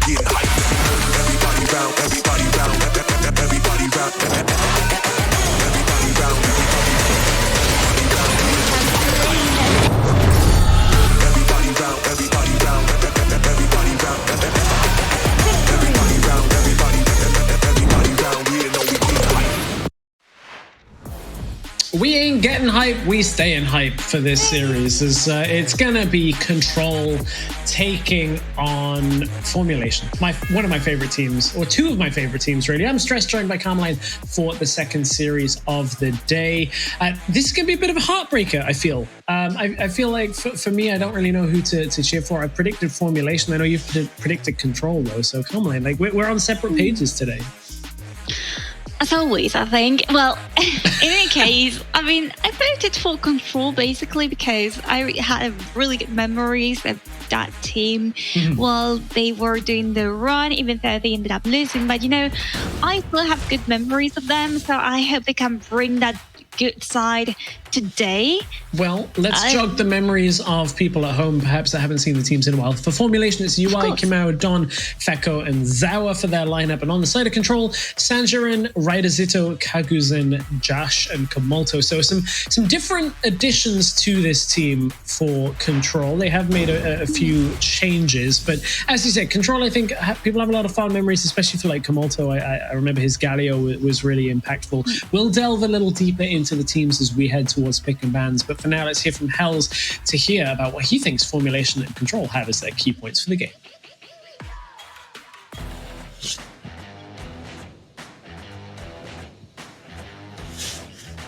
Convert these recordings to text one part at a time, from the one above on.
getting hyped. Everybody round, everybody round, everybody round, everybody round, everybody round, everybody round, everybody round, everybody round, everybody round, we know we getting hyped. We ain't getting hype, we staying hype for this series. It's gonna be Control taking on Formulation, one of my favorite teams, or two of my favorite teams really. I'm Stress, joined by Carmeline for the second series of the day. This is gonna be a bit of a heartbreaker, I feel. I feel like for me, I don't really know who to cheer for. I predicted Formulation. I know you've predicted Control though, so Carmeline, like we're on separate pages today. As always, I think. Well, in any case, I mean, I voted for Control basically because I had really good memories of that team while they were doing the run, even though they ended up losing. But, you know, I still have good memories of them, so I hope they can bring that good side today. Well, let's jog the memories of people at home, perhaps that haven't seen the teams in a while. For Formulation, it's UI, Kimao, Don, Feko, and Zawa for their lineup. And on the side of Control, Sanjirin, Raidazito, Kaguzen, Josh, and Komolto. So some different additions to this team for Control. They have made a few changes, but as you said, Control, I think people have a lot of fond memories, especially for like Komolto. I remember his Galio was really impactful. We'll delve a little deeper into the teams as we head towards pick and bans, but for now, let's hear from Hells to hear about what he thinks Formulation and Control have as their key points for the game.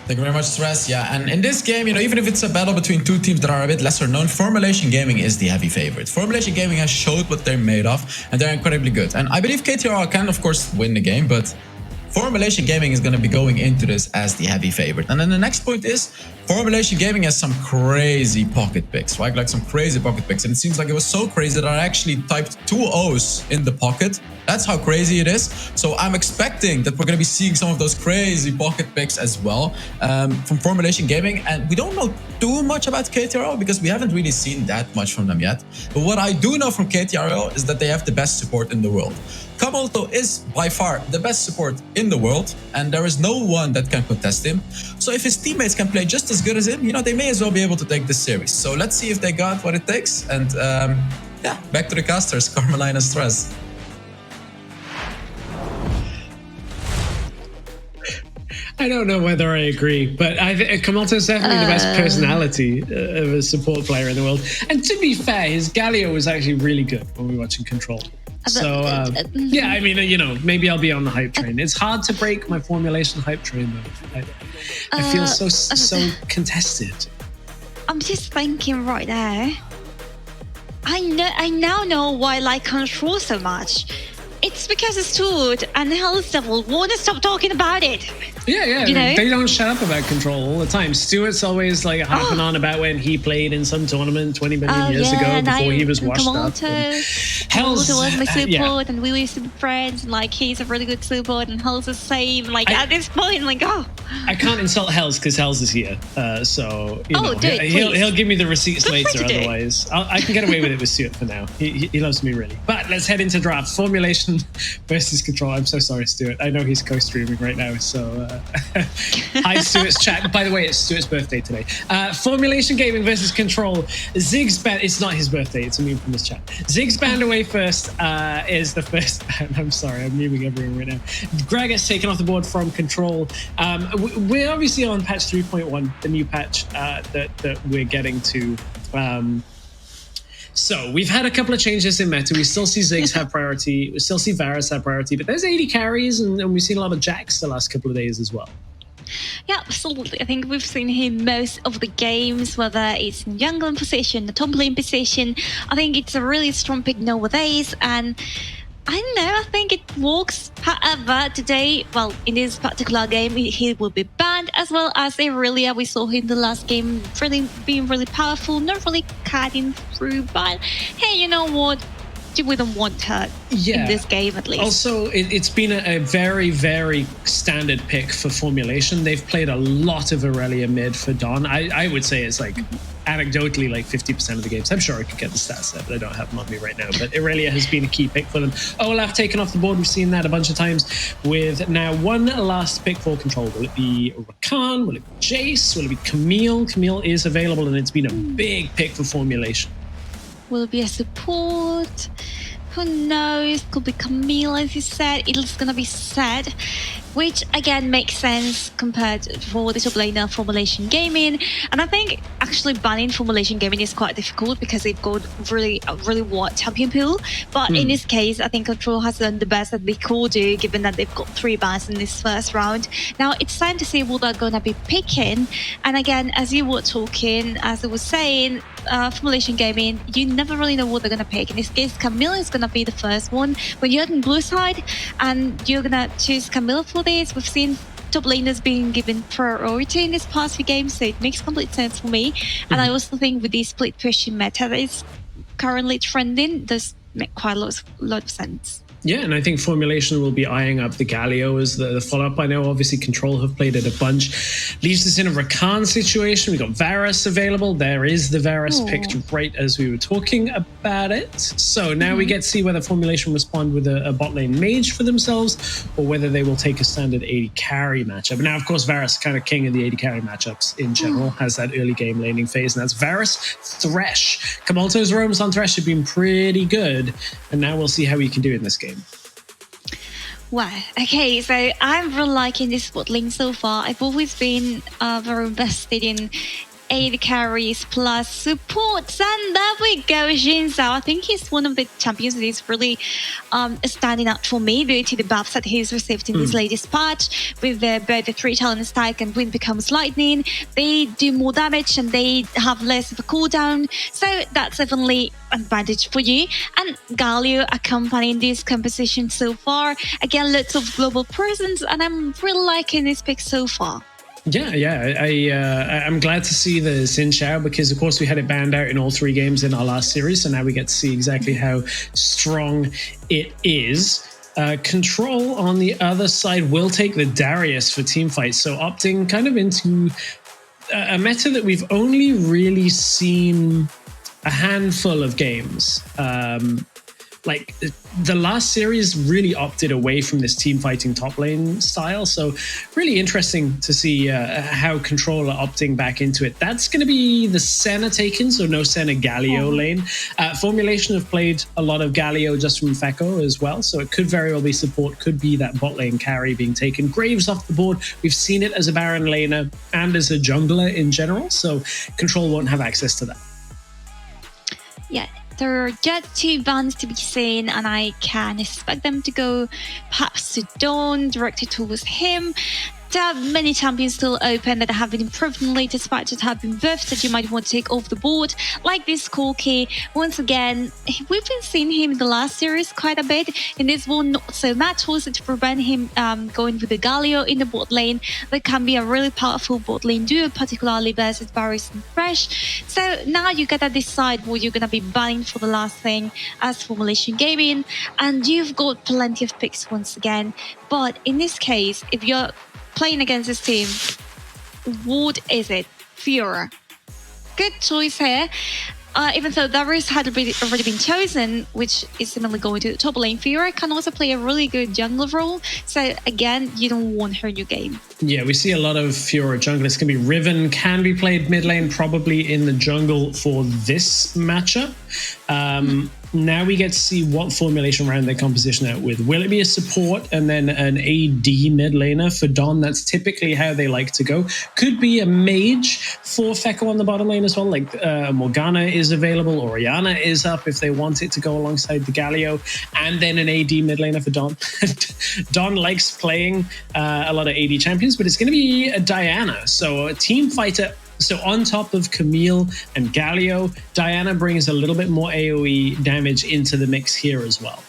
Thank you very much, Stress. Yeah, and in this game, you know, even if it's a battle between two teams that are a bit lesser known, Formulation Gaming is the heavy favorite. Formulation Gaming has showed what they're made of, and they're incredibly good. And I believe KTRL can, of course, win the game, but Formulation Gaming is going to be going into this as the heavy favorite. And then the next point is Formulation Gaming has some crazy pocket picks, right? Like some crazy pocket picks. And it seems like it was so crazy that I actually typed 2 O's in the pocket. That's how crazy it is. So I'm expecting that we're going to be seeing some of those crazy pocket picks as well from Formulation Gaming. And we don't know too much about KTRL because we haven't really seen that much from them yet. But what I do know from KTRL is that they have the best support in the world. Komolto is by far the best support in the world, and there is no one that can contest him. So if his teammates can play just as good as him, you know, they may as well be able to take this series. So let's see if they got what it takes. And yeah, back to the casters, Carmeline and Stress. I don't know whether I agree, but I think Komolto is definitely the best personality of a support player in the world. And to be fair, his Galio was actually really good when we were watching Control. So, yeah, I mean, you know, maybe I'll be on the hype train. It's hard to break my Formulation hype train, though. I feel so contested. I'm just thinking right there. I now know why I like Control so much. It's because it's Stuart and Hell's Devil won't stop talking about it. Yeah, you know? They don't shut up about Control all the time. Stuart's always like harping on about when he played in some tournament 20 million years ago before he was washed up. Hell's was my support and we used to be friends. And, like, he's a really good support and Hell's the same. Like, at this point, like, I can't insult Hells because Hells is here. So, you know, do it, he'll give me the receipts Good later otherwise. I can get away with it with Stuart for now. He loves me really. But let's head into draft. Formulation versus Control. I'm so sorry, Stuart. I know he's co-streaming right now, so hi, Stuart's chat. By the way, it's Stuart's birthday today. Formulation Gaming versus Control. Ziggs banned. It's not his birthday. It's a meme from this chat. Ziggs banned away first is the first ban. I'm sorry. I'm memeing everyone right now. Greg has taken off the board from Control. We're obviously on patch 3.1, the new patch that we're getting to. So we've had a couple of changes in meta. We still see Ziggs have priority. We still see Varus have priority, but there's 80 carries and we've seen a lot of Jacks the last couple of days as well. Yeah, absolutely. I think we've seen him most of the games, whether it's in jungle position, the top lane position. I think it's a really strong pick nowadays, and I don't know, I think it works. However, today, well, in this particular game, he will be banned, as well as Aurelia. We saw him the last game really being really powerful, not really cutting through, but hey, you know what? you wouldn't want her in this game at least. Also, it's been a very, very standard pick for formulation. They've played a lot of Aurelia mid for Dawn. I would say it's like anecdotally like 50% of the games. I'm sure I could get the stats there, but I don't have them on me right now. But Aurelia has been a key pick for them. Olaf taken off the board. We've seen that a bunch of times with now one last pick for control. Will it be Rakan? Will it be Jace? Will it be Camille? Camille is available and it's been a big pick for formulation. Will it be a support? Who knows? Could be Camille, as you said. It's gonna be sad, which again makes sense compared for the top laner Formulation Gaming. And I think actually banning Formulation Gaming is quite difficult because they've got really wide champion pool. But in this case, I think Control has done the best that they could do, given that they've got 3 bans in this first round. Now it's time to see what they're gonna be picking. And again, as you were talking, as I was saying, Formulation Gaming, you never really know what they're gonna pick. In this case, Camille is gonna be the first one. When you're on blue side and you're gonna choose Camille for this, we've seen top laners being given priority in this past few games, so it makes complete sense for me. And I also think with the split pushing meta that is currently trending, does make quite a lot of sense. Yeah, and I think Formulation will be eyeing up the Galio as the follow-up. I know obviously Control have played it a bunch. Leaves us in a Rakan situation. We got Varus available. There is the Varus picked right as we were talking about it. So now we get to see whether Formulation respond with a bot lane mage for themselves or whether they will take a standard AD carry matchup. Now, of course, Varus kind of king of the AD carry matchups in general, has that early game laning phase, and that's Varus Thresh. Kamalto's roams on Thresh have been pretty good, and now we'll see how he can do in this game. Wow. Okay, so I'm really liking this bot lane so far. I've always been very invested in AD carries plus supports, and there we go, Xin Zhao. I think he's one of the champions that is really standing out for me due to the buffs that he's received in this latest patch with both the 3 talent stack and Wind Becomes Lightning. They do more damage and they have less of a cooldown, so that's definitely an advantage for you. And Galio accompanying this composition so far. Again, lots of global presence, and I'm really liking this pick so far. I'm glad to see the Xin Zhao because, of course, we had it banned out in all 3 games in our last series, so now we get to see exactly how strong it is. Control on the other side will take the Darius for team fights, so opting kind of into a meta that we've only really seen a handful of games. Like the last series really opted away from this team fighting top lane style. So really interesting to see how Control are opting back into it. That's going to be the Senna taken, so no Senna Galio lane. Formulation have played a lot of Galio just from Fekko as well. So it could very well be support, could be that bot lane carry being taken. Graves off the board. We've seen it as a Baron laner and as a jungler in general. So Control won't have access to that. Yeah. There are yet 2 bans to be seen, and I can expect them to go perhaps to Dawn, directed towards him. There are many champions still open that have been improved in latest patches, have been buffed that you might want to take off the board, like this Corki. Once again, we've been seeing him in the last series quite a bit. In this one, not so much. Also to prevent him going with the Galio in the bot lane, that can be a really powerful bot lane duo, particularly versus Varus and Thresh. So now you gotta decide what you're gonna be buying for the last thing as Formulation Gaming, and you've got plenty of picks once again. But in this case, if you're playing against this team, what is it? Fiora. Good choice here. Even though Darius had already been chosen, which is similarly going to the top lane, Fiora can also play a really good jungler role. So again, you don't want her in your game. Yeah, we see a lot of Fiora junglers. Can be Riven, can be played mid lane, probably in the jungle for this matchup. Now we get to see what formulation round they composition out with. Will it be a support and then an AD mid laner for Dawn? That's typically how they like to go. Could be a mage for Fekko on the bottom lane as well. Like Morgana is available, Orianna is up if they want it to go alongside the Galio, and then an AD mid laner for Dawn. Dawn likes playing a lot of AD champions, but it's going to be a Diana, so a team fighter. So on top of Camille and Galio, Diana brings a little bit more AoE damage into the mix here as well.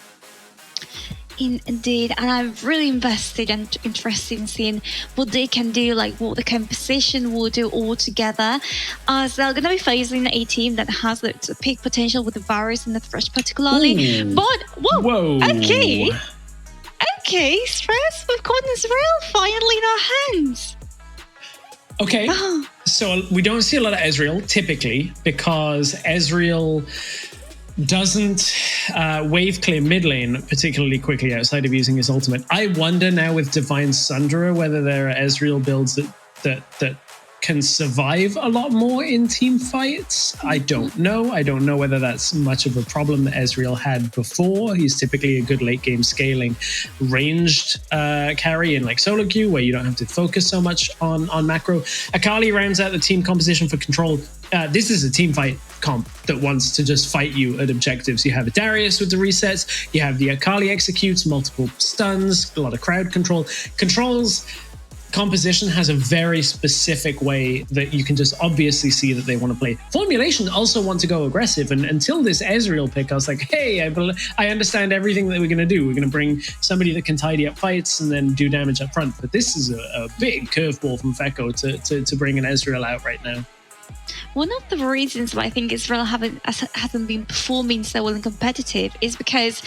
Indeed, and I'm really invested and interested in seeing what they can do, like what the composition will do all together. As they're going to be facing a team that has the peak potential with the virus and the Thresh particularly. Ooh. But Whoa. okay, Stress, we've got Israel finally in our hands. Okay, so we don't see a lot of Ezreal typically because Ezreal doesn't wave clear mid lane particularly quickly outside of using his ultimate. I wonder now with Divine Sundra whether there are Ezreal builds that can survive a lot more in team fights. I don't know. I don't know whether that's much of a problem that Ezreal had before. He's typically a good late game scaling ranged carry in like solo queue where you don't have to focus so much on macro. Akali rounds out the team composition for Control. This is a team fight comp that wants to just fight you at objectives. You have a Darius with the resets. You have the Akali executes, multiple stuns, a lot of crowd control. Control's composition has a very specific way that you can just obviously see that they want to play. Formulation also want to go aggressive, and until this Ezreal pick, I was like, hey, I understand everything that we're going to do. We're going to bring somebody that can tidy up fights and then do damage up front. But this is a big curveball from Feko to bring an Ezreal out right now. One of the reasons why I think Israel hasn't been performing so well and competitive is because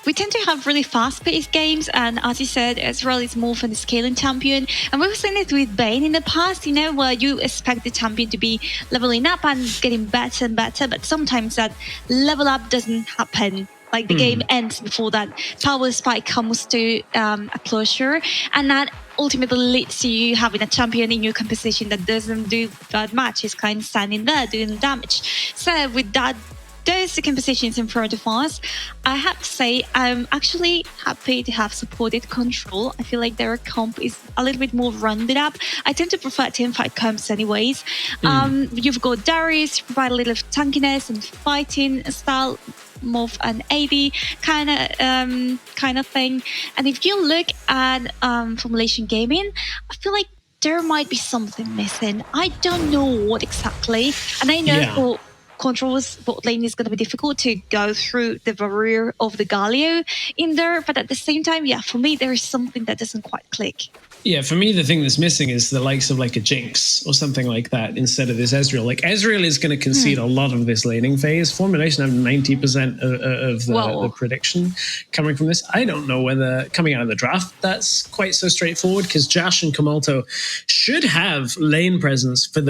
we tend to have really fast-paced games, and as you said, Israel is more of a scaling champion. And we've seen it with Bane in the past, you know, where you expect the champion to be leveling up and getting better and better, but sometimes that level up doesn't happen. Like the game ends before that power spike comes to a closure, and that ultimately leads to you having a champion in your composition that doesn't do that much. It's kind of standing there doing damage. So with that, those two compositions in front of us, I have to say I'm actually happy to have supported Control. I feel like their comp is a little bit more rounded up. I tend to prefer teamfight comps anyways. You've got Darius, provide a little of tankiness and fighting style, more of an AD kind of thing. And if you look at Formulation Gaming, I feel like there might be something missing. I don't know what exactly. And I know for Control's bot lane is going to be difficult to go through the barrier of the Galio in there. But at the same time, for me, there is something that doesn't quite click. Yeah, for me, the thing that's missing is the likes of like a Jinx or something like that instead of this Ezreal. Like Ezreal is going to concede a lot of this laning phase. Formulation have 90% of the prediction coming from this. I don't know whether coming out of the draft that's quite so straightforward because Josh and Kamalto should have lane presence for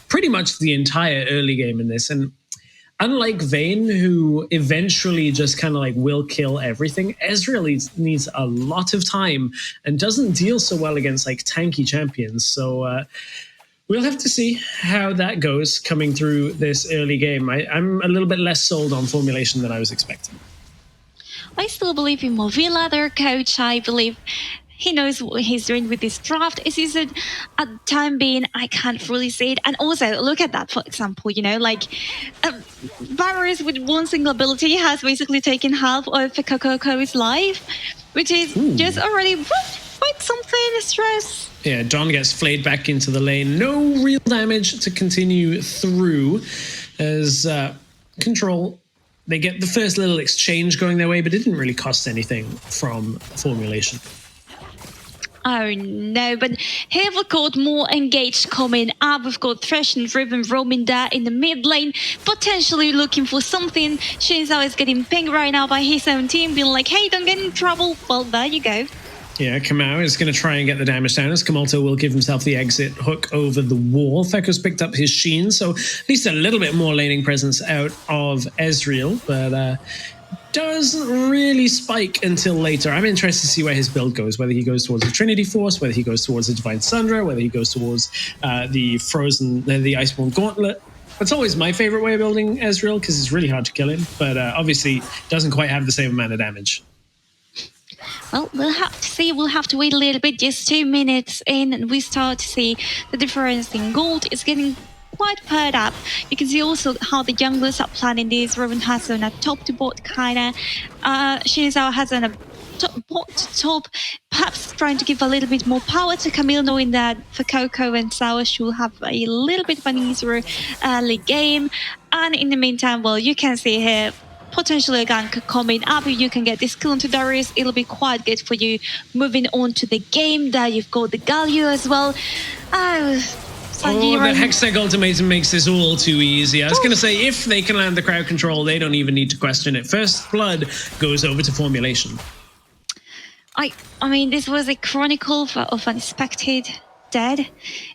pretty much the entire early game in this. And unlike Vayne, who eventually just kind of like will kill everything, Ezreal needs a lot of time and doesn't deal so well against like tanky champions. So we'll have to see how that goes coming through this early game. I'm a little bit less sold on Formulation than I was expecting. I still believe in Movila, their coach. I believe he knows what he's doing with this draft. Is it at the time being, I can't really see it. And also, look at that, for example, you know, like Varus with one single ability has basically taken half of Koko's life, which is just already quite something to stress. Yeah, Don gets flayed back into the lane. No real damage to continue through as Control. They get the first little exchange going their way, but it didn't really cost anything from Formulation. Oh no, but here we've got more engaged coming up. We've got Thresh and Riven roaming there in the mid lane, potentially looking for something. Shinzao is getting pinged right now by his own team, being like, hey, don't get in trouble. Well, there you go. Yeah, Kamau is going to try and get the damage down as Kamalto will give himself the exit hook over the wall. Feko's picked up his Sheen, so at least a little bit more laning presence out of Ezreal, but doesn't really spike until later. I'm interested to see where his build goes, whether he goes towards the Trinity Force, whether he goes towards the Divine Sundra, whether he goes towards the Iceborne Gauntlet. That's always my favorite way of building Ezreal because it's really hard to kill him, but obviously doesn't quite have the same amount of damage. Well, we'll have to see. We'll have to wait a little bit, just 2 minutes in, and we start to see the difference in gold. It's getting quite paired up. You can see also how the junglers are planning this. Riven has on a top to bot kind of. Shinzao has on a bot to top, perhaps trying to give a little bit more power to Camille, knowing that for Coco and Sour she'll have a little bit of an easier early game. And in the meantime, well, you can see here potentially a gank coming up. If you can get this kill onto Darius, it'll be quite good for you moving on to the game. There you've got the Galio as well. The Hextech Ultimatum makes this all too easy. I was going to say, if they can land the crowd control, they don't even need to question it. First blood goes over to Formulation. I mean, this was a chronicle of unexpected dead,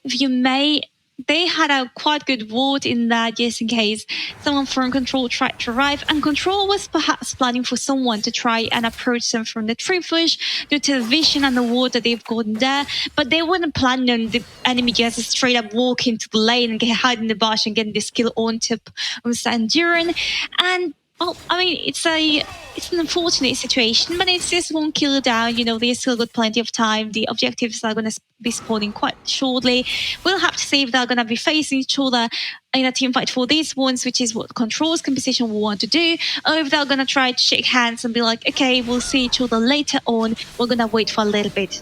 if you may. They had a quite good ward in that, just in case someone from Control tried to arrive, and Control was perhaps planning for someone to try and approach them from the tree bush due to the vision and the ward that they've gotten there, but they wouldn't plan on the enemy just straight up walk into the lane and hide in the bush and getting this kill on tip of Sanduran. And well, I mean, it's an unfortunate situation, but it's just one kill down. You know, they still got plenty of time. The objectives are going to be spawning quite shortly. We'll have to see if they're going to be facing each other in a team fight for these ones, which is what Control's composition will want to do, or if they're going to try to shake hands and be like, okay, we'll see each other later on. We're going to wait for a little bit.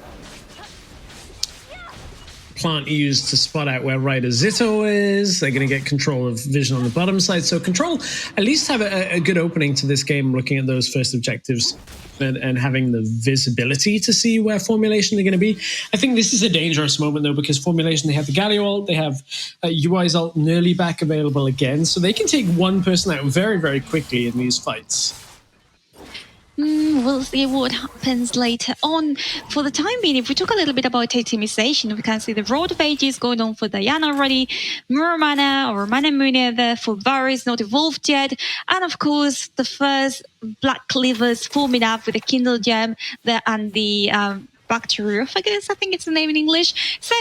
Plant used to spot out where Ryder Zito is. They're going to get control of vision on the bottom side. So Control at least have a good opening to this game, looking at those first objectives and having the visibility to see where Formulation are going to be. I think this is a dangerous moment, though, because Formulation, they have the Galio ult, they have UI's ult nearly back available again. So they can take one person out very, very quickly in these fights. We'll see what happens later on. For the time being, if we talk a little bit about itemization, we can see the Road of Ages going on for Diana already, Muramana or Mana Munia there for Varys, not evolved yet, and of course the first Black Cleavers forming up with the Kindle Gem there and the Bacteria, I think it's the name in English. So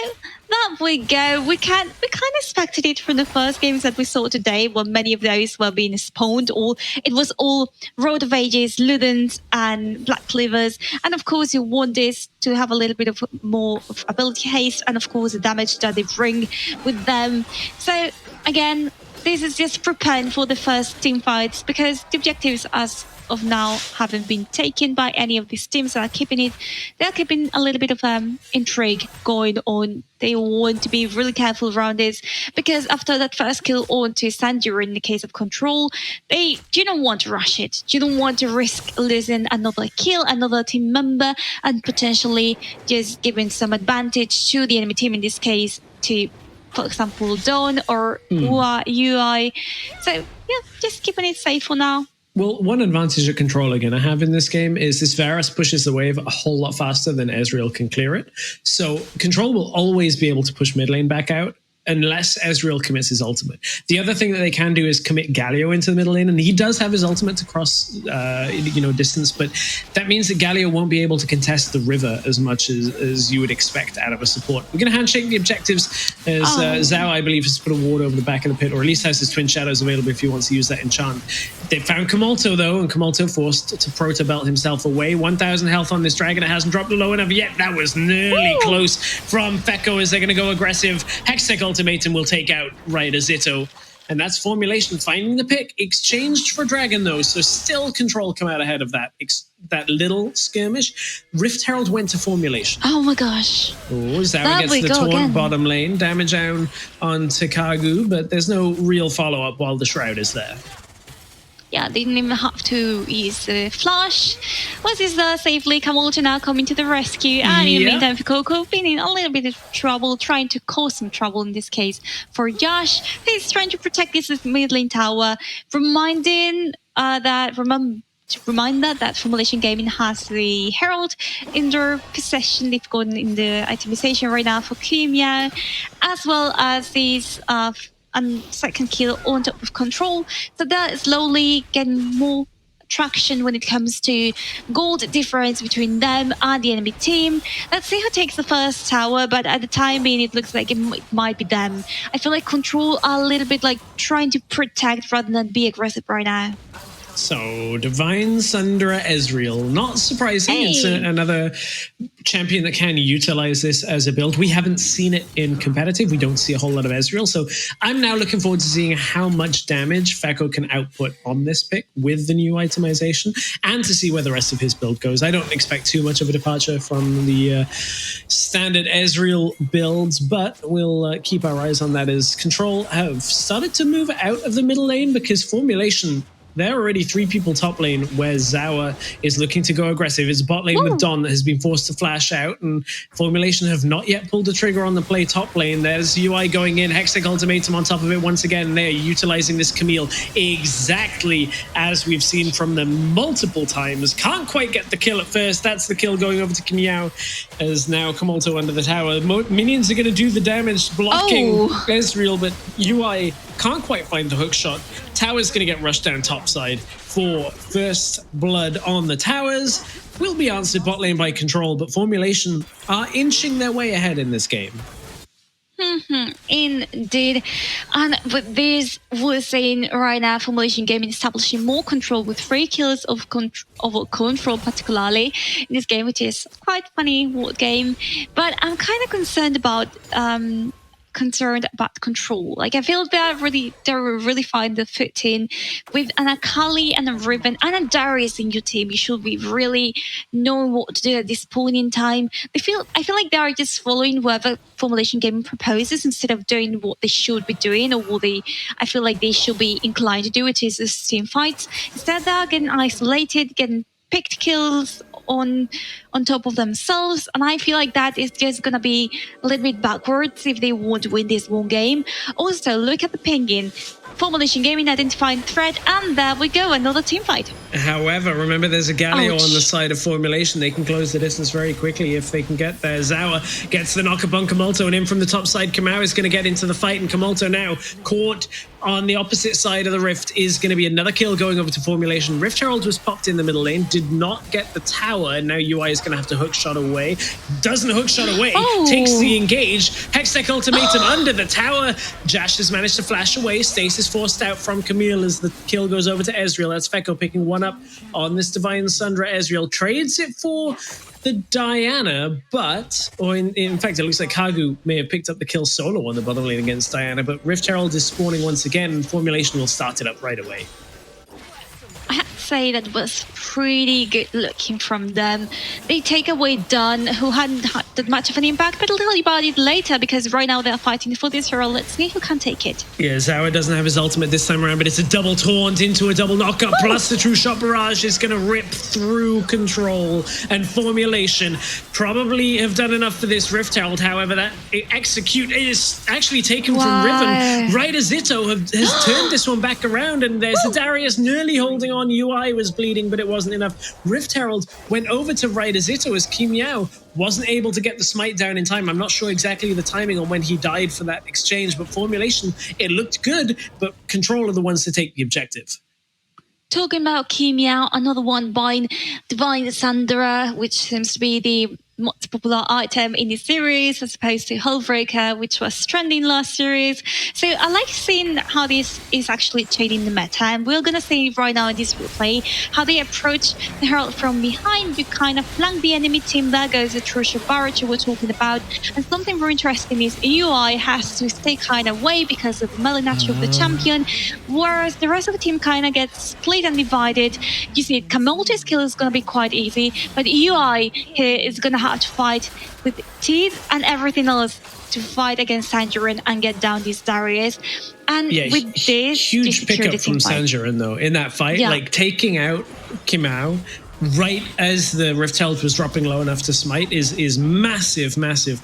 that we go. We kind of expected it from the first games that we saw today, where many of those were being spawned. Or it was all Road of Ages, Ludens, and Black Cleavers. And of course, you want this to have a little bit of more of ability haste, and of course, the damage that they bring with them. So again, this is just preparing for the first team fights, because the objectives as of now haven't been taken by any of these teams that are keeping it. They're keeping a little bit of intrigue going on. They want to be really careful around this, because after that first kill on to Sanduran in the case of Control, you don't want to rush it. You don't want to risk losing another kill, another team member, and potentially just giving some advantage to the enemy team, in this case to, for example, Dawn or UI. So yeah, just keeping it safe for now. Well, one advantage that Control are going to have in this game is this Varus pushes the wave a whole lot faster than Ezreal can clear it. So Control will always be able to push mid lane back out unless Ezreal commits his ultimate. The other thing that they can do is commit Galio into the middle lane, and he does have his ultimate to cross distance, but that means that Galio won't be able to contest the river as much as you would expect out of a support. We're going to handshake the objectives as Zhao, I believe, has put a ward over the back of the pit, or at least has his Twin Shadows available if he wants to use that enchant. They found Kamalto, though, and Kamalto forced to Proto Belt himself away. 1,000 health on this dragon. It hasn't dropped low enough yet. That was nearly close from Fekko as they're going to go aggressive. Hextech Ultimatum will take out Ryder Zito. And that's Formulation finding the pick. Exchanged for Dragon, though, so still Control come out ahead of that little skirmish. Rift Herald went to Formulation. Oh my gosh. Zhao gets the taunt again. Bottom lane. Damage down on Takagu, but there's no real follow-up while the Shroud is there. Yeah, they didn't even have to use the flash. Was this safely Kamalto now coming to the rescue? And in the meantime, for Coco being in a little bit of trouble, trying to cause some trouble in this case for Yash. He's trying to protect this mid lane tower, reminding that Formulation Gaming has the Herald in their possession. They've gotten in the itemization right now for Kimia, as well as these and second kill on top of Control. So that is slowly getting more traction when it comes to gold difference between them and the enemy team. Let's see who takes the first tower, but at the time being, it looks like it might be them. I feel like Control are a little bit like trying to protect rather than be aggressive right now. So, Divine Sundra Ezreal. Not surprising. Hey. It's another champion that can utilize this as a build. We haven't seen it in competitive. We don't see a whole lot of Ezreal. So, I'm now looking forward to seeing how much damage Fekko can output on this pick with the new itemization, and to see where the rest of his build goes. I don't expect too much of a departure from the standard Ezreal builds, but we'll keep our eyes on that as Control have started to move out of the middle lane, because Formulation There are already 3 people top lane where Zawa is looking to go aggressive. It's bot lane with Don that has been forced to flash out, and Formulation have not yet pulled the trigger on the play top lane. There's UI going in, Hextech Ultimatum on top of it once again. They're utilizing this Camille exactly as we've seen from them multiple times. Can't quite get the kill at first. That's the kill going over to Kimiao, as now Kamolto under the tower. Minions are going to do the damage, blocking Ezreal, but UI can't quite find the hook shot. Tower's going to get rushed down topside for first blood on the towers. Will be answered bot lane by Control, but Formulation are inching their way ahead in this game. Indeed. And with this, we're seeing right now Formulation Gaming establishing more control with 3 kills of control, particularly in this game, which is quite funny game. But I'm kind of concerned about Control. Like, I feel they're really fine the footing with an Akali and a Riven and a Darius in your team. You should be really knowing what to do at this point in time. I feel like they are just following whatever Formulation Gaming proposes instead of doing what they should be doing, or what I feel like they should be inclined to do, which is this team fights. Instead, they're getting isolated, getting picked kills on top of themselves, and I feel like that is just gonna be a little bit backwards if they want to win this one game. Also, look at the pinging. Formulation Gaming identifying threat, and there we go, another team fight. However, remember there's a Galio on the side of Formulation. They can close the distance very quickly if they can get there. Zawa gets the knock upon Kamolto, and in from the top side, Kamau is going to get into the fight, and Kamolto now caught on the opposite side of the Rift is going to be another kill going over to Formulation. Rift Herald was popped in the middle lane, did not get the tower, and now UI is going to have to hookshot away. Doesn't hookshot away, takes the engage. Hextech Ultimatum under the tower. Jash has managed to flash away. Stasis forced out from Camille as the kill goes over to Ezreal. That's Fekko picking one up on this Divine Sundra. Ezreal trades it for the Diana, or in fact, it looks like Kagu may have picked up the kill solo on the bottom lane against Diana, but Rift Herald is spawning once again, and Formulation will start it up right away. I have to say that was pretty good looking from them. They take away Dunn, who hadn't had that much of an impact, but I'll tell you about it later, because right now they're fighting for this role. Let's see who can take it. Yeah, Zawa doesn't have his ultimate this time around, but it's a double taunt into a double knockup, plus the True Shot Barrage is going to rip through Control, and Formulation probably have done enough for this Rift Herald. However, that execute is actually taken from Riven. Right as Zito has turned this one back around, and there's a Darius nearly holding on. UI was bleeding, but it wasn't enough. Rift Herald went over to right as Zito as Kimiao wasn't able to get the smite down in time. I'm not sure exactly the timing on when he died for that exchange, but Formulation, it looked good, but Control are the ones to take the objective. Talking about Kimiao, another one buying Divine Sundra, which seems to be the most popular item in this series, as opposed to Hullbreaker, which was trending last series. So I like seeing how this is actually changing the meta, and we're going to see right now in this replay how they approach the Herald from behind. You kind of flank the enemy team. There goes the True Shot Barrage we're talking about. And something very interesting is UI has to stay kind of away because of the melee nature of the champion, whereas the rest of the team kind of gets split and divided. You see, Kamolto's kill is going to be quite easy, but UI here is going to have to fight with teeth and everything else to fight against Sanjarin and get down these Darius. And with this huge pickup from Sanjarin though in that fight, like taking out Kimau right as the Rift Herald was dropping low enough to smite is massive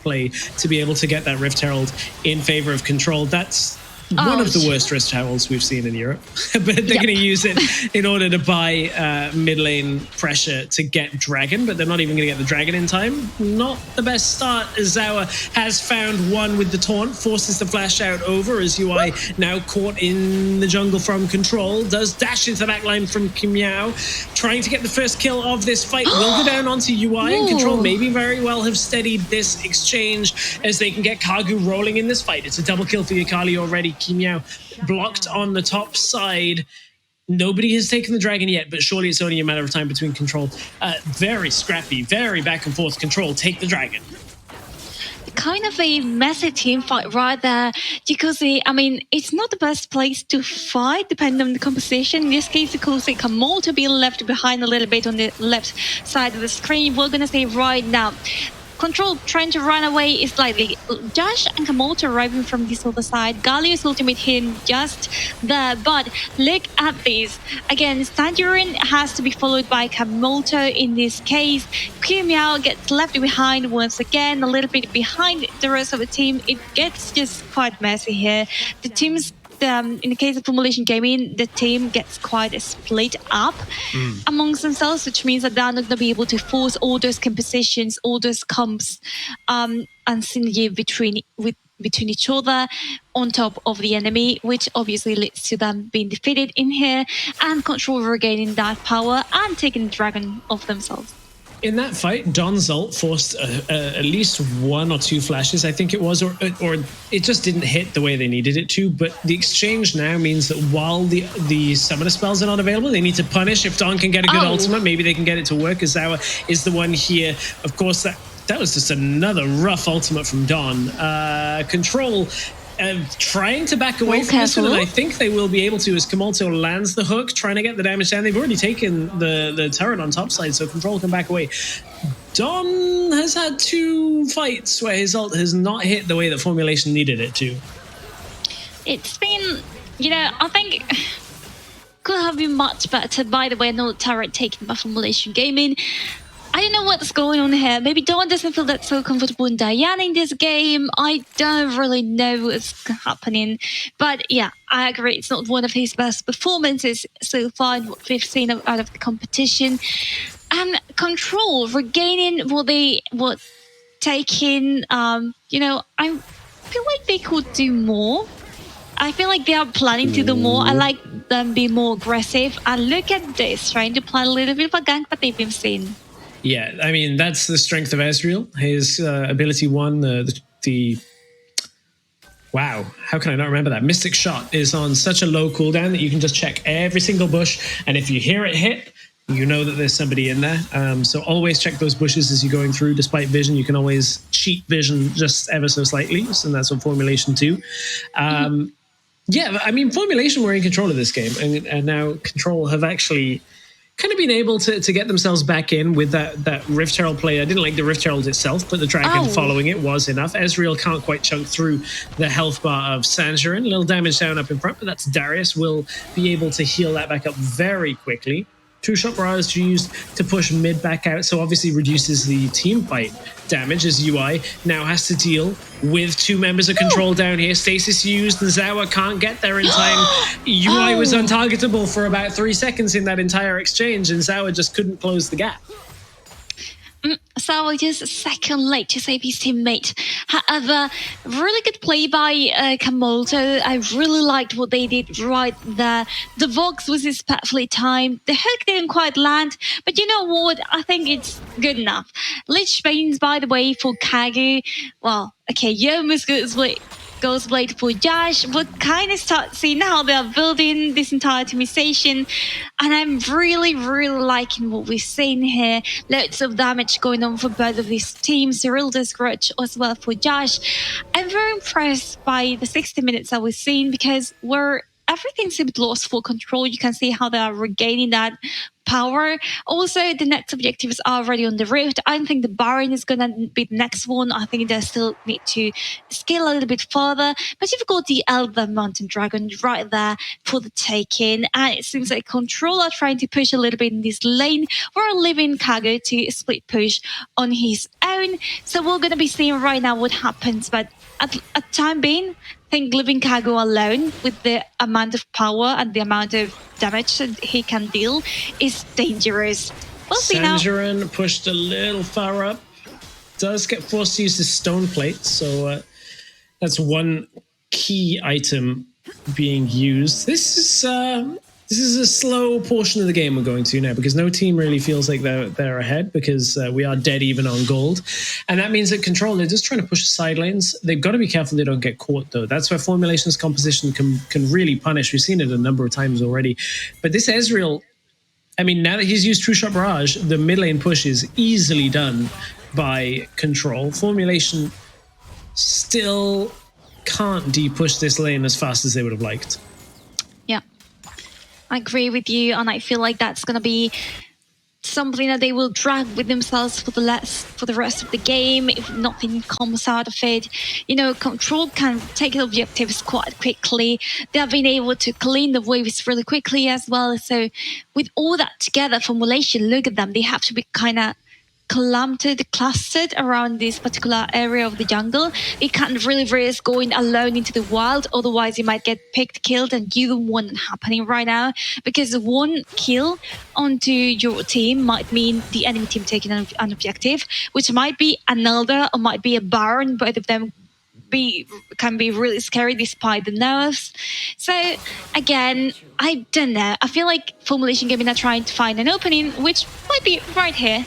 play to be able to get that Rift Herald in favor of Control. That's one of the worst Rift Heralds we've seen in Europe, but they're going to use it in order to buy mid lane pressure to get Dragon, but they're not even going to get the Dragon in time. Not the best start, as Zawa has found one with the taunt, forces the flash out over as UI now caught in the jungle from Control, does dash into the backline from Kimiao, trying to get the first kill of this fight, will go down onto UI, and Control maybe very well have steadied this exchange as they can get Kagu rolling in this fight. It's a double kill for Akali already. Kimiao blocked on the top side. Nobody has taken the Dragon yet, but surely it's only a matter of time between Control. Very scrappy, very back and forth. Control, take the Dragon. Kind of a messy team fight right there, because I mean, it's not the best place to fight depending on the composition. In this case, of course, it can more to be left behind a little bit on the left side of the screen. We're gonna say right now, Control trying to run away slightly. Josh and Kamoto arriving from this other side. Galio's ultimate hit just there, but look at this. Again, Tangerine has to be followed by Kamoto in this case. Kimiao gets left behind once again, a little bit behind the rest of the team. It gets just quite messy here. The teams in the case of Formulation Gaming, the team gets quite split up amongst themselves, which means that they're not going to be able to force all those compositions, all those comps, and synergy between each other on top of the enemy, which obviously leads to them being defeated in here and Control regaining that power and taking the dragon of themselves. In that fight, Don's ult forced at least 1 or 2 flashes, I think it was, or it just didn't hit the way they needed it to. But the exchange now means that while the summoner spells are not available, they need to punish. If Don can get a good ultimate, maybe they can get it to work. Azawa is the one here. Of course, that was just another rough ultimate from Don. Control trying to back away from this one, and I think they will be able to as Kamoto lands the hook, trying to get the damage down. They've already taken the turret on top side, so Control can back away. Don has had 2 fights where his ult has not hit the way that Formulation needed it to. It's been, I think could have been much better. By the way, no turret taken by Formulation Gaming. I don't know what's going on here. Maybe Dawn doesn't feel that so comfortable in Diana in this game. I don't really know what's happening. But yeah, I agree. It's not one of his best performances so far in what we've seen out of the competition. And Control regaining what taking, I feel like they could do more. I feel like they are planning to do more. I like them be more aggressive. And look at this, trying to plan a little bit of a gank, but they've been seen. Yeah, I mean, that's the strength of Ezreal. His ability 1, the wow, how can I not remember that? Mystic Shot is on such a low cooldown that you can just check every single bush, and if you hear it hit, you know that there's somebody in there. So always check those bushes as you're going through. Despite vision, you can always cheat vision just ever so slightly, and that's on Formulation 2. Yeah, I mean, Formulation were in control of this game, and now Control have actually kind of been able to get themselves back in with that Rift Herald play. I didn't like the Rift Herald itself, but the dragon following it was enough. Ezreal can't quite chunk through the health bar of Sangerin. A little damage down up in front, but that's Darius will be able to heal that back up very quickly. 2-shot barrage used to push mid back out, so obviously reduces the team fight damage as UI now has to deal with 2 members of Control down here. Stasis used, and Zawa can't get there in time. UI was untargetable for about 3 seconds in that entire exchange, and Zawa just couldn't close the gap. Zawa just a second late to save his teammate. However, really good play by Kamoto. I really liked what they did right there. The Vox was perfectly timed. The hook didn't quite land, but you know what? I think it's good enough. Lich Banes, by the way, for Kagu. Well, okay, Yomu's goes Blade for Josh, but kind of start seeing how they're building this entire optimization. And I'm really, really liking what we're seeing here. Loads of damage going on for both of these teams. Cyrilda's grudge as well for Josh. I'm very impressed by the 60 minutes that we've seen because everything seemed lost for Control. You can see how they are regaining that power. Also, the next objectives are already on the Rift. I don't think the Baron is going to be the next one. I think they still need to scale a little bit further. But you've got the Elder Mountain Dragon right there for the taking. And it seems like Control are trying to push a little bit in this lane. We're leaving Kago to split push on his own. So we're going to be seeing right now what happens. But at time being, I think leaving Kago alone with the amount of power and the amount of damage that he can deal is dangerous. We'll see now. Sangerin pushed a little far up. Does get forced to use his stone plate, so that's one key item being used. This is a slow portion of the game we're going to now because no team really feels like they're ahead because we are dead even on gold. And that means that Control, they're just trying to push the side lanes. They've got to be careful they don't get caught, though. That's where Formulation's composition can really punish. We've seen it a number of times already. But this Ezreal, I mean, now that he's used True Shot Barrage, the mid lane push is easily done by Control. Formulation still can't de-push this lane as fast as they would have liked. Yeah. I agree with you, and I feel like that's going to be something that they will drag with themselves for the rest of the game if nothing comes out of it. You know, Control can take objectives quite quickly. They have been able to clean the waves really quickly as well. So with all that together, Formulation, look at them. They have to be kind of clustered around this particular area of the jungle. They can't really risk going alone into the wild, otherwise you might get picked, killed, and you don't want that happening right now, because one kill onto your team might mean the enemy team taking an objective, which might be an Elder or might be a Baron. Both of them can be really scary despite the nerfs. So again, I don't know. I feel like Formulation Gaming are trying to find an opening, which might be right here.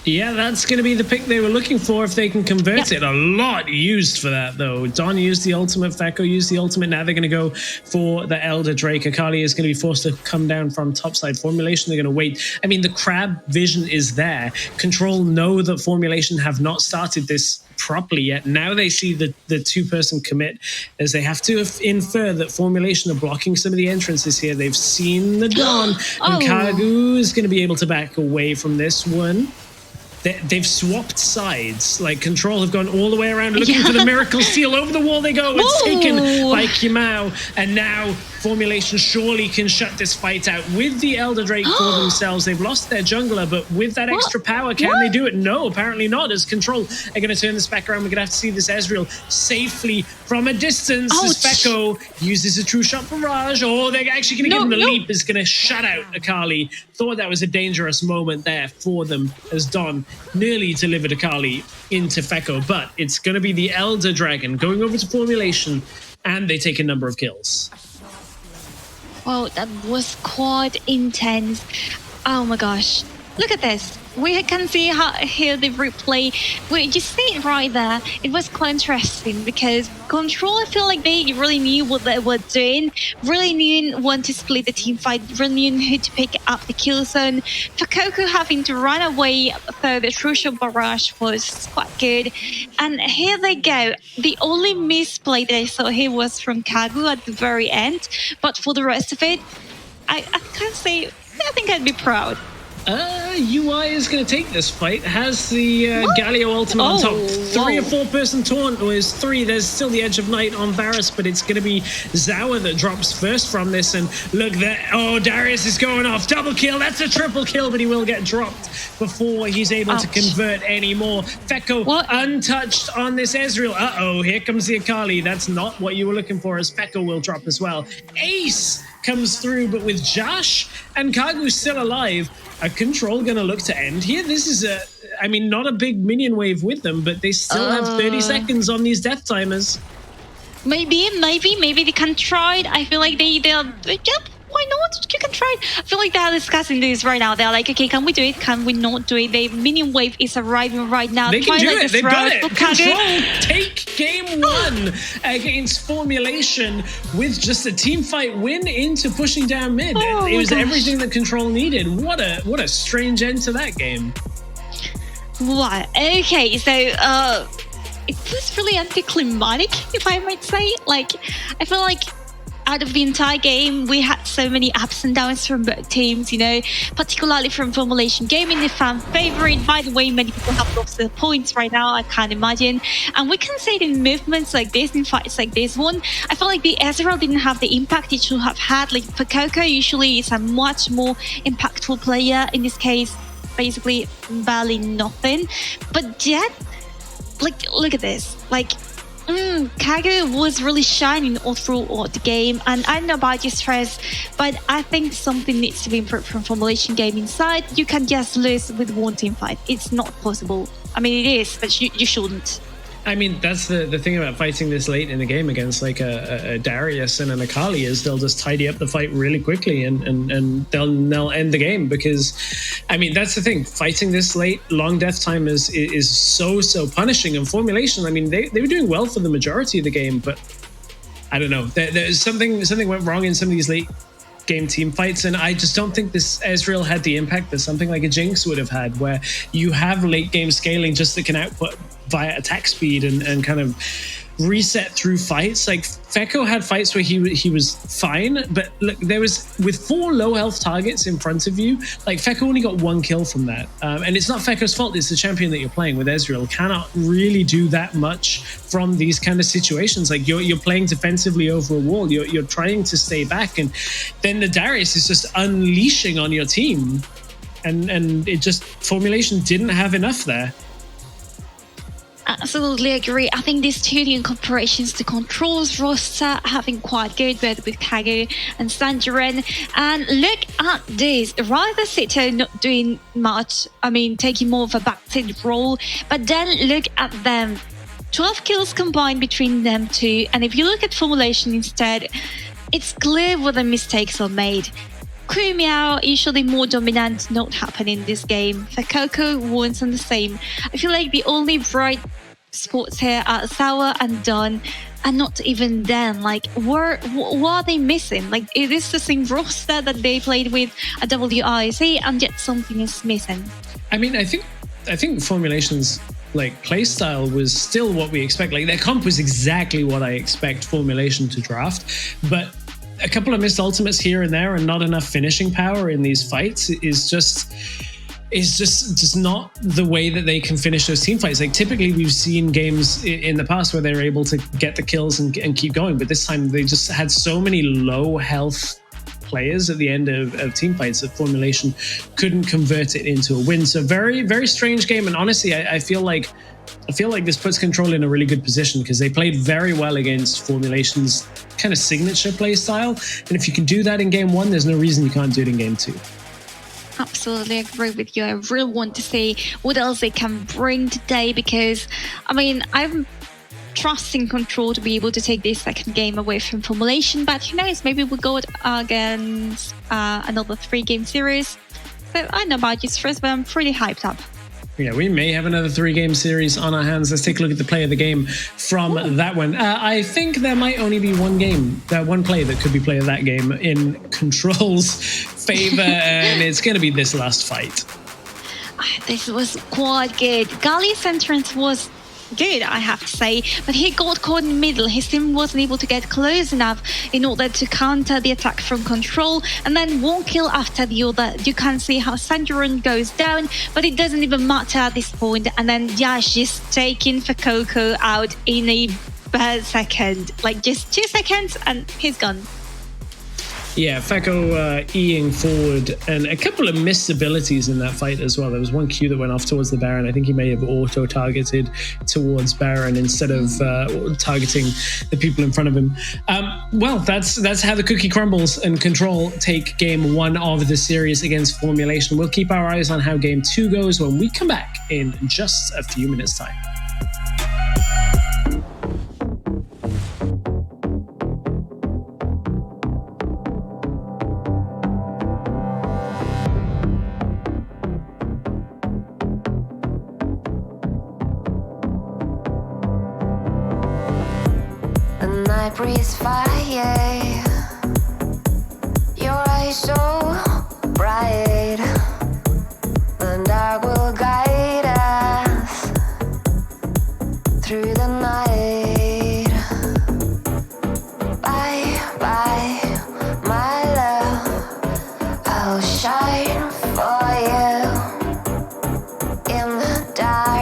Yeah, that's going to be the pick they were looking for if they can convert it. A lot used for that, though. Don used the ultimate, Fekko used the ultimate. Now they're going to go for the Elder Drake. Akali is going to be forced to come down from topside. Formulation, they're going to wait. I mean, the crab vision is there. Control know that Formulation have not started this properly yet. Now they see the two-person commit, as they have to infer that Formulation are blocking some of the entrances here. They've seen the Dawn, and Kagu is going to be able to back away from this one. They've swapped sides. Like, Control have gone all the way around looking for the Miracle Seal. Over the wall they go. It's taken by Kimau. And now Formulation surely can shut this fight out with the Elder Drake for themselves. They've lost their jungler, but with that extra power, can they do it? No, apparently not. As Control are going to turn this back around, we're going to have to see this Ezreal safely from a distance. As Fekko uses a true shot barrage. Oh, they're actually going to give him the leap. Is going to shut out Akali. Thought that was a dangerous moment there for them, as Don nearly delivered Akali into Fekko, but it's going to be the Elder Dragon going over to Formulation, and they take a number of kills. Well, that was quite intense. Oh my gosh. Look at this. We can see here the replay. We just see it right there. It was quite interesting because Control, I feel like they really knew what they were doing, really knew when to split the team fight, really knew who to pick up the kill zone. For Coco having to run away for the crucial barrage was quite good. And here they go. The only misplay that I saw here was from Kagu at the very end. But for the rest of it, I can't say, I think I'd be proud. UI is going to take this fight. Has the Galio ultimate on top. 3 or 4 person taunt, or is 3. There's still the Edge of Night on Varus, but it's going to be Zawa that drops first from this. And look there. Oh, Darius is going off. Double kill. That's a triple kill, but he will get dropped before he's able to convert anymore. Fekko untouched on this Ezreal. Uh-oh, here comes the Akali. That's not what you were looking for, as Fekko will drop as well. Ace comes through, but with Josh and Kagu still alive, a Control gonna look to end here. This is not a big minion wave with them, but they still have 30 seconds on these death timers. Maybe they can try it. I feel like they'll why not? You can try it. I feel like they're discussing this right now. They're like, okay, can we do it? Can we not do it? The minion wave is arriving right now. They can do it. They've got it. Control take game 1 against Formulation with just a team fight win into pushing down mid. It was everything that Control needed. What a strange end to that game. What? Okay, so it was really anticlimactic, if I might say. Like, I feel like out of the entire game, we had so many ups and downs from both teams, you know, particularly from Formulation Gaming, the fan favorite. By the way, many people have lost their points right now, I can't imagine. And we can say it in movements like this, in fights like this one, I feel like the Ezreal didn't have the impact it should have had. Like, for Coco, usually is a much more impactful player. In this case, basically barely nothing. But yet, like, look at this. Like, Kagu was really shining all through the game, and I don't know about your stress, but I think something needs to be improved from Formulation Gaming side. You can just lose with one team fight. It's not possible. I mean, it is, but you shouldn't. I mean, that's the thing about fighting this late in the game against like a Darius and an Akali, is they'll just tidy up the fight really quickly and they'll end the game, because, I mean, that's the thing. Fighting this late, long death time is so punishing. And Formulation, I mean, they were doing well for the majority of the game, but I don't know. There's something went wrong in some of these late game team fights, and I just don't think this Ezreal had the impact that something like a Jinx would have had, where you have late game scaling just that can output via attack speed and kind of reset through fights. Like Feko had fights where he was fine, but look, there was with 4 low health targets in front of you. Like Feko only got 1 kill from that, and it's not Feko's fault. It's the champion that you're playing with. Ezreal cannot really do that much from these kind of situations. Like you're playing defensively over a wall. You're trying to stay back, and then the Darius is just unleashing on your team, and it just Formulation didn't have enough there. Absolutely agree. I think these two new incorporations to Control's roster have been quite good, both with Kagu and Sanjiren. And look at this. Rather Sito not doing much, I mean, taking more of a backseat role. But then look at them. 12 kills combined between them two. And if you look at Formulation instead, it's clear where the mistakes are made. Kumiao, usually more dominant, not happening in this game. For Coco, once and the same. I feel like the only bright spots here are Sour and Don, and not even then. Like, what are they missing? Like, it is the same roster that they played with at WREC, and yet something is missing. I mean, I think Formulation's like playstyle was still what we expect. Like their comp was exactly what I expect Formulation to draft, but a couple of missed ultimates here and there and not enough finishing power in these fights is just not the way that they can finish those team fights. Like typically we've seen games in the past where they're able to get the kills and keep going, but this time they just had so many low health players at the end of team fights that Formulation couldn't convert it into a win. So very, very strange game. And honestly, I feel like this puts Control in a really good position because they played very well against Formulation's kind of signature play style. And if you can do that in game 1, there's no reason you can't do it in game 2. Absolutely agree with you. I really want to see what else they can bring today because, I mean, I'm trusting Control to be able to take this second game away from Formulation, but who knows, maybe we'll go against another 3-game series. So I don't know about you, Stress, but I'm pretty hyped up. Yeah, we may have another 3-game series on our hands. Let's take a look at the play of the game from that one. I think there might only be one play that could be play of that game in Control's favor, and it's going to be this last fight. This was quite good. Galli's entrance was good, I have to say, but he got caught in the middle. His team wasn't able to get close enough in order to counter the attack from Control, and then 1 kill after the other. You can see how Sanjiren goes down, but it doesn't even matter at this point. And then Yash is taking for Coco out in a second, like just 2 seconds, and he's gone. Yeah, Feko E-ing forward, and a couple of missed abilities in that fight as well. There was one Q that went off towards the Baron. I think he may have auto-targeted towards Baron instead of targeting the people in front of him. Well, that's how the cookie crumbles, and Control take game 1 of the series against Formulation. We'll keep our eyes on how game 2 goes when we come back in just a few minutes' time. Breathe fire, your eyes so bright, the dark will guide us through the night. Bye, bye, my love, I'll shine for you in the dark.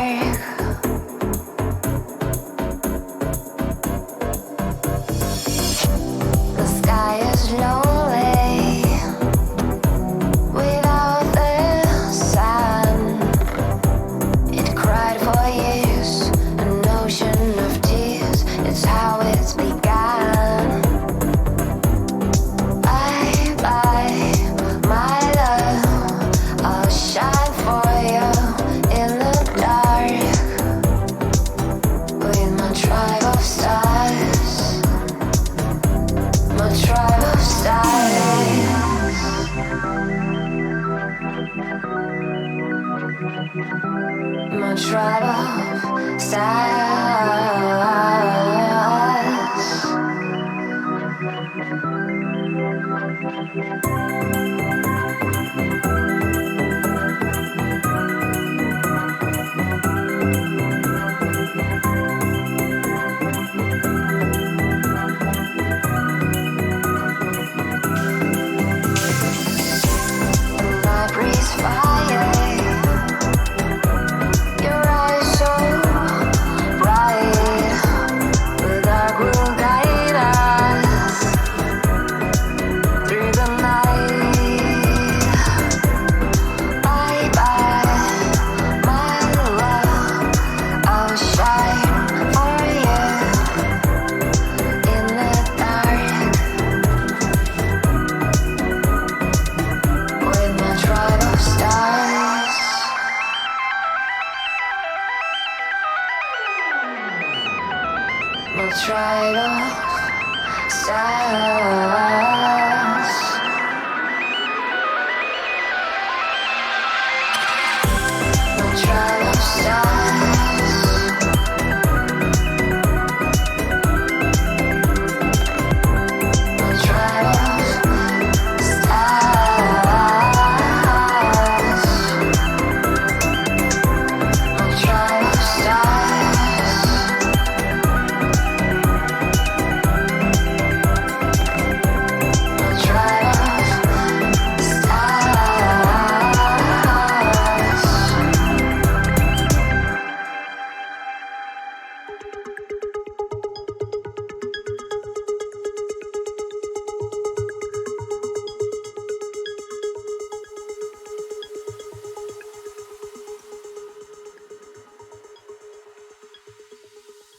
stars. My tribe of stars. My tribe of stars. My tribe of stars. My tribe of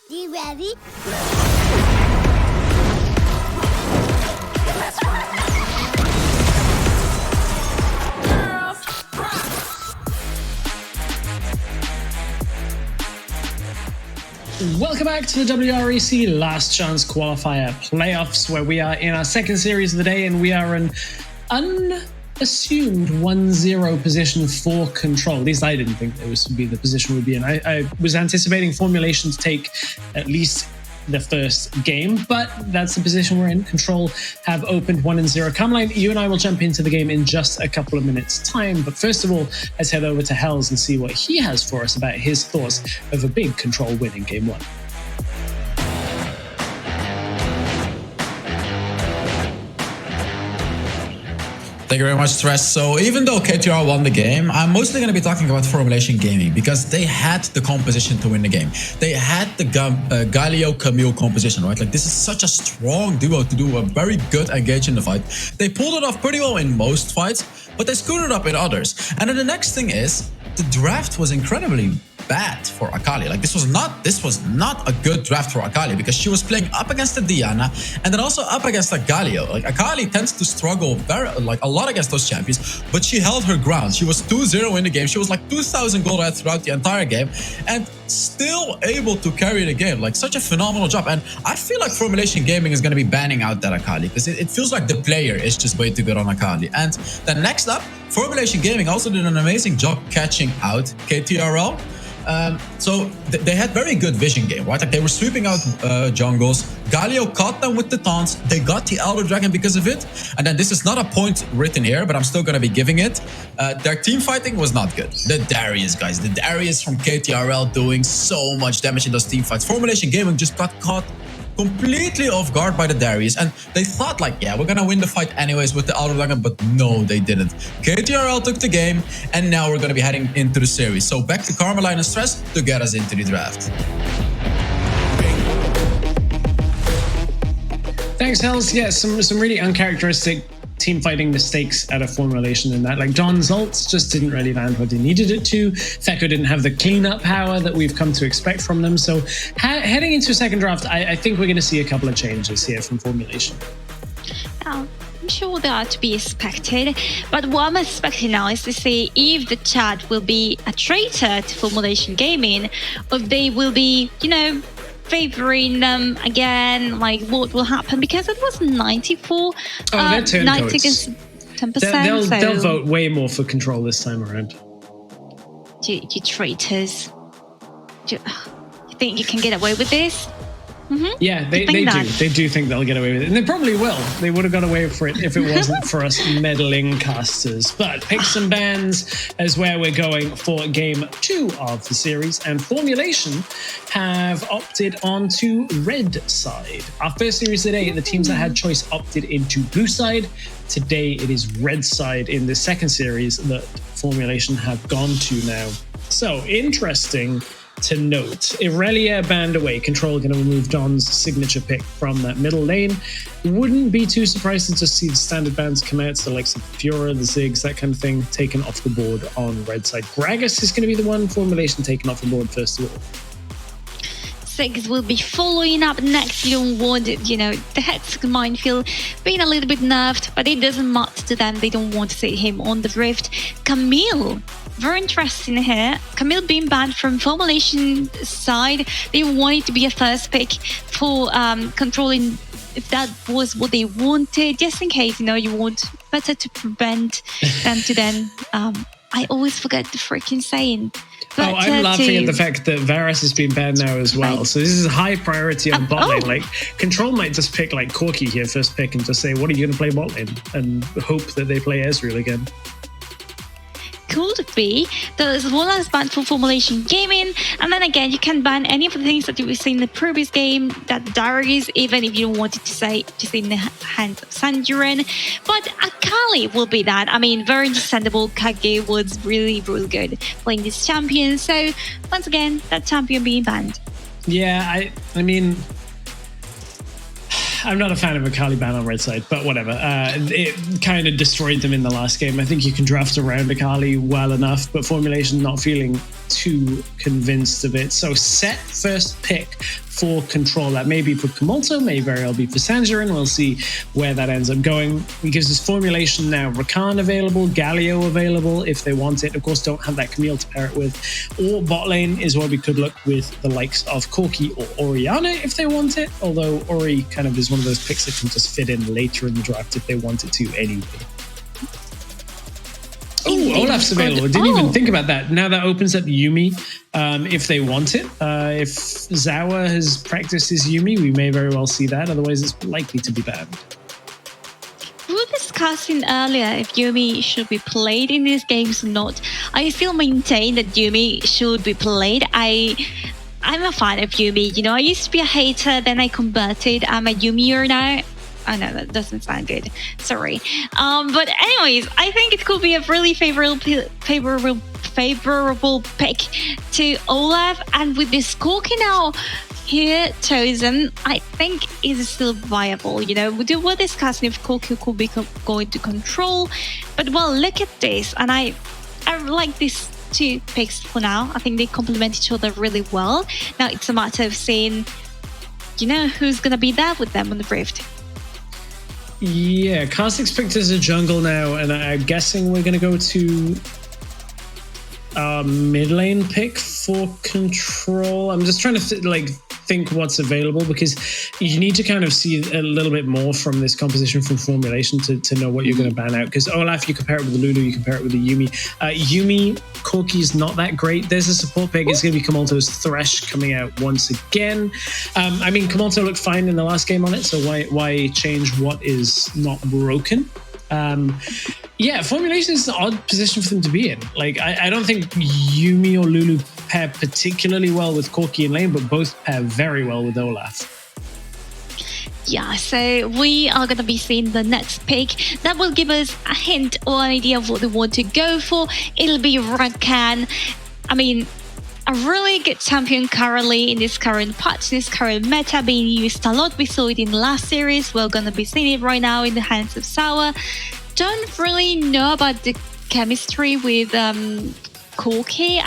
You ready? Welcome back to the WREC Last Chance Qualifier Playoffs, where we are in our second series of the day, and we are an unassumed 1-0 position for Control. At least I didn't think this would be the position we'd be in. I was anticipating Formulation to take at least the first game, but that's the position we're in. Control have opened 1-0. Carmeline, you and I will jump into the game in just a couple of minutes' time, but first of all, let's head over to Hells and see what he has for us about his thoughts of a big Control win in Game 1. Thank you very much, Stress. So even though KTRL won the game, I'm mostly going to be talking about Formulation Gaming because they had the composition to win the game. They had the Galio-Camille composition, right? Like, this is such a strong duo to do a very good engage in the fight. They pulled it off pretty well in most fights, but they screwed it up in others. And then the next thing is, the draft was incredibly bad for Akali. Like, this was not a good draft for Akali because she was playing up against the Diana and then also up against the Galio. Like, Akali tends to struggle a lot against those champions, but she held her ground. She was 2-0 in the game. She was like 2,000 gold ahead throughout the entire game and still able to carry the game. Like, such a phenomenal job. And I feel like Formulation Gaming is going to be banning out that Akali because it feels like the player is just way too good on Akali. And then next up, Formulation Gaming also did an amazing job catching out KTRL. So they had very good vision game, right? Like, they were sweeping out jungles. Galio caught them with the taunts. They got the Elder Dragon because of it. And then this is not a point written here, but I'm still going to be giving it. Their team fighting was not good. The Darius, guys. The Darius from KTRL doing so much damage in those team fights. Formulation Gaming just got caught completely off guard by the Darius, and they thought like, yeah, we're gonna win the fight anyways with the Elder Dragon, but no, they didn't. KTRL took the game, and now we're gonna be heading into the series. So back to Carmeline and Stress to get us into the draft. Thanks, Hells. Yeah, some really uncharacteristic team fighting mistakes out of Formulation in that. Like, Don's ults just didn't really land what they needed it to. Fekko didn't have the cleanup power that we've come to expect from them. So heading into a second draft, I think we're going to see a couple of changes here from Formulation. I'm sure they are to be expected, but what I'm expecting now is to see if the chat will be a traitor to Formulation Gaming, or if they will be, favoring them again, like what will happen, because it was 94 they're 10 90 votes. against 10%. They'll vote way more for Control this time around. You traitors. You think you can get away with this? Mm-hmm. Yeah, they do. They do think they'll get away with it. And they probably will. They would have got away with it if it wasn't for us meddling casters. But picks and bans is where we're going for game 2 of the series. And Formulation have opted onto red side. Our first series today, the teams that had choice opted into blue side. Today, it is red side in the second series that Formulation have gone to now. So, interesting to note. Irelia banned away. Control going to remove Don's signature pick from that middle lane. Wouldn't be too surprised to see the standard bans come out, so like Fura, the Ziggs, that kind of thing, taken off the board on red side. Gragas is going to be the one. Formulation taken off the board first of all. Ziggs will be following up next. You don't want, the Hex minefield being a little bit nerfed, but it doesn't matter to them. They don't want to see him on the Rift. Camille, very interesting here. Camille being banned from Formulation side. They wanted to be a first pick for controlling if that was what they wanted, just in case, you want better to prevent than to then. I always forget the freaking saying. Oh, I'm laughing at the fact that Varus has been banned now as well. So this is a high priority on bot lane. Like, Control might just pick like Corki here first pick and just say, what are you going to play bot lane? And hope that they play Ezreal again. Could be. There's one that's banned for formulation gaming, and then again you can ban any of the things that you have seen in the previous game, that diaries, even if you don't want it to say just in the hands of Sanjurin. But Akali will be that. I mean, very understandable. Kage was really good playing this champion, so once again that champion being banned. Yeah, I mean, I'm not a fan of a Akali ban on red side, but whatever. It kind of destroyed them in the last game. I think you can draft around Akali well enough, but formulation not feeling too convinced of it. So set first pick for Control. That may be for Kamulto, may very well be for Sanjurin. We'll see where that ends up going. It gives us formulation now. Rakan available, Galio available if they want it. Of course, don't have that Camille to pair it with. Or bot lane is where we could look with the likes of Corki or Orianna if they want it. Although Ori kind of is one of those picks that can just fit in later in the draft if they want it to anyway. Oh, Olaf's available. I didn't even think about that. Now that opens up Yuumi if they want it. If Zawa has practiced his Yuumi, we may very well see that. Otherwise, it's likely to be banned. We were discussing earlier if Yuumi should be played in these games or not. I still maintain that Yuumi should be played. I'm a fan of Yuumi. I used to be a hater, then I converted. I'm a Yuumier now. I know that doesn't sound good. Sorry. But anyways, I think it could be a really favorable pick to Olaf. And with this Corki now here chosen, I think is still viable. We were discussing if Corki could be going to Control. But well, look at this. And I like these two picks for now. I think they complement each other really well. Now it's a matter of seeing, who's going to be there with them on the Rift. Yeah, Caustic's picked as a jungle now, and I'm guessing we're going to go to mid lane pick for Control. I'm just trying to think what's available, because you need to kind of see a little bit more from this composition from formulation to know what you're going to ban out. Because Olaf, you compare it with the Lulu, you compare it with the Yuumi. Yuumi, Corki's not that great. There's a support pick. It's going to be Kamulto's Thresh coming out once again. I mean, Kamulto looked fine in the last game on it, so why change what is not broken? Yeah, formulation is an odd position for them to be in. I don't think Yuumi or Lulu pair particularly well with Corki in lane, but both pair very well with Olaf. Yeah, so we are going to be seeing the next pick. That will give us a hint or an idea of what they want to go for. It'll be Rakan. I mean, a really good champion currently in this current patch, this current meta, being used a lot. We saw it in the last series. We're going to be seeing it right now in the hands of Sour. Don't really know about the chemistry with Corki.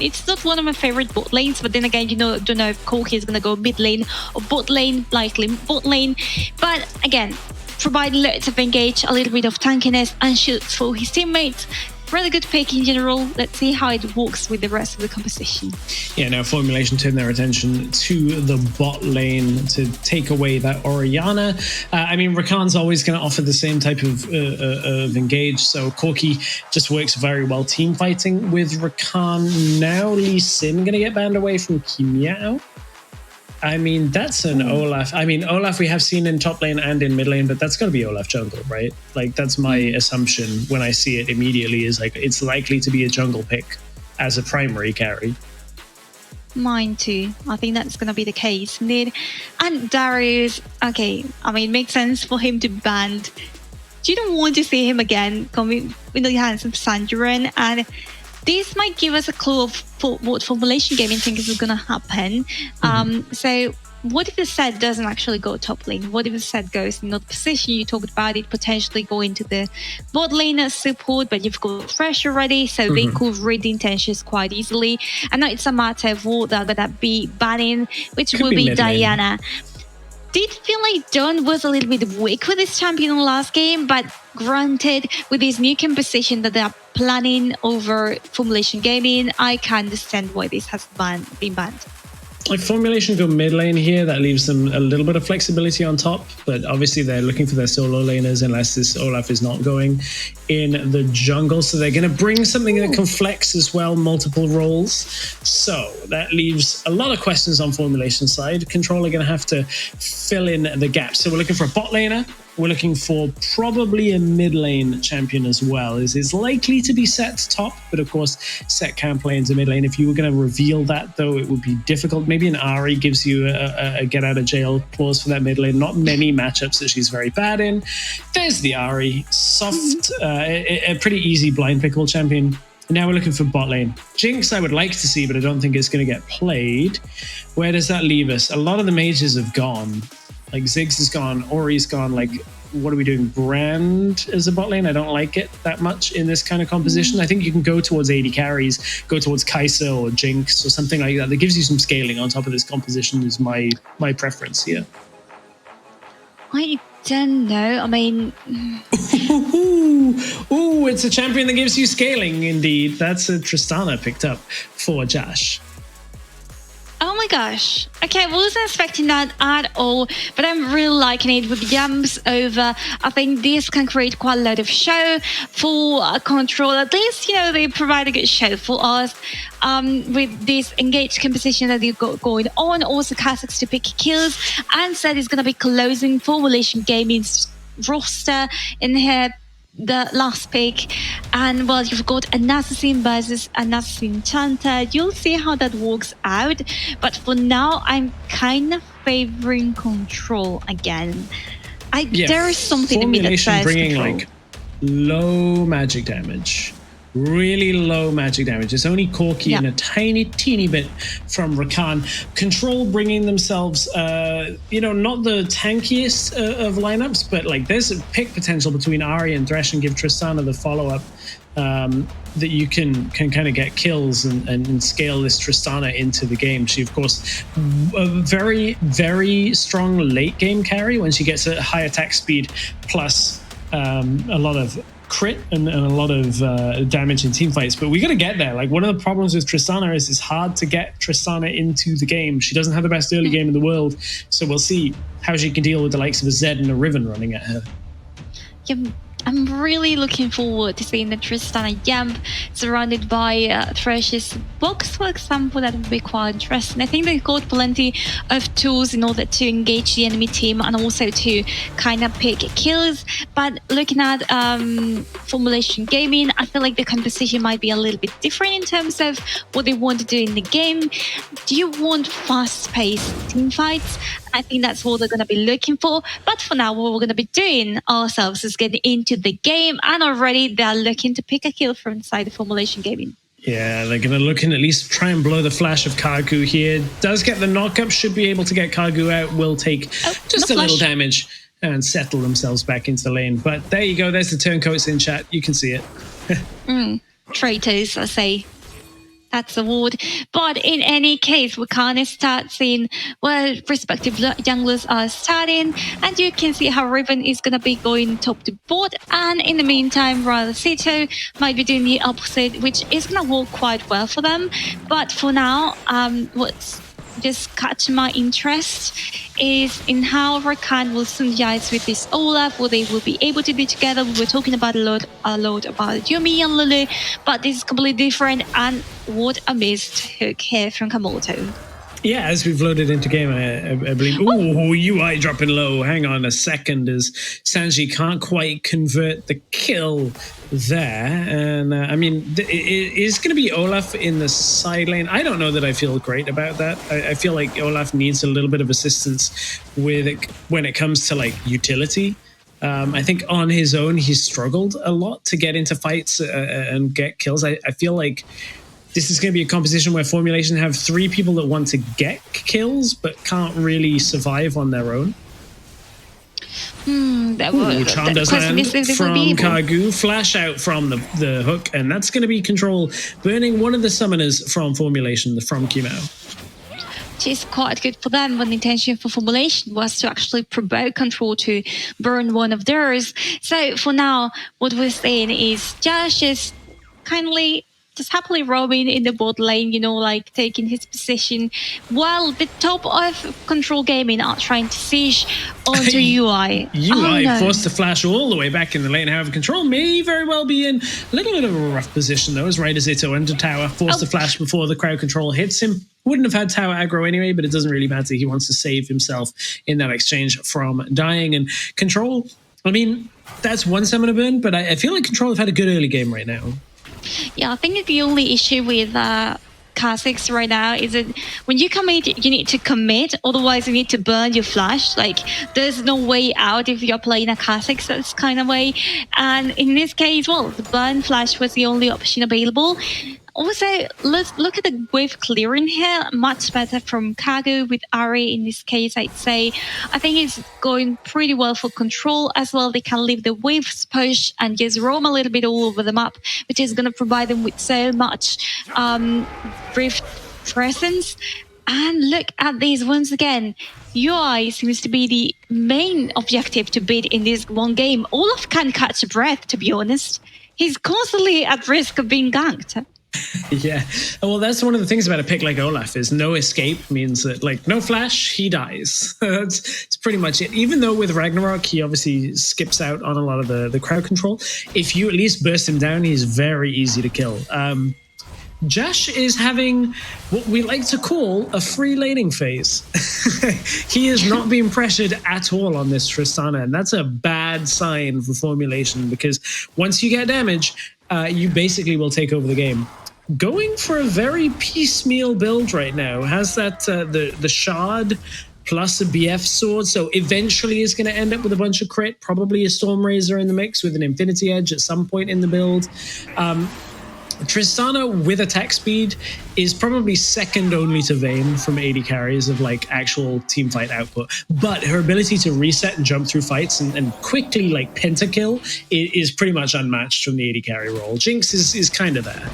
It's not one of my favorite bot lanes, but then again, don't know if Corki is going to go mid lane or bot lane, likely bot lane. But again, provide lots of engage, a little bit of tankiness, and shoots for his teammates. Really good pick in general. Let's see how it works with the rest of the composition. Yeah, now formulation turned their attention to the bot lane to take away that Orianna. I mean, Rakan's always going to offer the same type of engage, so Corki just works very well team fighting with Rakan. Now Lee Sin going to get banned away from Kimiao. I mean, that's an Olaf. I mean, Olaf we have seen in top lane and in mid lane, but that's going to be Olaf jungle, right? That's my assumption when I see it immediately, is it's likely to be a jungle pick as a primary carry. Mine too. I think that's going to be the case indeed. And Darius, okay, I mean, it makes sense for him to be banned. You don't want to see him again coming in the hands of Sanjurin, and this might give us a clue of what formulation gaming thinks is going to happen. So what if the set doesn't actually go top lane? What if the set goes in another position? You talked about it potentially going to the bot lane as support, but you've got Thresh already, so they could read the intentions quite easily. And now it's a matter of what they're going to be banning, which will be Diana. Did feel like Dawn was a little bit weak with this champion in the last game, but granted, with this new composition that they are planning over formulation gaming, I can understand why this has been banned. Like Formulation go mid lane here, that leaves them a little bit of flexibility on top, but obviously they're looking for their solo laners unless this Olaf is not going in the jungle. So they're going to bring something that can flex as well, multiple roles. So that leaves a lot of questions on Formulation side. Control are going to have to fill in the gaps. So we're looking for a bot laner. We're looking for probably a mid lane champion as well. Is likely to be set top, but of course, set can play into mid lane. If you were going to reveal that, though, it would be difficult. Maybe an Ahri gives you a get out of jail clause for that mid lane. Not many matchups that she's very bad in. There's the Ahri, soft, a pretty easy blind pickable champion. Now we're looking for bot lane. Jinx I would like to see, but I don't think it's going to get played. Where does that leave us? A lot of the mages have gone. Like Ziggs is gone, Ori's gone. Like, what are we doing? Brand as a bot lane? I don't like it that much in this kind of composition. I think you can go towards AD carries, go towards Kai'Sa or Jinx or something like that. That gives you some scaling on top of this composition is my preference here. I don't know. I mean, ooh, it's a champion that gives you scaling, indeed. That's a Tristana picked up for Josh. oh my gosh. Okay, I wasn't expecting that at all, but I'm really liking it with jumps over. I think this can create quite a lot of show for Control. At least, they provide a good show for us with this engaged composition that they've got going on. Also, Kazakhs to pick kills. And said it's going to be closing Formulation Gaming's roster in here. The last pick, and well, you've got an assassin versus an assassin chanter. You'll see how that works out, but for now I'm kind of favoring Control again. There is something in me that says bringing Control. like low magic damage, really low magic damage. It's only Corki and a teeny bit from Rakan. Control bringing themselves, not the tankiest of lineups, but like there's a pick potential between Ahri and Thresh and give Tristana the follow-up that you can kind of get kills and scale this Tristana into the game. She, of course, a very, very strong late game carry when she gets a high attack speed plus a lot of crit and a lot of damage in team fights, but we got to get there. Like, one of the problems with Tristana is it's hard to get Tristana into the game. She doesn't have the best early game in the world, so we'll see how she can deal with the likes of a Zed and a Riven running at her. Yeah, I'm really looking forward to seeing the Tristana jump surrounded by Thresh's box, for example. That would be quite interesting. I think they've got plenty of tools in order to engage the enemy team and also to kind of pick kills. But looking at Formulation Gaming, I feel like the composition might be a little bit different in terms of what they want to do in the game. Do you want fast-paced team fights? I think that's what they're going to be looking for. But for now, what we're going to be doing ourselves is getting into the game, and already they're looking to pick a kill from inside the Formulation Gaming. Yeah, they're going to look and at least try and blow the flash of Kargu here. Does get the knockup, should be able to get Kargu out, will take just a little damage and settle themselves back into the lane. But there you go, there's the turncoats in chat. You can see it. Traitors, I say. That's the word. But in any case, we kind of start seeing where respective junglers are starting, and you can see how Riven is going to be going top to bot, and in the meantime, Zito might be doing the opposite, which is going to work quite well for them. But for now, what's just catching my interest is in how Rakan will synergize with this Olaf, what they will be able to do together. We were talking about a lot about Yuumi and Lulu, but this is completely different, and what a missed hook here from Kamoto. Yeah, as we've loaded into game, I believe. Ooh, UI dropping low. Hang on a second, as Sanji can't quite convert the kill there. And it is going to be Olaf in the side lane. I don't know that I feel great about that. I feel like Olaf needs a little bit of assistance with it when it comes to like utility. I think on his own, he's struggled a lot to get into fights and get kills. I feel like this is going to be a composition where Formulation have three people that want to get kills but can't really survive on their own. Charm does land from Kargu, flash out from the hook, and that's going to be Control burning one of the summoners from Formulation, from Kimao. Which is quite good for them when the intention for Formulation was to actually provoke Control to burn one of theirs. So for now, what we're saying is Josh is kindly just happily roaming in the bot lane, like taking his position, while the top of Control Gaming are trying to siege onto UI. UI no. forced to flash all the way back in the lane. However, Control may very well be in a little bit of a rough position, though, as Ryder Zito under tower, forced to flash before the crowd control hits him. Wouldn't have had tower aggro anyway, but it doesn't really matter. He wants to save himself in that exchange from dying. And Control, I mean, that's one summoner burn, but I feel like Control have had a good early game right now. Yeah, I think the only issue with Kha'Zix right now is that when you commit, you need to commit. Otherwise, you need to burn your flash. Like, there's no way out if you're playing a Kha'Zix that's kind of way. And in this case, well, the burn flash was the only option available. Also, let's look at the wave clearing here. Much better from Kagu with Ari in this case, I'd say. I think it's going pretty well for Control as well. They can leave the waves push and just roam a little bit all over the map, which is going to provide them with so much Rift presence. And look at these once again. UI seems to be the main objective to beat in this one game. Olaf can't catch a breath, to be honest. He's constantly at risk of being ganked. Yeah, well, that's one of the things about a pick like Olaf is no escape means that, like, no flash, he dies. It's pretty much it. Even though with Ragnarok, he obviously skips out on a lot of the crowd control. If you at least burst him down, he's very easy to kill. Jash is having what we like to call a free laning phase. He is not being pressured at all on this Tristana, and that's a bad sign for formulation, because once you get damage, you basically will take over the game. Going for a very piecemeal build right now. Has that the shard plus a BF sword, so eventually is going to end up with a bunch of crit, probably a Stormrazor in the mix with an Infinity Edge at some point in the build. Tristana with attack speed is probably second only to Vayne from AD carries of like actual teamfight output, but her ability to reset and jump through fights and quickly like pentakill is pretty much unmatched from the AD carry role. Jinx is kind of there.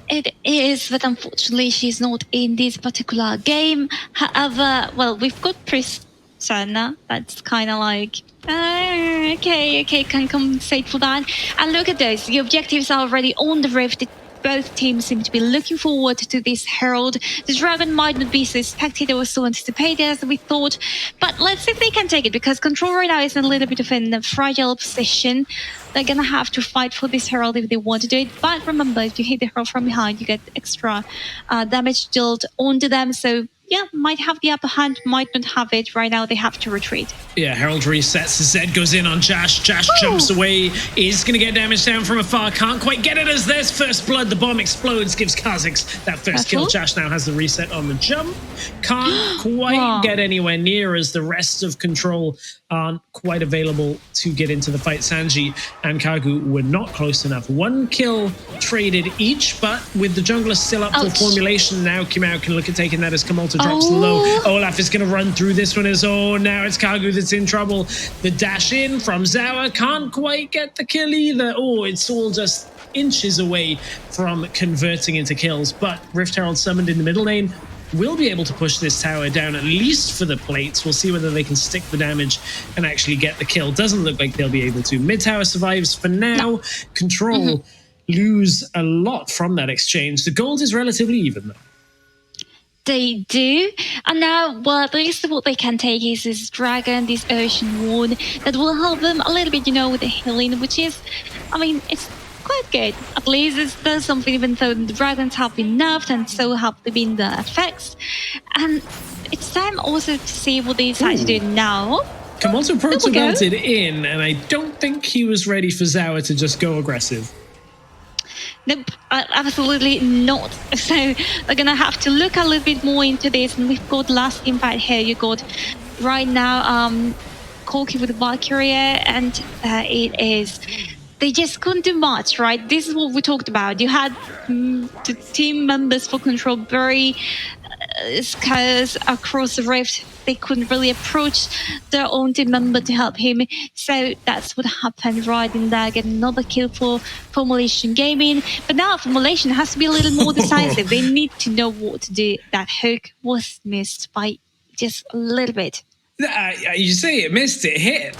It is, but unfortunately she's not in this particular game. However, well, we've got Tristana. That's kind of like, okay, can compensate for that. And look at this, the objectives are already on the Rift. Both teams seem to be looking forward to this Herald. The Dragon might not be so expected or so anticipated as we thought, but let's see if they can take it, because Control right now is in a little bit of a fragile position. They're going to have to fight for this Herald if they want to do it. But remember, if you hit the Herald from behind, you get extra damage dealt onto them. So yeah, might have the upper hand, might not have it. Right now, they have to retreat. Yeah, Herald resets. Zed goes in on Jash. Jash jumps away. Is going to get damage down from afar. Can't quite get it as there's first blood. The bomb explodes, gives Kha'Zix that first kill. Jash now has the reset on the jump. Can't quite get anywhere near as the rest of Control aren't quite available to get into the fight. Sanji and Kagu were not close enough. One kill traded each, but with the jungler still up for formulation, now Kimau can look at taking that as Kamolta drops low. Olaf is going to run through this one as, now it's Kagu that's in trouble. The dash in from Zawa can't quite get the kill either. It's all just inches away from converting into kills, but Rift Herald summoned in the middle lane will be able to push this tower down, at least for the plates. We'll see whether they can stick the damage and actually get the kill. Doesn't look like they'll be able to. Mid tower survives for now. Control lose a lot from that exchange. The gold is relatively even, though. They do. And now, well, at least what they can take is this Dragon, this Ocean Ward, that will help them a little bit, with the healing, which is, I mean, it's quite good. At least it does something, even though the dragons have been nerfed and so have been the effects. And it's time also to see what they decide to do now. Kamolta proto-belted in, and I don't think he was ready for Zawa to just go aggressive. Nope, absolutely not. So they're going to have to look a little bit more into this. And we've got last impact here. You got right now Corki with Valkyrie, and it is... They just couldn't do much, right? This is what we talked about. You had the team members for Control very scarce across the Rift. They couldn't really approach their own team member to help him. So that's what happened right in there. Get another kill for Formulation Gaming. But now Formulation has to be a little more decisive. They need to know what to do. That hook was missed by just a little bit. You say it missed, it hit.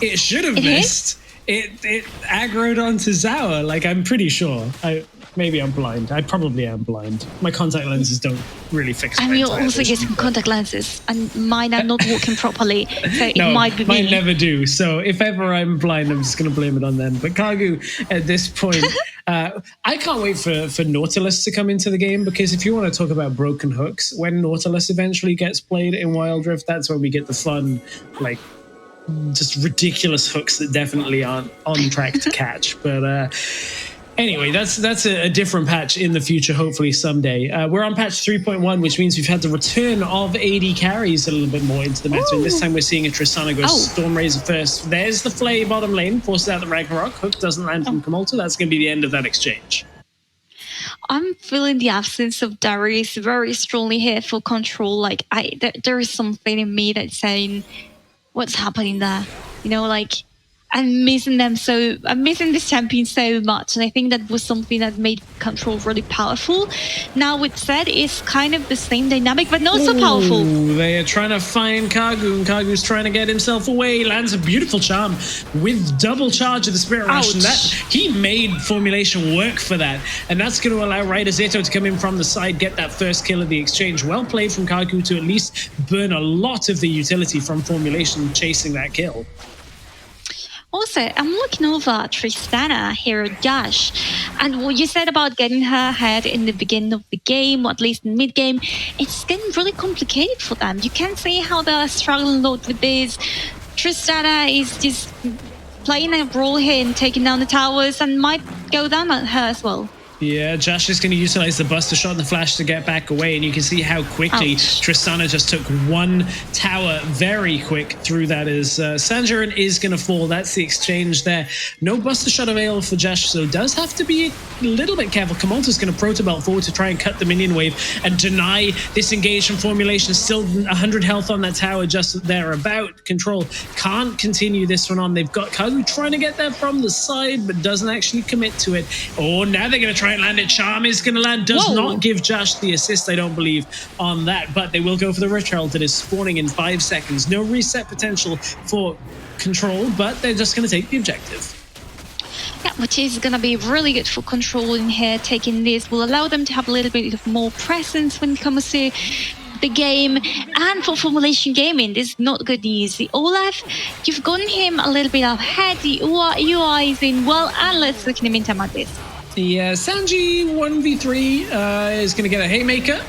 It should have missed. It aggroed onto Zawa, like, I'm pretty sure. Maybe I'm blind. I probably am blind. My contact lenses don't really fix my And you're entire also vision, getting but- contact lenses, and mine are not working properly, so it No, might be mine me. never do. So if ever I'm blind, I'm just going to blame it on them. But Kagu, at this point, I can't wait for Nautilus to come into the game, because if you want to talk about broken hooks, when Nautilus eventually gets played in Wild Rift, that's when we get the fun, like, just ridiculous hooks that definitely aren't on track to catch. But anyway, that's a different patch in the future, hopefully someday. We're on patch 3.1, which means we've had the return of AD carries a little bit more into the meta. And this time we're seeing a Tristana go Stormrazor first. There's the Flay bottom lane, forces out the Ragnarok. Hook doesn't land from Kamulta. That's going to be the end of that exchange. I'm feeling the absence of Darius very strongly here for Control. Like, there is something in me that's saying, what's happening there? You know, like, I'm missing this champion so much, and I think that was something that made Control really powerful. Now with Zed, it's kind of the same dynamic, but not so powerful. Ooh, they are trying to find Kagu, and Kagu's trying to get himself away. Lands a beautiful charm with double charge of the Spirit Rush, and that he made Formulation work for that, and that's going to allow Ryder Zito to come in from the side, get that first kill of the exchange. Well played from Kagu to at least burn a lot of the utility from Formulation chasing that kill. Also, I'm looking over Tristana here at Dash, and what you said about getting her head in the beginning of the game, or at least in mid-game, it's getting really complicated for them. You can see how they're struggling a lot with this. Tristana is just playing a role here and taking down the towers, and might go down on her as well. Yeah, Josh is going to utilize the Buster Shot and the Flash to get back away, and you can see how quickly Tristana just took one tower very quick through that as Sanjarin is going to fall. That's the exchange there. No Buster Shot available for Josh, so does have to be a little bit careful. Kamulta's going to Proto Belt forward to try and cut the minion wave and deny this engage from Formulation. Still 100 health on that tower just there. About Control can't continue this one on. They've got Kagu trying to get there from the side, but doesn't actually commit to it. Oh, now they're going to try and land it. Charm is going to land. Does not give Josh the assist, I don't believe, on that. But they will go for the Rich Herald that is spawning in 5 seconds. No reset potential for Control, but they're just going to take the objective. Yeah, which is going to be really good for Control in here. Taking this will allow them to have a little bit of more presence when it comes to the game. And for Formulation Gaming, this is not good news. The Olaf, you've gotten him a little bit ahead. The UI is in well, and let's look in the meantime at this. Yeah, Sanji 1v3 is going to get a Haymaker.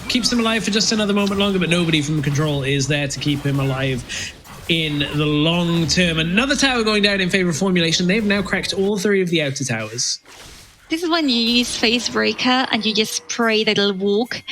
Keeps him alive for just another moment longer, but nobody from Control is there to keep him alive in the long term. Another tower going down in favor of Formulation. They've now cracked all 3 of the outer towers. This is when you use Phase Breaker and you just pray that it'll walk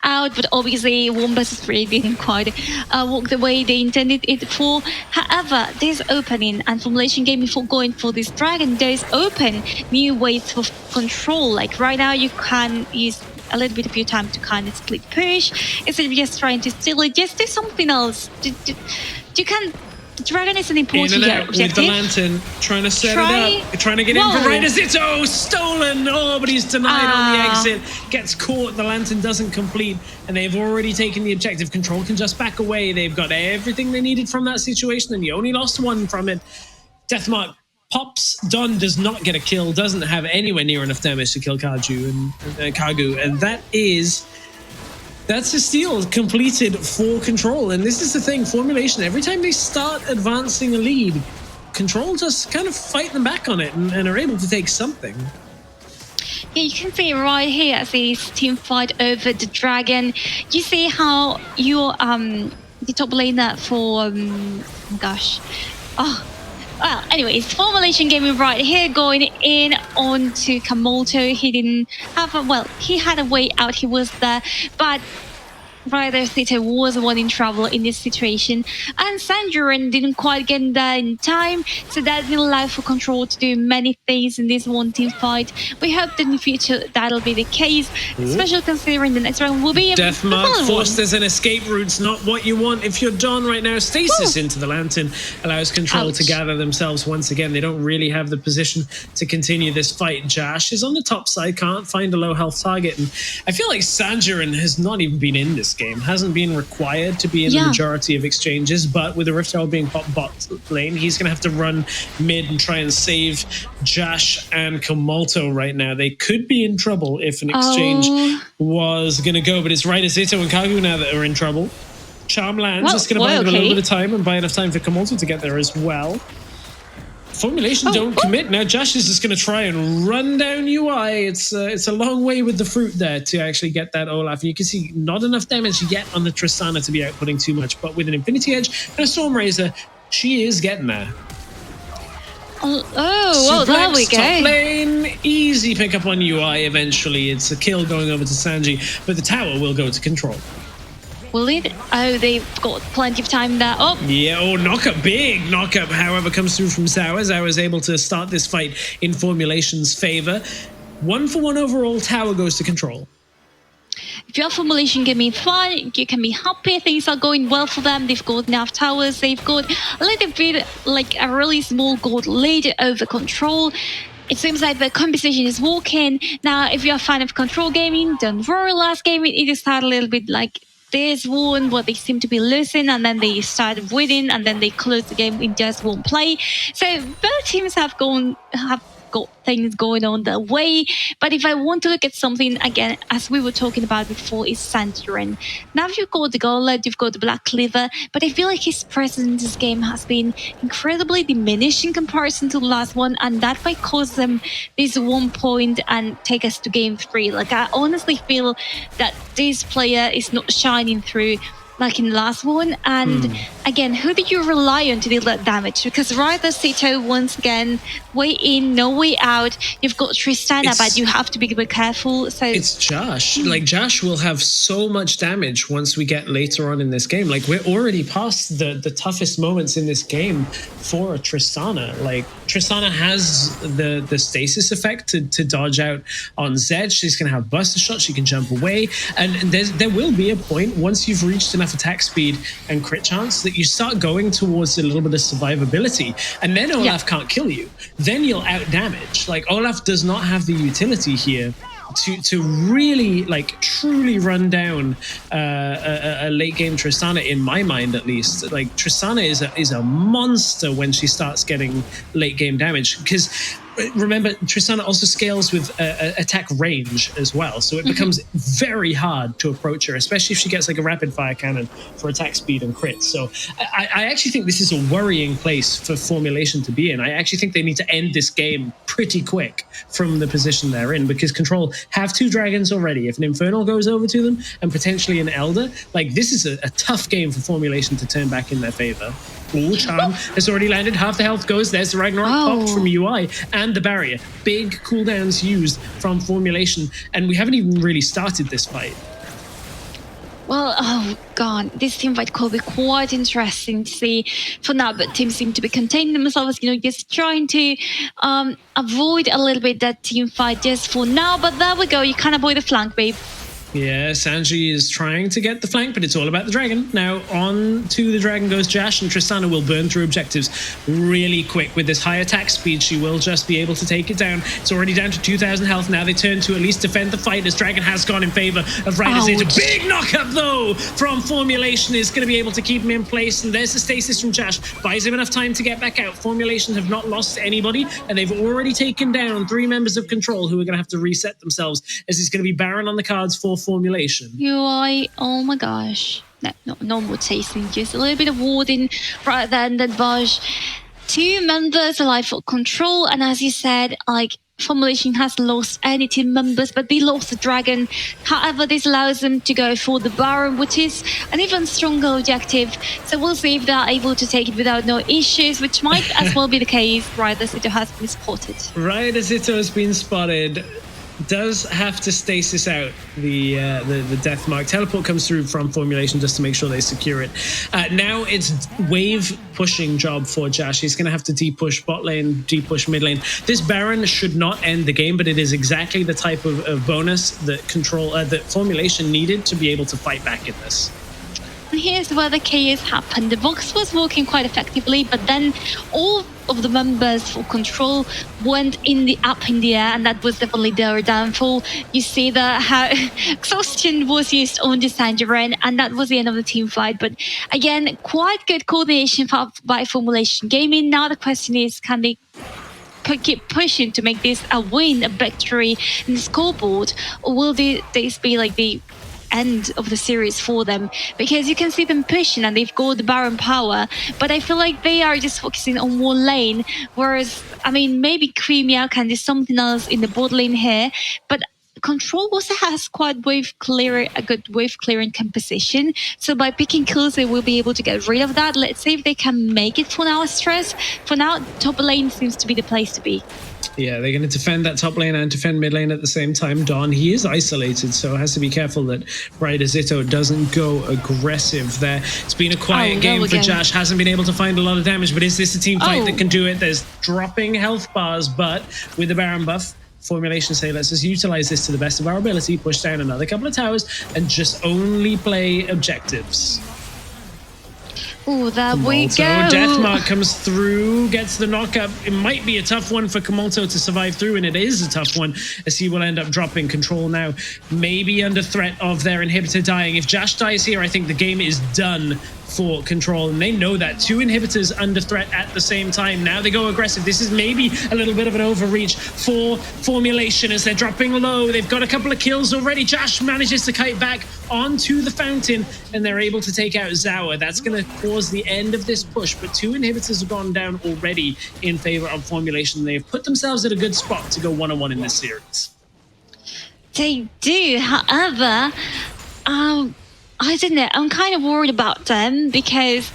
out, but obviously 1 versus 3 didn't quite walk the way they intended it for. However, there's opening, and Formulation Gaming for going for this dragon, there's open new ways for Control. Like right now you can use a little bit of your time to kind of split push instead of just trying to steal it. Just do something else. You can. The dragon is an important In and out with the lantern, trying to set it up, trying to get in for Ryder Zito, stolen! Oh, but he's denied on the exit, gets caught, the lantern doesn't complete, and they've already taken the objective. Control can just back away. They've got everything they needed from that situation, and you only lost 1 from it. Deathmark pops. Don does not get a kill, doesn't have anywhere near enough damage to kill Kagu, and that's a steal completed for Control. And this is the thing, Formulation, every time they start advancing a lead, Control just kind of fight them back on it and are able to take something. Yeah, you can see right here as this team fight over the dragon. You see how you're the top laner for well, anyways, Formulation Gaming right here going in onto Kamulta. He didn't have he had a way out, he was there, but Ryder Zito was the one in trouble in this situation, and Sanjarin didn't quite get there in time, so that didn't allow for Control to do many things in this one team fight. We hope that in the future that'll be the case, especially considering the next round will be a Deathmark forced as an escape route's not what you want if you're Don right now. Stasis into the lantern allows Control to gather themselves once again. They don't really have the position to continue this fight. Josh is on the top side, can't find a low health target, and I feel like Sanjarin has not even been in this game. Hasn't been required to be in the majority of exchanges, but with the Rift Tower being bot lane, he's going to have to run mid and try and save Jash and Komalto right now. They could be in trouble if an exchange was going to go, but it's Ryder Zito and Kagu now that are in trouble. Charm lands. It's going to buy them a little bit of time and buy enough time for Komalto to get there as well. Formulation don't commit. Now Josh is just going to try and run down UI. It's a long way with the fruit there to actually get that Olaf. You can see not enough damage yet on the Tristana to be outputting too much, but with an Infinity Edge and a Stormrazor, she is getting there. Well, there we go. Top lane, easy pickup on UI eventually. It's a kill going over to Sanji, but the tower will go to Control. Will it? Oh, they've got plenty of time there. Oh, yeah. Oh, knockup, big knockup. However, comes through from Zawa. Zawa is able to start this fight in Formulation's favor. 1-for-1 overall. Tower goes to Control. If your Formulation gaming fun, you can be happy. Things are going well for them. They've got enough towers. They've got a little bit like a really small gold lead over Control. It seems like the competition is working. Now, if you're a fan of Control gaming, don't worry. Last game, it started a little bit like this one, where they seem to be losing, and then they started winning, and then they closed the game in just one play. So both teams have got things going on their way. But if I want to look at something again, as we were talking about before, is Santurin. Now you've got the Gauntlet, you've got the Black Cleaver, but I feel like his presence in this game has been incredibly diminished in comparison to the last one, and that might cause them this 1 point and take us to game 3. Like, I honestly feel that this player is not shining through like in the last one. And again, who did you rely on to deal that damage? Because Ryder Zito, once again, way in, no way out. You've got Tristana, but you have to be a bit careful. So it's Josh. Like, Josh will have so much damage once we get later on in this game. Like, we're already past the toughest moments in this game for Tristana. Like, Tristana has the stasis effect to dodge out on Zed. She's going to have Buster Shot. She can jump away. And there will be a point, once you've reached enough attack speed and crit chance, that you start going towards a little bit of survivability. And then Olaf can't kill you. Then you'll out damage. Like, Olaf does not have the utility here to really, like, truly run down a late game Tristana, in my mind at least. Like, Tristana is a monster when she starts getting late game damage, because remember, Tristana also scales with attack range as well, so it becomes very hard to approach her, especially if she gets like a rapid fire cannon for attack speed and crit. So I actually think this is a worrying place for Formulation to be in. I actually think they need to end this game pretty quick from the position they're in, because Control have 2 dragons already. If an Infernal goes over to them and potentially an Elder, like, this is a tough game for Formulation to turn back in their favor. Ooh, Charm has already landed. Half the health goes. There's the Ragnarok pop from UI and the barrier. Big cooldowns used from Formulation, and we haven't even really started this fight. Well, oh god, this team fight could be quite interesting to see for now, but teams seem to be containing themselves, you know, just trying to avoid a little bit that team fight just for now. But there we go, you can't avoid the flank, babe. Yeah, Sanji is trying to get the flank, but it's all about the dragon. Now, on to the dragon goes Jash, and Tristana will burn through objectives really quick. With this high attack speed, she will just be able to take it down. It's already down to 2,000 health. Now they turn to at least defend the fight, as Dragon has gone in favor of Ryder Zito. Big knockup, though, from Formulation is going to be able to keep him in place. And there's the stasis from Jash. Buys him enough time to get back out. Formulation have not lost anybody, and they've already taken down 3 members of Control, who are going to have to reset themselves, as it's going to be Baron on the cards for Formulation. UI, oh my gosh. No more tasting, just a little bit of warding right then, then Baj. 2 members alive for Control, and as you said, like, Formulation has lost any team members, but they lost the Dragon. However, this allows them to go for the Baron, which is an even stronger objective. So we'll see if they're able to take it without no issues, which might as well be the case. Ryder Zito has been spotted. Ryder Zito has been spotted. Does have to stasis out the death mark. Teleport comes through from Formulation just to make sure they secure it. Now it's wave pushing job for Josh. He's going to have to de-push bot lane, de-push mid lane. This Baron should not end the game, but it is exactly the type of bonus that that Formulation needed to be able to fight back in this. And here's where the chaos happened. The box was working quite effectively, but then all of the members for Control went up in the air, and that was definitely their downfall. You see that how exhaustion was used on the Sanjaran, and that was the end of the team fight. But again, quite good coordination by Formulation Gaming. Now the question is, can they keep pushing to make this a win, a victory in the scoreboard, or will this be like the end of the series for them? Because you can see them pushing and they've got the Baron power, but I feel like they are just focusing on one lane, whereas I mean maybe Creamia can do something else in the bot lane here, but Control also has quite a good wave clearing composition, so by picking kills they will be able to get rid of that. Let's see if they can make it for now. Stress for now, top lane seems to be the place to be. Yeah, they're going to defend that top lane and defend mid lane at the same time. Don, he is isolated, so has to be careful that Rider Zito doesn't go aggressive there. It's been a quiet game for Josh, hasn't been able to find a lot of damage, but is this a team fight that can do it? There's dropping health bars, but with the Baron buff, Formulation say, let's just utilize this to the best of our ability, push down another couple of towers, and just only play objectives. Oh, there we go. Deathmark comes through, gets the knockup. It might be a tough one for Komoto to survive through, and it is a tough one, as he will end up dropping Control now. Maybe under threat of their inhibitor dying. If Josh dies here, I think the game is done for Control, and they know that. 2 inhibitors under threat at the same time. Now they go aggressive. This is maybe a little bit of an overreach for Formulation as they're dropping low. They've got a couple of kills already. Josh manages to kite back onto the fountain, and they're able to take out Zawa. That's going to cause the end of this push, but 2 inhibitors have gone down already in favor of Formulation. They've put themselves at a good spot to go 1-on-1 in this series. They do, however, I don't know, I'm kind of worried about them because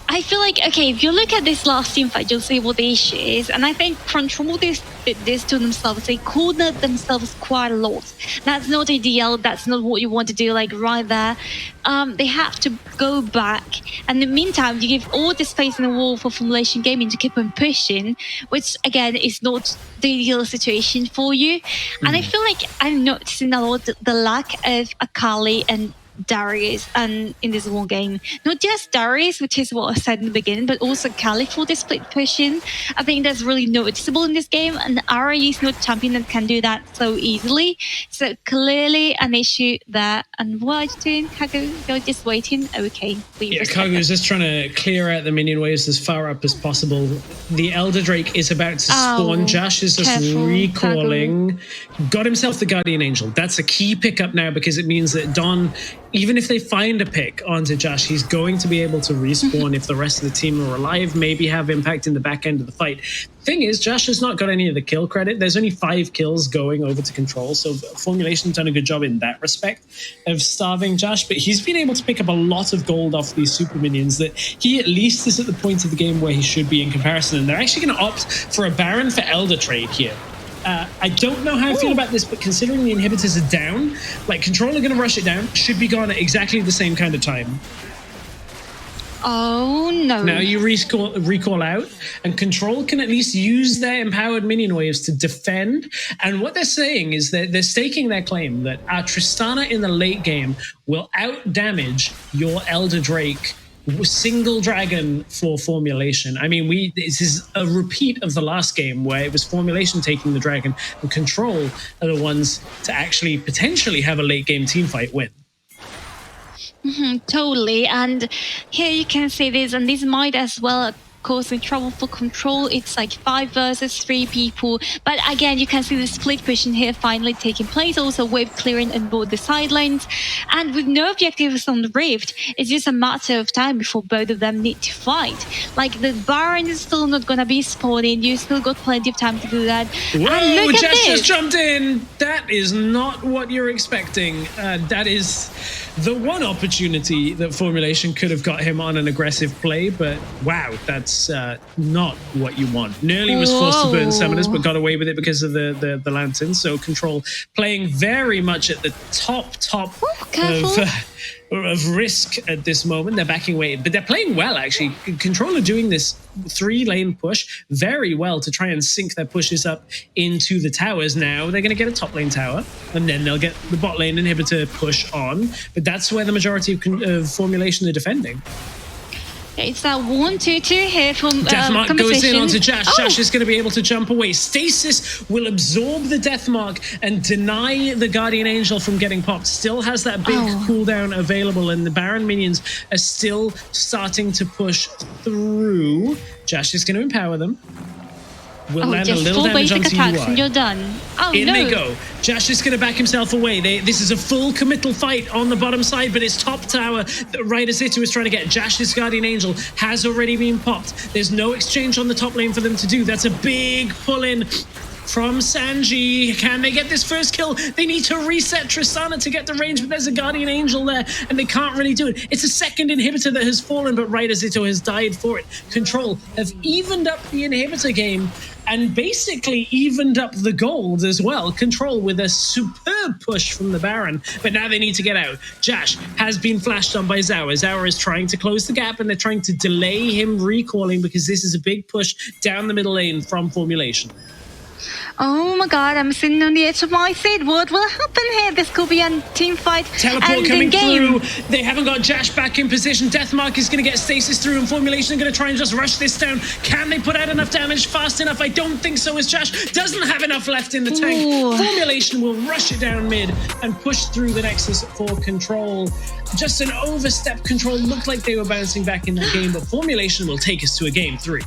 I feel like, okay, if you look at this last team fight, you'll see what the issue is. And I think Control did this to themselves. They cornered themselves quite a lot. That's not ideal. That's not what you want to do, like right there. They have to go back. And in the meantime, you give all the space in the wall for Formulation Gaming to keep on pushing, which again is not the ideal situation for you. And I feel like I'm noticing a lot the lack of Akali and Darius and in this one game, not just Darius, which is what I said in the beginning, but also Kali for the split pushing. I think that's really noticeable in this game, and Ari is not a champion that can do that so easily, so clearly an issue there. And what are you doing, Kagu? You're just waiting? Okay, yeah, Kagu's just trying to clear out the minion waves as far up as possible. The Elder Drake is about to spawn. Josh is just recalling. Kagu got himself the Guardian Angel. That's a key pickup now, because it means that Don, even if they find a pick onto Josh, he's going to be able to respawn if the rest of the team are alive, maybe have impact in the back end of the fight. Thing is, Josh has not got any of the kill credit. There's only 5 kills going over to Control, so Formulation's done a good job in that respect of starving Josh, but he's been able to pick up a lot of gold off these super minions that he at least is at the point of the game where he should be in comparison, and they're actually going to opt for a Baron for Elder trade here. I don't know how I feel about this, but considering the inhibitors are down, like Control are going to rush it down, should be gone at exactly the same kind of time. Oh no. Now you recall out, and Control can at least use their empowered minion waves to defend. And what they're saying is that they're staking their claim that our Tristana in the late game will out damage your Elder Drake single dragon for Formulation. I mean, this is a repeat of the last game where it was Formulation taking the dragon, and Control are the ones to actually potentially have a late game team fight win. Totally. And here you can see this, and this might as well causing trouble for Control. It's like 5 versus 3 people, but again you can see the split pushing here finally taking place, also wave clearing on both the sidelines, and with no objectives on the Rift, it's just a matter of time before both of them need to fight. Like the Baron is still not gonna be spawning, you still got plenty of time to do that. Whoa, and look at Jess this. just jumped in. That is not what you're expecting. That is the one opportunity that Formulation could have got him on an aggressive play, but wow, that's not what you want. Nearly was forced to burn summoners, but got away with it because of the lantern. So Control playing very much at the top of risk at this moment. They're backing away, but they're playing well, actually. Control are doing this 3-lane push very well to try and sync their pushes up into the towers. Now they're going to get a top lane tower, and then they'll get the bot lane inhibitor push on, but that's where the majority of Formulation are defending. It's that 1-2-2 here from Deathmark goes in onto Jash. Oh. Jash is going to be able to jump away. Stasis will absorb the Deathmark and deny the Guardian Angel from getting popped. Still has that big cooldown available, and the Baron minions are still starting to push through. Jash is going to empower them. Will land a just little 4 damage basic onto attacks UI. and you're done. Oh, In no. they go. Jash is going to back himself away. This is a full committal fight on the bottom side, but it's top tower that Ryder Zito is trying to get. Jash's Guardian Angel has already been popped. There's no exchange on the top lane for them to do. That's a big pull-in from Sanji. Can they get this first kill? They need to reset Tristana to get the range, but there's a Guardian Angel there, and they can't really do it. It's a second inhibitor that has fallen, but Ryder Zito has died for it. Control have evened up the inhibitor game and basically evened up the gold as well. Control with a superb push from the Baron, but now they need to get out. Jash has been flashed on by Zawa. Zawa is trying to close the gap, and they're trying to delay him recalling because this is a big push down the middle lane from Formulation. Oh my god, I'm sitting on the edge of my seat. What will happen here? This could be a team fight. Teleport and coming game. through. They haven't got Jash back in position. Deathmark is going to get Stasis through, and Formulation are going to try and just rush this down. Can they put out enough damage fast enough? I don't think so, as Jash doesn't have enough left in the tank. Ooh. Formulation will rush it down mid and push through the Nexus for Control. Just an overstep. Control looked like they were bouncing back in that game, but Formulation will take us to a game 3.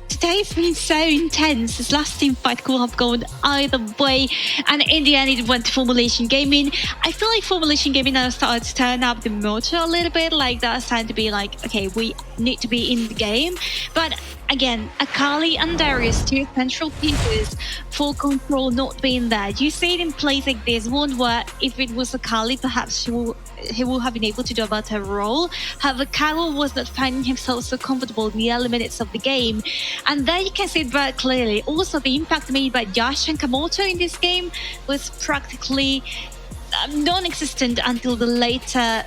Today's been so intense. This last team fight could have gone either way, and in the end it went to Formulation Gaming. I feel like Formulation Gaming now started to turn up the motor a little bit, like that's time to be like, okay, we need to be in the game. But again, Akali and Darius, 2 central pieces for Control not being there. You see it in plays like this one where if it was Akali, perhaps he will have been able to do a better role. However, Carol was not finding himself so comfortable in the early minutes of the game. And there you can see it very clearly. Also, the impact made by Yash and Kamoto in this game was practically non-existent until the later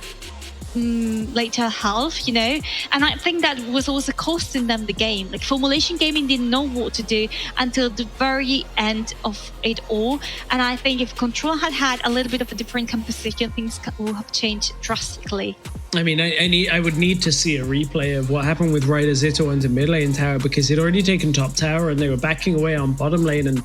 half, you know, and I think that was also costing them the game. Like Formulation Gaming didn't know what to do until the very end of it all, and I think if Control had a little bit of a different composition, things would have changed drastically. I mean, I would need to see a replay of what happened with Ryder Zito into mid lane tower, because he'd already taken top tower and they were backing away on bottom lane, and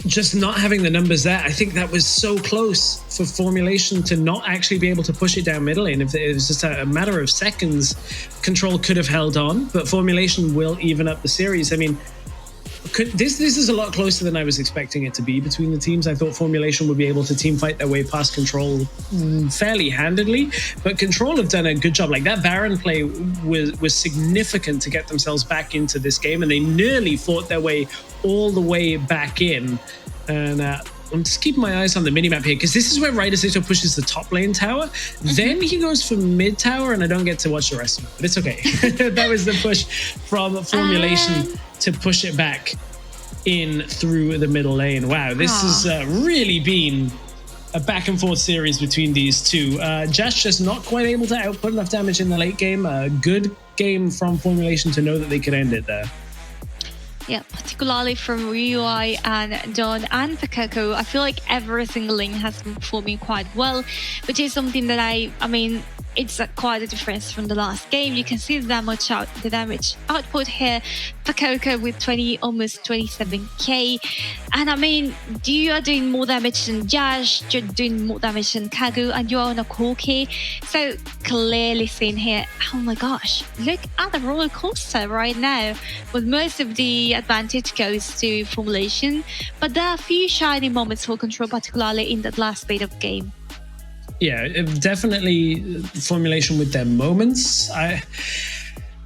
just not having the numbers there, I think that was so close for Formulation to not actually be able to push it down middle lane. If it was just a matter of seconds, Control could have held on, but Formulation will even up the series. I mean, this is a lot closer than I was expecting it to be between the teams. I thought Formulation would be able to team fight their way past Control fairly handedly, but Control have done a good job. Like that Baron play was significant to get themselves back into this game, and they nearly fought their way all the way back in. And I'm just keeping my eyes on the minimap here, because this is where Ryder Zito pushes the top lane tower. Then he goes for mid tower, and I don't get to watch the rest of it, but it's okay. That was the push from Formulation to push it back in through the middle lane. Wow, this has really been a back and forth series between these two. Jash just not quite able to output enough damage in the late game. A good game from Formulation to know that they could end it there. Yeah, particularly from Ryui and Don and Pakako. I feel like every single lane has been performing quite well, which is something that I mean, it's quite a difference from the last game. You can see the damage output here. Pakako with almost 27k, and I mean, you are doing more damage than Jash, you're doing more damage than Kagu, and you're on a Corki. So clearly seen here. Oh my gosh, look at the roller coaster right now. With most of the advantage goes to Formulation, but there are a few shining moments for Control, particularly in that last bit of game. Yeah, definitely Formulation with their moments.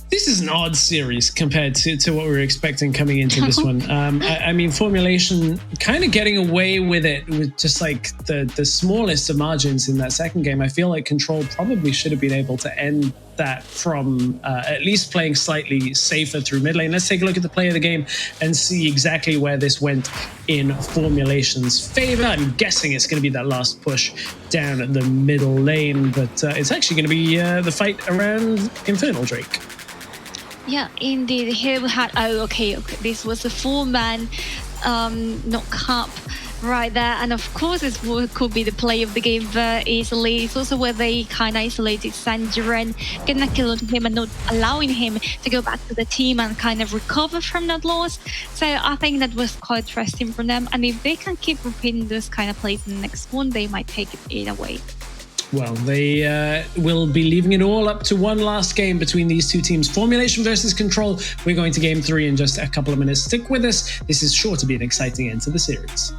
This This is an odd series compared to what we were expecting coming into this one. I mean, Formulation kind of getting away with it with just like the smallest of margins in that second game. I feel like Control probably should have been able to end that from at least playing slightly safer through mid lane. Let's take a look at the play of the game and see exactly where this went in Formulation's favor. I'm guessing it's going to be that last push down the middle lane, but it's actually going to be the fight around Infernal Drake. Yeah, indeed. Here we had, okay, this was a 4-man knock up right there. And of course, this could be the play of the game very easily. It's also where they kind of isolated Sanjiren, getting a kill on him and not allowing him to go back to the team and kind of recover from that loss. So I think that was quite interesting from them. And if they can keep repeating this kind of plays in the next one, they might take it in a way. Well, they will be leaving it all up to one last game between these two teams. Formulation versus Control. We're going to game 3 in just a couple of minutes. Stick with us. This is sure to be an exciting end to the series.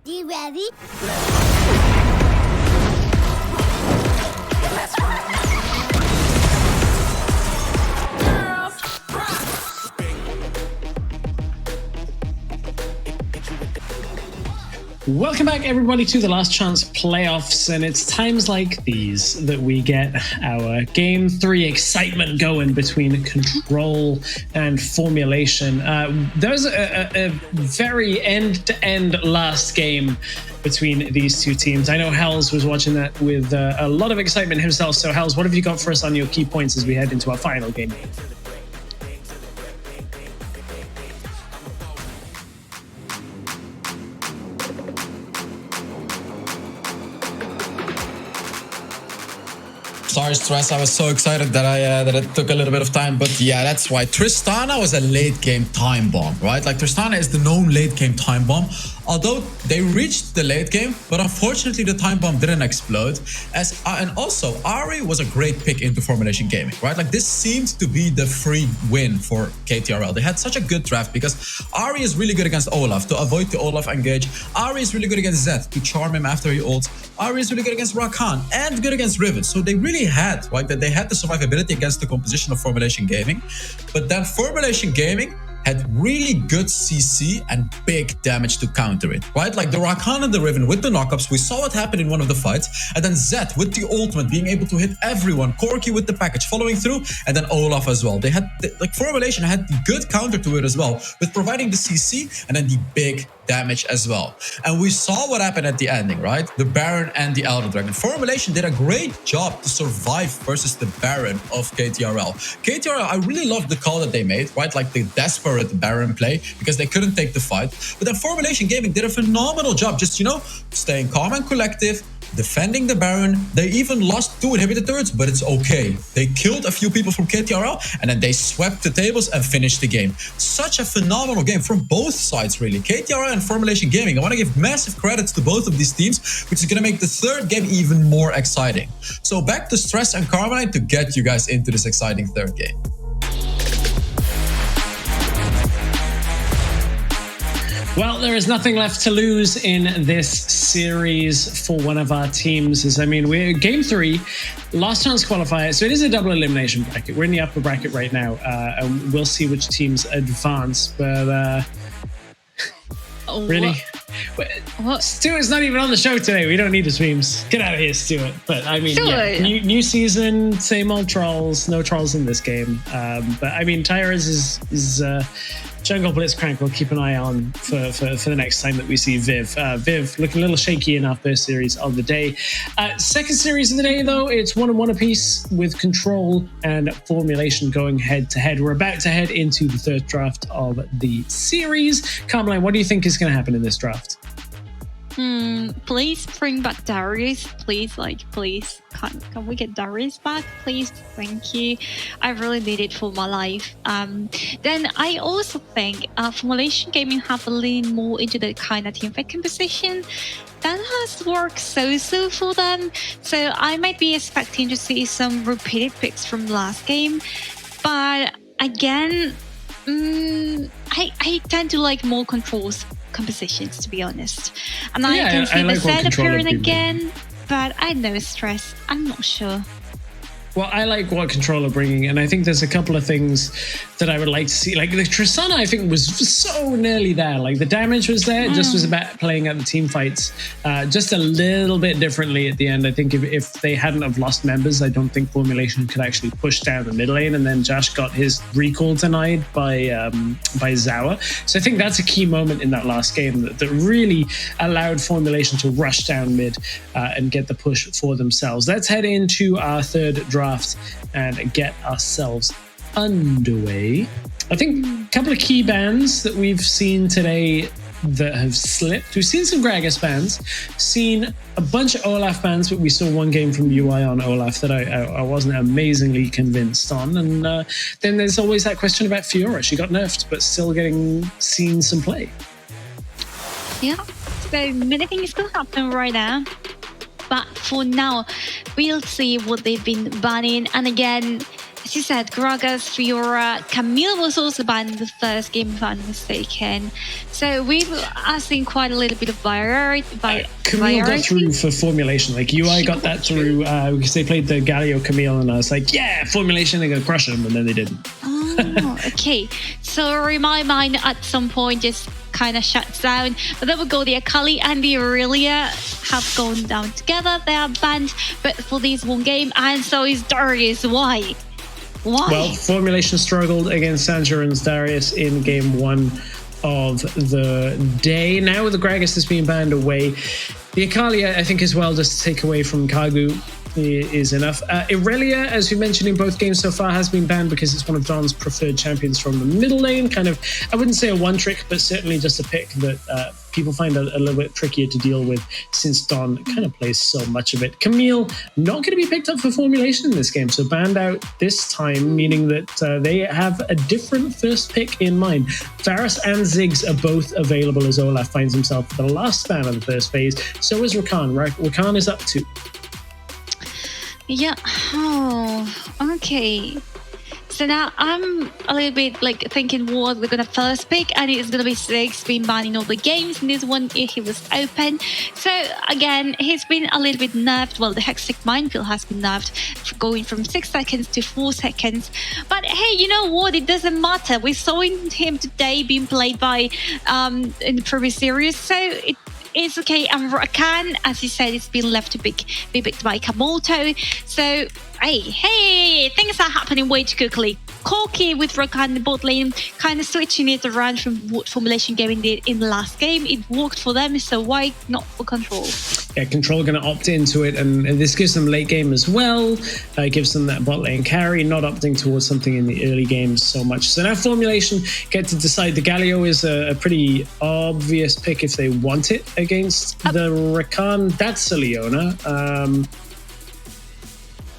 You ready? Welcome back, everybody, to the Last Chance playoffs, and it's times like these that we get our Game 3 excitement going between Control and Formulation. There was a very end-to-end last game between these two teams. I know Hells was watching that with a lot of excitement himself. So, Hells, what have you got for us on your key points as we head into our final game? Sorry, Stress. I was so excited that it took a little bit of time, but yeah, that's why Tristana was a late game time bomb, right? Like Tristana is the known late game time bomb. Although they reached the late game, but unfortunately the time bomb didn't explode. And also Ari was a great pick into Formulation Gaming, right? Like this seemed to be the free win for KTRL. They had such a good draft because Ari is really good against Olaf to avoid the Olaf engage. Ari is really good against Zed to charm him after he ults. Ari is really good against Rakan and good against Rivet. So they really had, right, that they had the survivability against the composition of Formulation Gaming. But then Formulation Gaming had really good CC and big damage to counter it, right? Like the Rakan and the Riven with the knockups, we saw what happened in one of the fights, and then Zed with the ultimate being able to hit everyone, Corki with the package following through, and then Olaf as well. They had, like Formulation had the good counter to it as well, with providing the CC and then the big damage as well. And we saw what happened at the ending, right? The Baron and the Elder Dragon. Formulation did a great job to survive versus the Baron of KTRL. KTRL, I really loved the call that they made, right? Like the desperate Baron play, because they couldn't take the fight. But then Formulation Gaming did a phenomenal job, just, you know, staying calm and collective, defending the Baron. They even lost 2 inhibitor turrets, but it's okay. They killed a few people from KTRL, and then they swept the tables and finished the game. Such a phenomenal game from both sides, really. KTRL and Formulation Gaming. I want to give massive credits to both of these teams, which is going to make the third game even more exciting. So back to Stress and Carbonite to get you guys into this exciting third game. Well, there is nothing left to lose in this series for one of our teams. As I mean, we're Game 3, last chance qualifier. So it is a double elimination bracket. We're in the upper bracket right now, and we'll see which teams advance. But really? What? Stuart's not even on the show today. We don't need the streams. Get out of here, Stuart. But I mean, yeah, new season, same old trolls. No trolls in this game. But I mean, Tyrus is Jungle Blitzcrank. We'll keep an eye on for the next time that we see Viv. Viv looking a little shaky in our first series of the day. Second series of the day, though, it's 1-1 apiece with Control and Formulation going head to head. We're about to head into the third draft of the series. Carmeline, what do you think is going to happen in this draft? Please bring back Darius. Please, please. Can we get Darius back? Please, thank you. I really need it for my life. Then I also think Formulation Gaming have leaned more into the kind of teamfight composition. That has worked so for them. So I might be expecting to see some repeated picks from last game. But again, I tend to like more Control's compositions, to be honest. And I can see the set appearing again, but I know Stress. I'm not sure. Well, I like what Control are bringing, and I think there's a couple of things that I would like to see. Like the Tristana, I think, was so nearly there. Like the damage was there, it just was about playing out the team fights just a little bit differently at the end. I think if they hadn't have lost members, I don't think Formulation could actually push down the mid lane, and then Josh got his recall denied by Zawa. So I think that's a key moment in that last game that really allowed Formulation to rush down mid and get the push for themselves. Let's head into our third draft and get ourselves underway. I think a couple of key bans that we've seen today that have slipped. We've seen some Gragas bans, seen a bunch of Olaf bans, but we saw one game from UI on Olaf that I wasn't amazingly convinced on. And then there's always that question about Fiora. She got nerfed, but still getting seen some play. Yeah, so many things could happen right now. But for now, we'll see what they've been banning. And again, as you said, Gragas, Fiora, Camille was also banned in the first game, if I'm mistaken. So we are seeing quite a little bit of variety. Camille got through for Formulation. Like UI got that through because they played the Galio Camille, and I was like, yeah, Formulation, they're going to crush them, and then they didn't. Oh, okay. So in my mind, at some point, just kind of shuts down. But then we go the Akali and the Aurelia have gone down together. They are banned, but for this one game, and so is Darius. Why? Well, Formulation struggled against Sanjarin's Darius in game 1 of the day. Now the Gragas has been banned away. The Akali, I think, as well, just to take away from Kagu is enough. Irelia, as we mentioned in both games so far, has been banned because it's one of Don's preferred champions from the middle lane. Kind of, I wouldn't say a one trick, but certainly just a pick that people find a little bit trickier to deal with since Don kind of plays so much of it. Camille, not going to be picked up for Formulation in this game, so banned out this time, meaning that they have a different first pick in mind. Varus and Ziggs are both available as Olaf finds himself for the last ban of the first phase. So is Rakan. Rakan is up too. Yeah. Oh, okay. So now I'm a little bit like thinking what we're gonna first pick, and it's gonna be Ziggs being banned in all the games. In this one, he was open. So again, he's been a little bit nerfed. Well, the Hextech Minefield has been nerfed, going from 6 seconds to 4 seconds. But hey, you know what? It doesn't matter. We saw him today being played by in the previous series, so it's okay. And Rakan, as you said, it's been left to be picked by Kamoto. So hey, things are happening way too quickly. Corki with Rakan in the bot lane, kind of switching it around from what Formulation Gaming did in the last game. It worked for them, so why not for Control? Yeah, Control going to opt into it, and this gives them late game as well. Gives them that bot lane carry, not opting towards something in the early games so much. So now Formulation get to decide. The Galio is a pretty obvious pick if they want it against the Rakan. That's a Leona.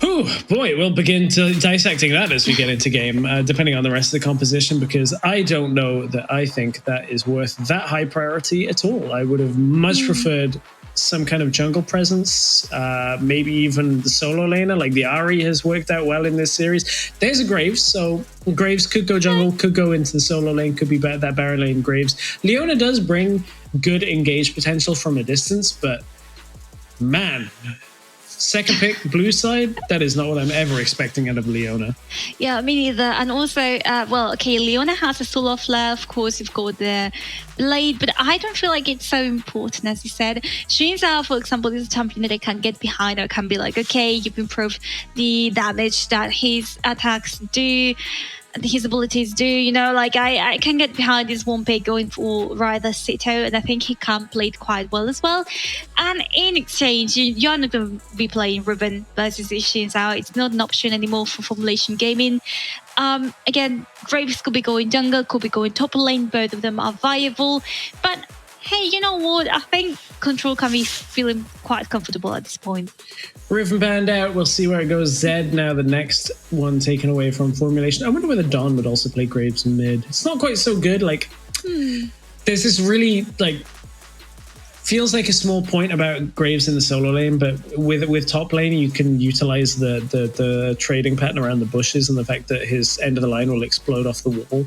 Oh boy, we'll begin to dissecting that as we get into game, depending on the rest of the composition, because I don't know that I think that is worth that high priority at all. I would have much preferred some kind of jungle presence, maybe even the solo laner, like the Ahri has worked out well in this series. There's a Graves, so Graves could go jungle, could go into the solo lane, could be that Baron lane Graves. Leona does bring good engage potential from a distance, but man, second pick, blue side, that is not what I'm ever expecting out of Leona. Yeah, me neither. And also, Leona has a solo flare. Of course, you've got the blade, but I don't feel like it's so important, as you said. Shinza, for example, is a champion that I can get behind. I can be like, okay, you've improved the damage that his attacks do, his abilities do, you know, like I can get behind this one pick going for rather Sito, and I think he can play it quite well as well. And in exchange, you're not going to be playing Riven versus Shinzao. It's not an option anymore for Formulation Gaming. Again, Graves could be going jungle, could be going top lane. Both of them are viable. But hey, you know what? I think Control can be feeling quite comfortable at this point. Riven banned out. We'll see where it goes. Zed now the next one taken away from Formulation. I wonder whether Dawn would also play Graves mid. It's not quite so good. Like, there's this really, like, feels like a small point about Graves in the solo lane, but with top lane, you can utilize the trading pattern around the bushes and the fact that his end of the line will explode off the wall.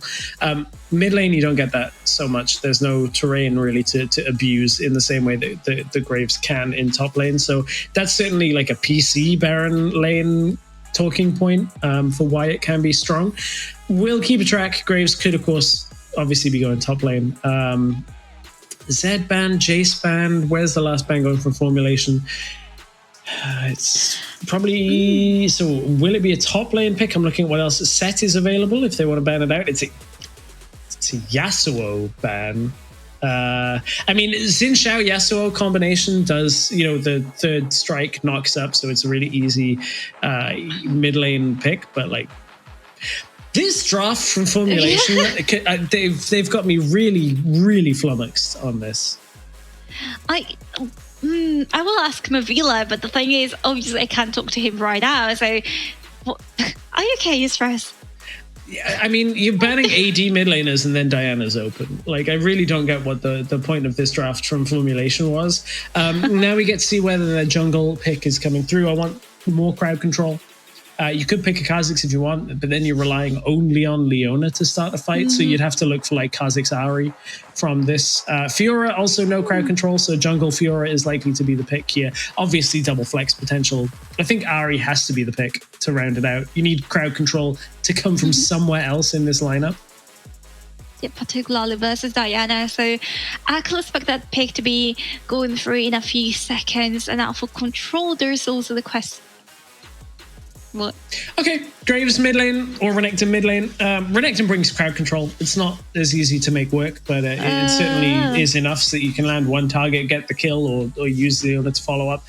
Mid lane, you don't get that so much. There's no terrain really to abuse in the same way that the Graves can in top lane. So that's certainly like a PC Baron lane talking point for why it can be strong. We'll keep a track. Graves could, of course, obviously be going top lane. Zed ban, Jace ban. Where's the last ban going from Formulation? It's probably... So will it be a top lane pick? I'm looking at what else. Set is available if they want to ban it out. It's a Yasuo ban. I mean, Xin Shao Yasuo combination does, you know, the third strike knocks up, so it's a really easy mid lane pick, but like... This draft from Formulation, they've got me really, really flummoxed on this. I will ask Mavila, but the thing is, obviously, I can't talk to him right now. So, are you okay, Yusras? Yeah, I mean, you're banning AD mid laners and then Diana's open. Like, I really don't get what the point of this draft from Formulation was. Now we get to see whether the jungle pick is coming through. I want more crowd control. You could pick a Kha'Zix if you want, but then you're relying only on Leona to start a fight. So you'd have to look for like Kha'Zix Ahri from this. Fiora, also no crowd control, so jungle Fiora is likely to be the pick here. Obviously double flex potential. I think Ahri has to be the pick to round it out. You need crowd control to come from somewhere else in this lineup. particularly versus Diana. So I could expect that pick to be going through in a few seconds. And now for control, there's also the question. What? Okay, Graves mid lane or Renekton mid lane. Renekton brings crowd control. It's not as easy to make work, but it certainly is enough so that you can land one target, get the kill, or use the other to follow up.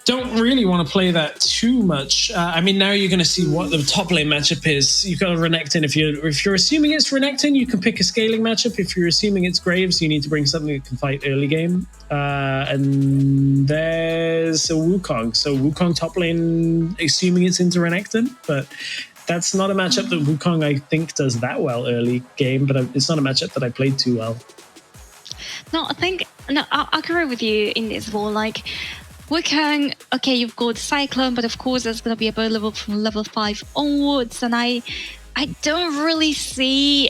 Don't really want to play that too much. I mean, now you're going to see what the top lane matchup is. You've got a Renekton. If you're assuming it's Renekton, you can pick a scaling matchup. If you're assuming it's Graves, you need to bring something that can fight early game. And there's a Wukong. So Wukong top lane, assuming it's into Renekton, but that's not a matchup that Wukong, I think, does that well early game, but it's not a matchup that I played too well. I agree with you in this one. Like, Wukong, okay, you've got Cyclone, but of course there's going to be available from level 5 onwards, and I don't really see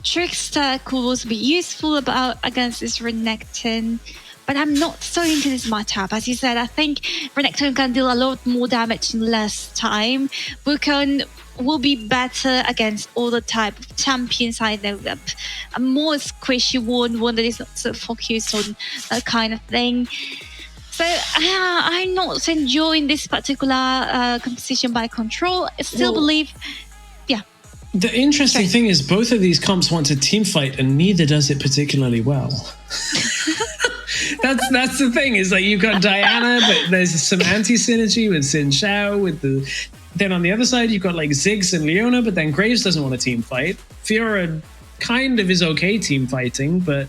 Trickster could also be useful against this Renekton, but I'm not so into this matchup. As you said, I think Renekton can deal a lot more damage in less time. Wukong will be better against all the type of champions. I know that a more squishy one that is not so focused on that kind of thing. So I'm not enjoying this particular composition by control. I still believe, yeah. The interesting thing is both of these comps want to team fight, and neither does it particularly well. That's the thing, is like you've got Diana, but there's some anti-synergy with Xin Zhao, then on the other side you've got like Ziggs and Leona, but then Graves doesn't want to team fight. Fiora kind of is okay team fighting, but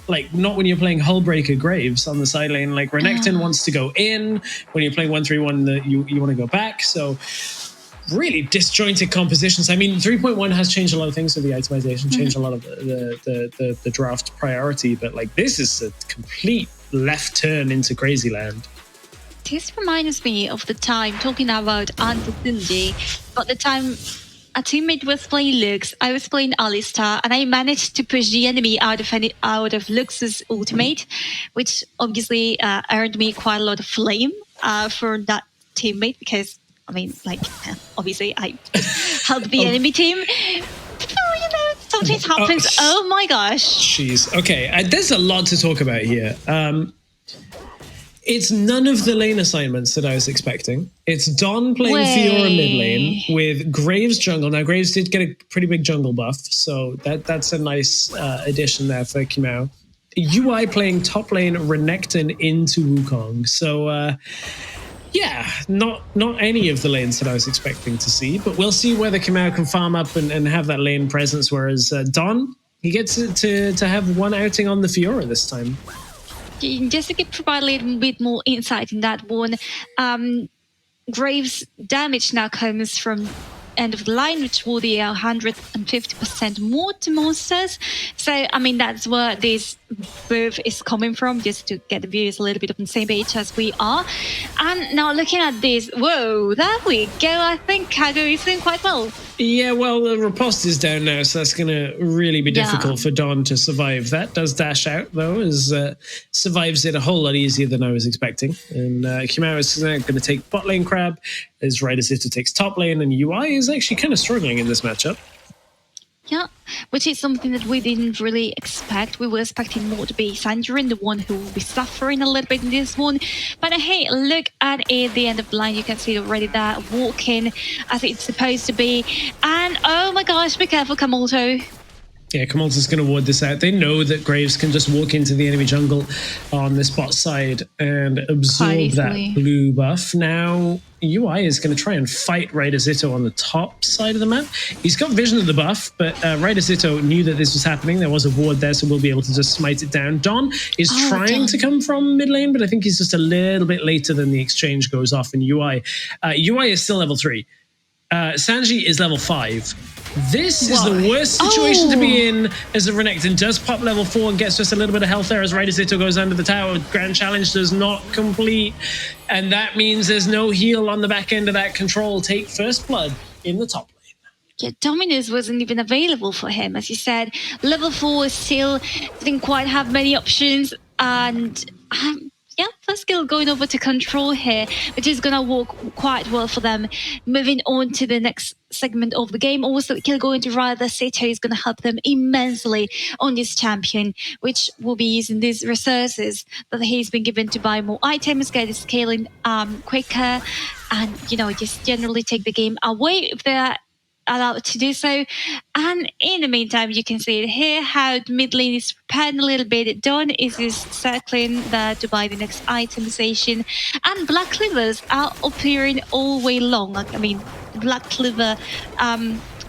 like not when you're playing Hullbreaker Graves on the side lane. Like Renekton wants to go in. When you're playing 1-3-1, you want to go back. So really disjointed compositions. I mean, 3.1 has changed a lot of things with the itemization, changed a lot of the draft priority, but like this is a complete left turn into Crazy Land. This reminds me of the time, talking about anti-synergy, but the time a teammate was playing Lux, I was playing Alistar, and I managed to push the enemy out of Lux's ultimate, which obviously earned me quite a lot of flame for that teammate, because, I mean, like, obviously I helped the enemy team. Something happens. Oh my gosh. Jeez. Okay, there's a lot to talk about here. It's none of the lane assignments that I was expecting. It's Don playing Fiora mid lane with Graves jungle. Now, Graves did get a pretty big jungle buff, so that's a nice addition there for Kimau. UI playing top lane Renekton into Wukong. So, yeah, not any of the lanes that I was expecting to see, but we'll see whether Kimau can farm up and have that lane presence, whereas Don, he gets to have one outing on the Fiora this time. Just to provide a little bit more insight in that one, Graves' damage now comes from end of the line, which will be 150% more to monsters. So, I mean, that's where this buff is coming from, just to get the viewers a little bit on the same page as we are. And now looking at this, whoa, there we go. I think Kago is doing quite well. Yeah, well, the riposte is down now, so that's going to really be difficult for Don to survive. That does dash out, though, as survives it a whole lot easier than I was expecting. And Kimau is going to take bot lane crab, as Raidazito takes top lane, and UI is actually kind of struggling in this matchup. Yeah, which is something that we didn't really expect. We were expecting more to be Sanjurin, the one who will be suffering a little bit in this one. But hey, look at it, the end of the line. You can see already that walking as it's supposed to be. And oh my gosh, be careful, Kamalto. Yeah, Kamalto's going to ward this out. They know that Graves can just walk into the enemy jungle on this bot side and absorb that blue buff. Now, UI is going to try and fight Raidazito on the top side of the map. He's got vision of the buff, but Raidazito knew that this was happening. There was a ward there, so we'll be able to just smite it down. Don is trying to come from mid lane, but I think he's just a little bit later than the exchange goes off in UI. UI is still level 3. Sanji is level 5. This is the worst situation to be in, as the Renekton does pop level 4 and gets just a little bit of health there as Raidazito goes under the tower. Grand Challenge does not complete, and that means there's no heal on the back end of that control. Take first blood in the top lane. Yeah, Dominus wasn't even available for him. As you said, level 4 still didn't quite have many options, and Yeah, first kill going over to control here, which is going to work quite well for them. Moving on to the next segment of the game, also kill going to Ryder City is going to help them immensely on this champion, which will be using these resources that he's been given to buy more items, get his scaling quicker, and just generally take the game away if they're allowed to do so. And in the meantime, you can see it here how the mid lane is prepared a little bit. Don is just circling there to buy the next itemization, and Black Clovers are appearing all way long. Black Clover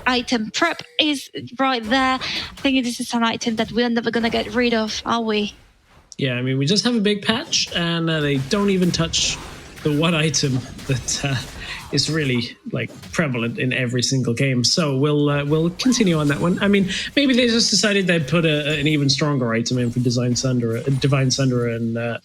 item prep is right there. I think this is an item that we're never gonna get rid of, are we? Yeah, we just have a big patch, and they don't even touch the one item that is really prevalent in every single game. So we'll continue on that one. Maybe they just decided they'd put an even stronger item in for Divine Sunder, and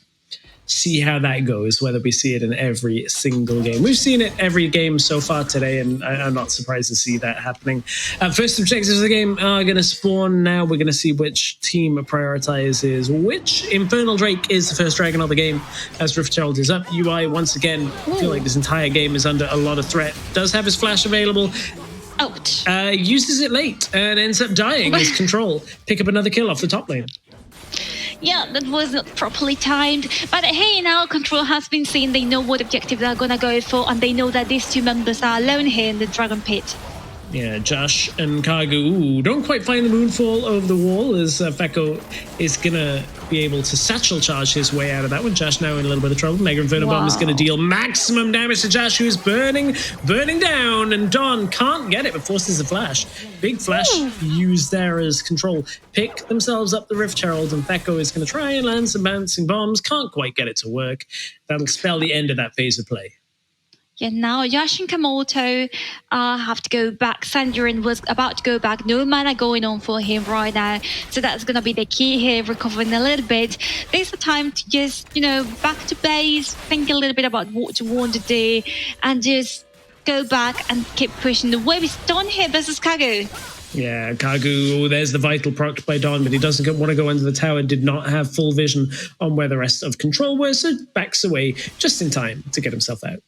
see how that goes, whether we see it in every single game. We've seen it every game so far today, and I'm not surprised to see that happening. First objectives of the game are going to spawn now. We're going to see which team prioritizes which. Infernal Drake is the first dragon of the game as Rift Herald is up. UI, once again, I feel like this entire game is under a lot of threat. Does have his flash available. Ouch. Uses it late and ends up dying as Control. Pick up another kill off the top lane. Yeah, that was not properly timed. But hey, now Control has been seen. They know what objective they're going to go for, and they know that these two members are alone here in the Dragon Pit. Yeah, Josh and Kagu don't quite find the moonfall over the wall as Fekko is going to be able to satchel charge his way out of that one. Josh now in a little bit of trouble. Mega Inferno Bomb is going to deal maximum damage to Josh, who is burning down, and Don can't get it but forces a flash. Big flash used there as Control pick themselves up the Rift Herald, and Fekko is going to try and land some bouncing bombs. Can't quite get it to work. That'll spell the end of that phase of play. Yeah, now Yash and Kamoto have to go back. Sanjurin was about to go back. No mana going on for him right now. So that's going to be the key here, recovering a little bit. There's a time to just, back to base, think a little bit about what you want to do, and just go back and keep pushing. The wave is done here versus Kagu. Yeah, Kagu, there's the vital proc by Don, but he doesn't want to go under the tower, did not have full vision on where the rest of Control were, so backs away just in time to get himself out.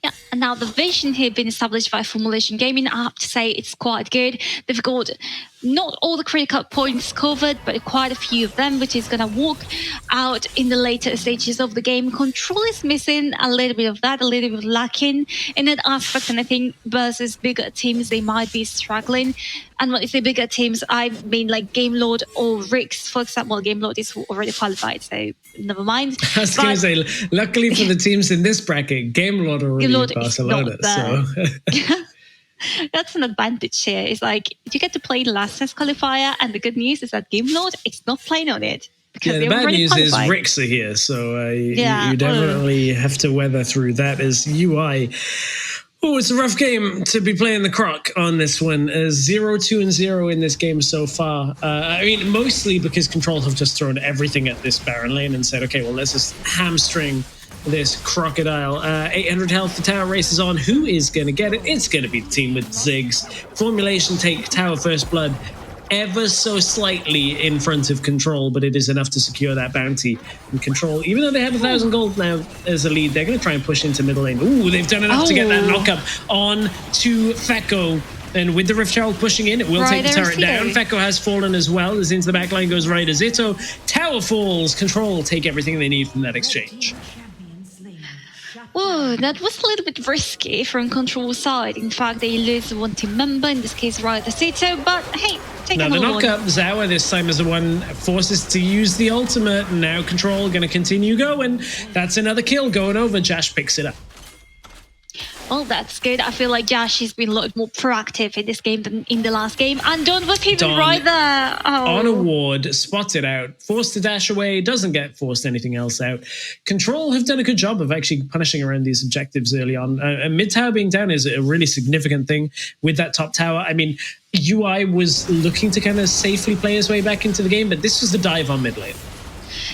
Yeah, and now the vision here been established by Formulation Gaming. I have to say it's quite good. They've got not all the critical points covered, but quite a few of them, which is going to work out in the later stages of the game. Control is missing a little bit of that, a little bit lacking in that aspect, and I think versus bigger teams, they might be struggling. And when I say bigger teams, I mean like Game Lord or WREC, for example. Game Lord is already qualified, so never mind. I was going to say, luckily for the teams in this bracket, Game Lord already in Barcelona. So. That's an advantage here. It's like you get to play the last test qualifier, and the good news is that Game Lord is not playing on it. Yeah, the bad news is WRECs are here, so you definitely have to weather through that as UI. Oh, it's a rough game to be playing the Croc on this one. 0-2-0 in this game so far. Mostly because Control have just thrown everything at this Baron lane and said, okay, well, let's just hamstring this Crocodile. 800 health, the tower races on. Who is going to get it? It's going to be the team with Ziggs. Formulation take tower first blood ever so slightly in front of Control, but it is enough to secure that bounty. And Control, even though they have 1,000 gold now as a lead, they're going to try and push into middle lane. Ooh, they've done enough to get that knock up on to Fekko. And with the Rift Herald pushing in, it will take the turret down. Fekko has fallen as well, as into the back line goes Ryder Zito. Tower falls. Control take everything they need from that exchange. Whoa, that was a little bit risky from Control's side. In fact, they lose one team member, in this case Ryder Zito, but hey, take another another knock up. Zawa this time is the one forces to use the ultimate, and now Control going to continue going. That's another kill going over. Josh picks it up. Well, that's good. I feel like Josh has been a lot more proactive in this game than in the last game. And Don was even right there. On a ward, spots it out, forced to dash away, doesn't get forced anything else out. Control have done a good job of actually punishing around these objectives early on. Mid tower being down is a really significant thing with that top tower. UI was looking to kind of safely play his way back into the game, but this was the dive on mid lane.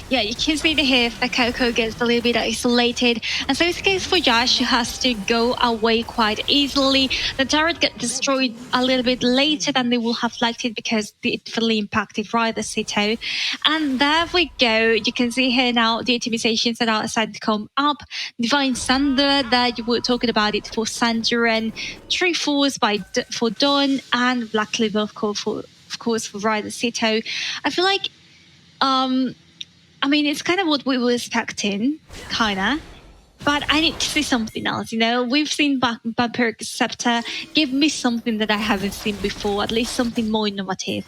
Yeah, you can see here that Coco gets a little bit isolated. And so it's the case for Josh, who has to go away quite easily. The turret gets destroyed a little bit later than they will have liked it because it really impacted Ryder Cito. And there we go. You can see here now the optimizations that are starting to come up. Divine Thunder, that you were talking about it for Sanjuran. Tree Force for Dawn, and Black Clover, of course, for Ryder Cito. I feel like I mean, it's kind of what we were expecting, kinda. But I need to see something else, you know? We've seen Vampiric Scepter. Give me something that I haven't seen before, at least something more innovative.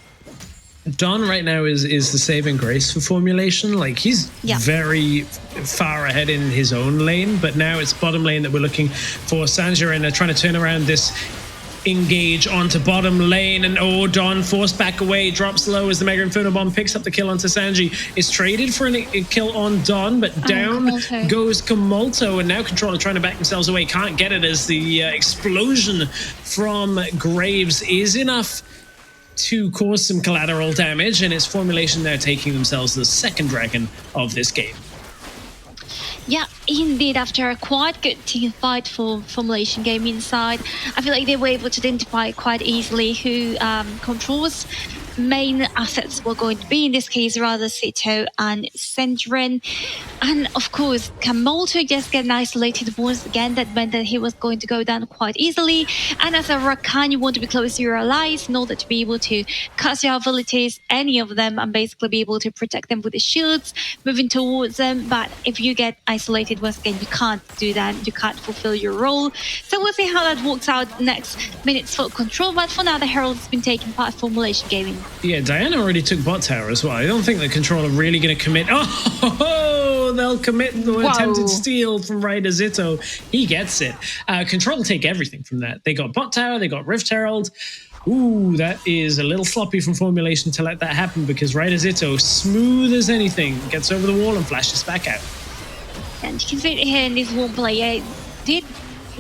Don right now is the saving grace for formulation. Like, he's very far ahead in his own lane, but now it's bottom lane that we're looking for. Sanjay, and they're trying to turn around this engage onto bottom lane, and Don forced back away, drops low as the Mega Inferno Bomb picks up the kill onto Sanji. It's traded for a kill on Don, but down goes Kamulto, and now Controller trying to back themselves away, can't get it as the explosion from Graves is enough to cause some collateral damage, and it's Formulation there taking themselves the second dragon of this game. Yeah, indeed, after a quite good team fight for Formulation Gaming side, I feel like they were able to identify quite easily who Control's main assets were going to be, in this case, Ryder Cito and Sendrin. And of course, Kamulto just getting isolated once again. That meant that he was going to go down quite easily. And as a Rakan, you want to be close to your allies in order to be able to cast your abilities, any of them, and basically be able to protect them with the shields, moving towards them. But if you get isolated once again, you can't do that. You can't fulfill your role. So we'll see how that works out next minutes for Control. But for now, the Herald's been taking part of Formulation Gaming. Yeah, Diana already took bot tower as well. I don't think the Controller really going to commit. Oh, they'll commit the attempted steal from Ryder Zito. He gets it. Control take everything from that. They got bot tower, they got Rift Herald. Ooh, that is a little sloppy from Formulation to let that happen, because Ryder Zito, smooth as anything, gets over the wall and flashes back out. And you can see it here in this one player did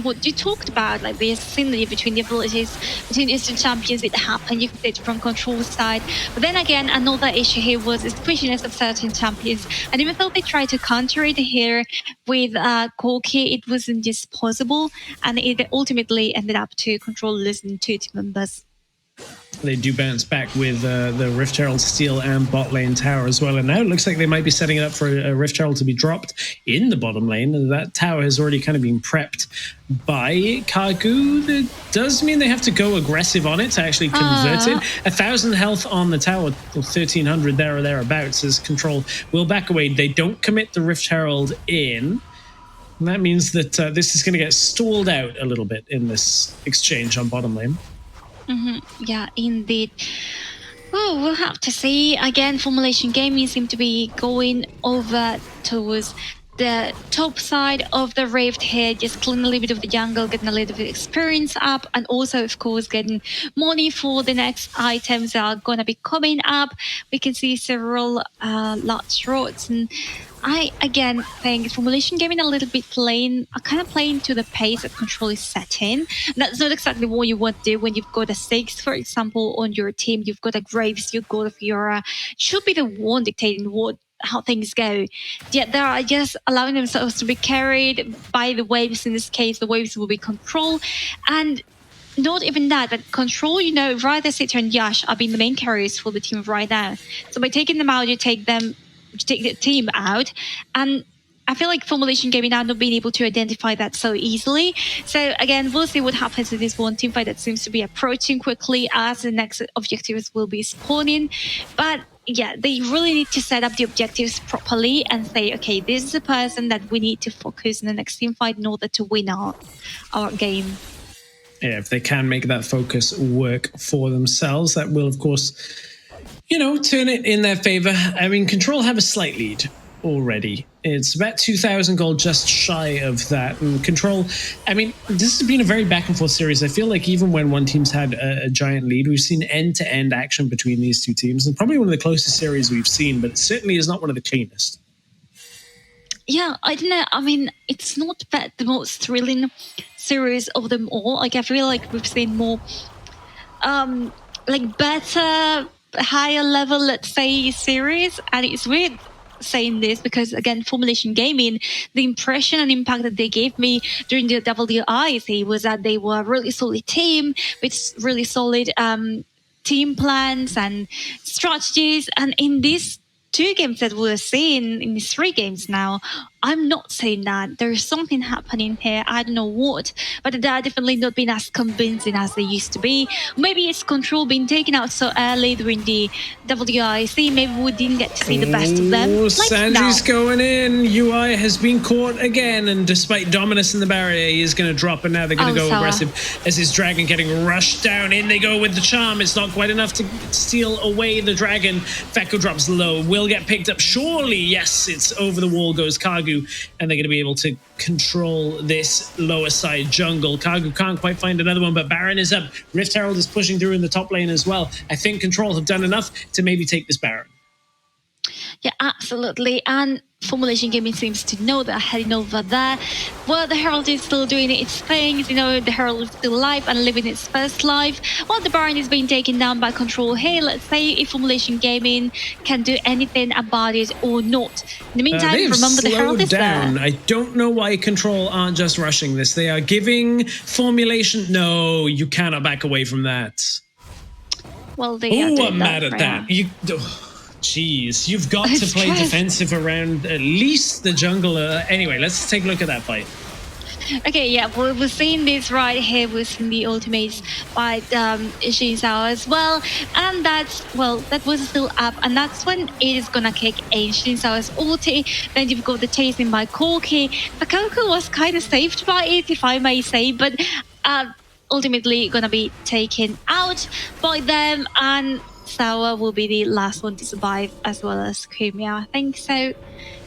what you talked about, like the synergy between the abilities between these two champions. It happened, you could say, from Control side. But then again, another issue here was the squishiness of certain champions. And even though they tried to counter it here with Corki, it wasn't just possible. And it ultimately ended up to Control losing 2 team members. They do bounce back with the Rift Herald steal and bot lane tower as well. And now it looks like they might be setting it up for a Rift Herald to be dropped in the bottom lane. That tower has already kind of been prepped by Kagu. That does mean they have to go aggressive on it to actually convert it. 1,000 health on the tower, 1,300 there or thereabouts, as Control will back away. They don't commit the Rift Herald in. And that means that this is going to get stalled out a little bit in this exchange on bottom lane. Yeah, indeed. Well, we'll have to see. Again, Formulation Gaming seem to be going over towards the top side of the Rift here, just cleaning a little bit of the jungle, getting a little bit of experience up, and also, of course, getting money for the next items that are going to be coming up. We can see several large rods, and I, again, think Formulation Gaming a little bit playing to the pace that Control is setting. And that's not exactly what you want to do when you've got a 6, for example, on your team. You've got a Graves, you've got a Fiora. Should be the one dictating how things go. Yet they are just allowing themselves to be carried by the waves. In this case, the waves will be Control. And not even that, but Control, you know, Ryder, Cito, and Yash are being the main carriers for the team right now. So by taking them out, you take the team out. And I feel like Formulation Gaming now not being able to identify that so easily. So again, we'll see what happens with this one team fight that seems to be approaching quickly as the next objectives will be spawning. But yeah, they really need to set up the objectives properly and say, okay, this is a person that we need to focus in the next team fight in order to win our game. Yeah, if they can make that focus work for themselves, that will, of course, you know, turn it in their favor. I mean, Control have a slight lead already. It's about 2,000 gold, just shy of that. And Control, I mean, this has been a very back and forth series. I feel like even when one team's had a giant lead, we've seen end-to-end action between these two teams, and probably one of the closest series we've seen, but it certainly is not one of the cleanest. Yeah, I don't know. I mean, it's not the most thrilling series of them all. Like, I feel like we've seen more, like, better, higher level, let's say, series, and it's weird saying this because, again, Formulation Gaming, the impression and impact that they gave me during the WREC was that they were a really solid team with really solid team plans and strategies. And in these 2 games that we're seeing, in these 3 games now, I'm not saying that. There's something happening here. I don't know what, but they're definitely not been as convincing as they used to be. Maybe it's Control being taken out so early during the WRIC. Maybe we didn't get to see the best of them. Oh, Like Sanji's now. going in. UI has been caught again, and despite dominance in the barrier, he is going to drop, and now they're going to go Sawa. aggressive as his dragon getting rushed down. In they go with the charm. It's not quite enough to steal away the dragon. Fekko drops low. Will get picked up. Surely, yes, it's over the wall goes Kagu, and they're going to be able to control this lower side jungle. Kagu can't quite find another one, but Baron is up. Rift Herald is pushing through in the top lane as well. I think Control have done enough to maybe take this Baron. Yeah, absolutely. And Formulation Gaming seems to know they're heading over there. Well, the Herald is still doing its things. You know, the Herald is still alive and living its first life. While the Baron is being taken down by Control here, let's see if Formulation Gaming can do anything about it or not. In the meantime, They've remember the Herald slowed is down. there. I don't know why Control aren't just rushing this. They are giving Formulation... No, you cannot back away from that. Well, they are Oh, doing I'm mad at right that. now. Jeez, you've got to It's play stress. defensive around at least the jungle. Anyway, let's take a look at that fight. Okay, yeah, we're seeing this right here with the ultimates by Xin Zhao as well, and that was still up, and that's when it is gonna kick in. Xin Zhao's ulti, then you've got the chasing by Corki. Fakoku was kind of saved by it, if I may say, but ultimately gonna be taken out by them, and Sour will be the last one to survive, as well as Kumia, I think. So,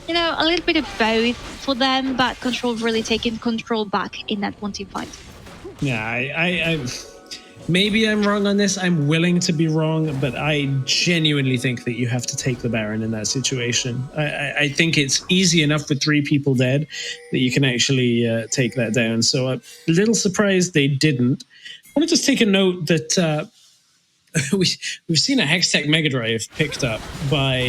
you know, a little bit of both for them, but Control really taking control back in that 1-team fight. Yeah, I maybe I'm wrong on this. I'm willing to be wrong, but I genuinely think that you have to take the Baron in that situation. I think it's easy enough with 3 people dead that you can actually take that down. So a little surprised they didn't. I want to just take a note that we've seen a Hextech Mega Drive picked up by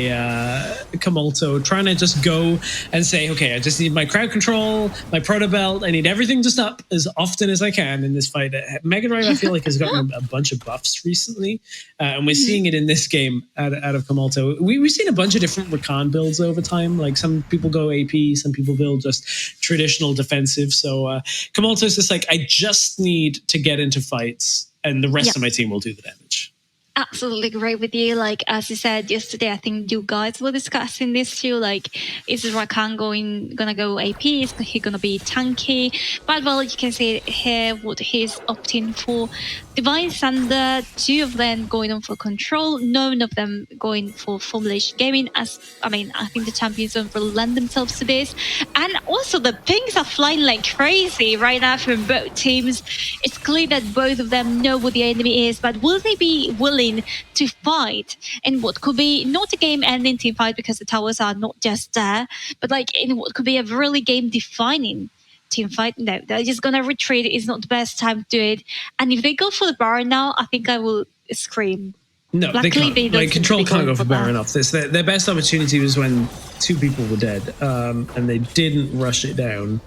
Kamulto, trying to just go and say, okay, I just need my crowd control, my proto belt, I need everything just up as often as I can in this fight. Mega Drive, I feel like, has gotten a bunch of buffs recently, and we're seeing it in this game out of Kamulto. We've seen a bunch of different Rakan builds over time. Like, some people go AP, some people build just traditional defensive. So Kamulto's just like, I just need to get into fights, and the rest of my team will do the damage. Absolutely agree with you. Like, as you said yesterday, I think you guys were discussing this too. Like, is Rakan gonna go AP? Is he gonna be tanky? But well, you can see here what he's opting for. Divine Thunder, 2 of them going on for Control, none of them going for Formulation Gaming. I think the champions don't really lend themselves to this. And also the pings are flying like crazy right now from both teams. It's clear that both of them know what the enemy is, but will they be willing to fight in what could be not a game-ending team fight, because the towers are not just there, but like in what could be a really game-defining team fight? No, they're just gonna retreat. It's not the best time to do it. And if they go for the Baron now, I think I will scream. No, Luckily, they can't. they don't Like, seem to Control be can't going go for for Baron that. off this. Their best opportunity was when 2 people were dead, and they didn't rush it down.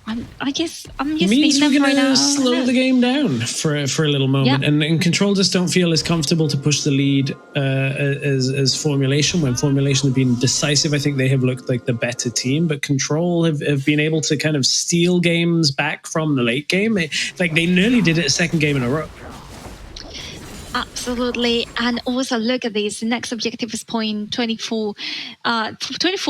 I'm just Means seeing we're them right going now. to slow the game down for a little moment, Yeah. and Control just don't feel as comfortable to push the lead as Formulation. When Formulation have been decisive, I think they have looked like the better team, but Control have been able to kind of steal games back from the late game. Like, they nearly did it a second game in a row. Absolutely. And also look at this. The next objective is point 24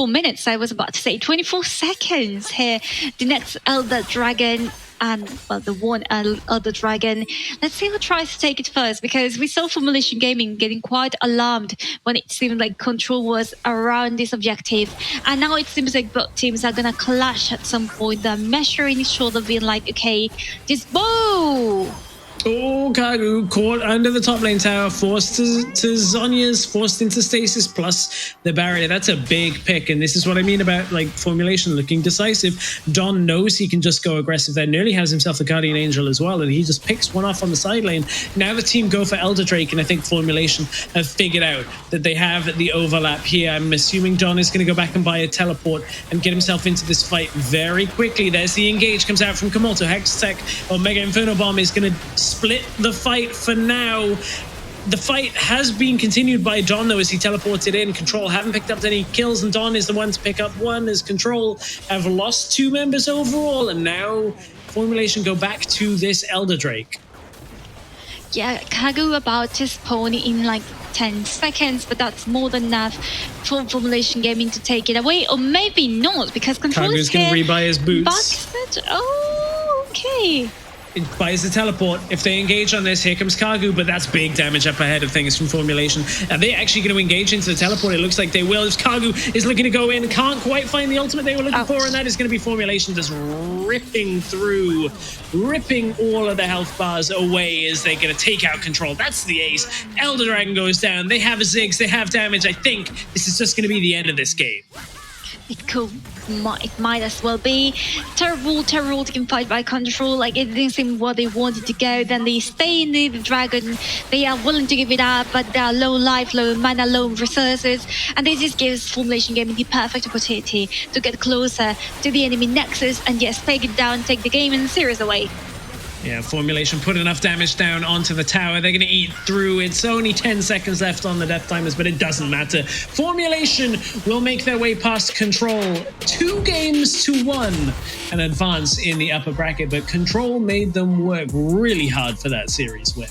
minutes. I was about to say 24 seconds here. The next Elder Dragon and, well, the one Elder Dragon. Let's see who tries to take it first, because we saw Formulation Gaming getting quite alarmed when it seemed like Control was around this objective. And now it seems like both teams are going to clash at some point. They're measuring each other, being like, okay, just bow. Oh, Kagu caught under the top lane tower, forced to Zhonya's, forced into stasis plus the barrier. That's a big pick, and this is what I mean about like formulation looking decisive. Don knows he can just go aggressive there. Nearly has himself a Guardian Angel as well, and he just picks one off on the side lane. Now the team go for Elder Drake, and I think formulation have figured out that they have the overlap here. I'm assuming Don is going to go back and buy a teleport and get himself into this fight very quickly. There's the engage, comes out from Komoto. Hextech or Mega Inferno Bomb is going to split the fight for now. The fight has been continued by Don, though, as he teleported in. Control haven't picked up any kills, and Don is the one to pick up one, as Control have lost 2 members overall, and now Formulation go back to this Elder Drake. Yeah, Kagu about to spawn in like 10 seconds, but that's more than enough for Formulation Gaming to take it away, or maybe not, because Control Kagu's is here. going to rebuy his boots. Oh, okay. It buys the teleport. If they engage on this, here comes Kagu, but that's big damage up ahead of things from Formulation. Are they actually going to engage into the teleport? It looks like they will. As Kagu is looking to go in, can't quite find the ultimate they were looking for, and that is going to be Formulation just ripping through, ripping all of the health bars away as they're going to take out Control. That's the ace. Elder Dragon goes down. They have a Ziggs. They have damage. I think this is just going to be the end of this game. It might as well be. Terrible team fight by Control. Like, it didn't seem what they wanted to go. Then they stay in the Dragon. They are willing to give it up, but they are low life, low mana, low resources. And this just gives Formulation Gaming the perfect opportunity to get closer to the enemy nexus and just take it down, take the game and the series away. Yeah, Formulation put enough damage down onto the tower. They're going to eat through. It's only 10 seconds left on the death timers, but it doesn't matter. Formulation will make their way past Control 2-1 and advance in the upper bracket. But Control made them work really hard for that series win.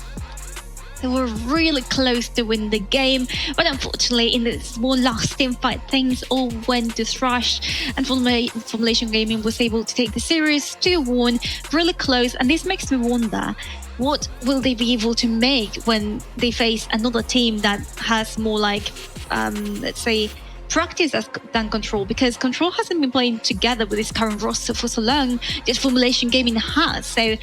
They were really close to win the game, but unfortunately in this one last team fight, things all went to thrash, and Formulation Gaming was able to take the series 2-1, really close. And this makes me wonder, what will they be able to make when they face another team that has more like, let's say, practice than Control, because Control hasn't been playing together with this current roster for so long, just Formulation Gaming has. So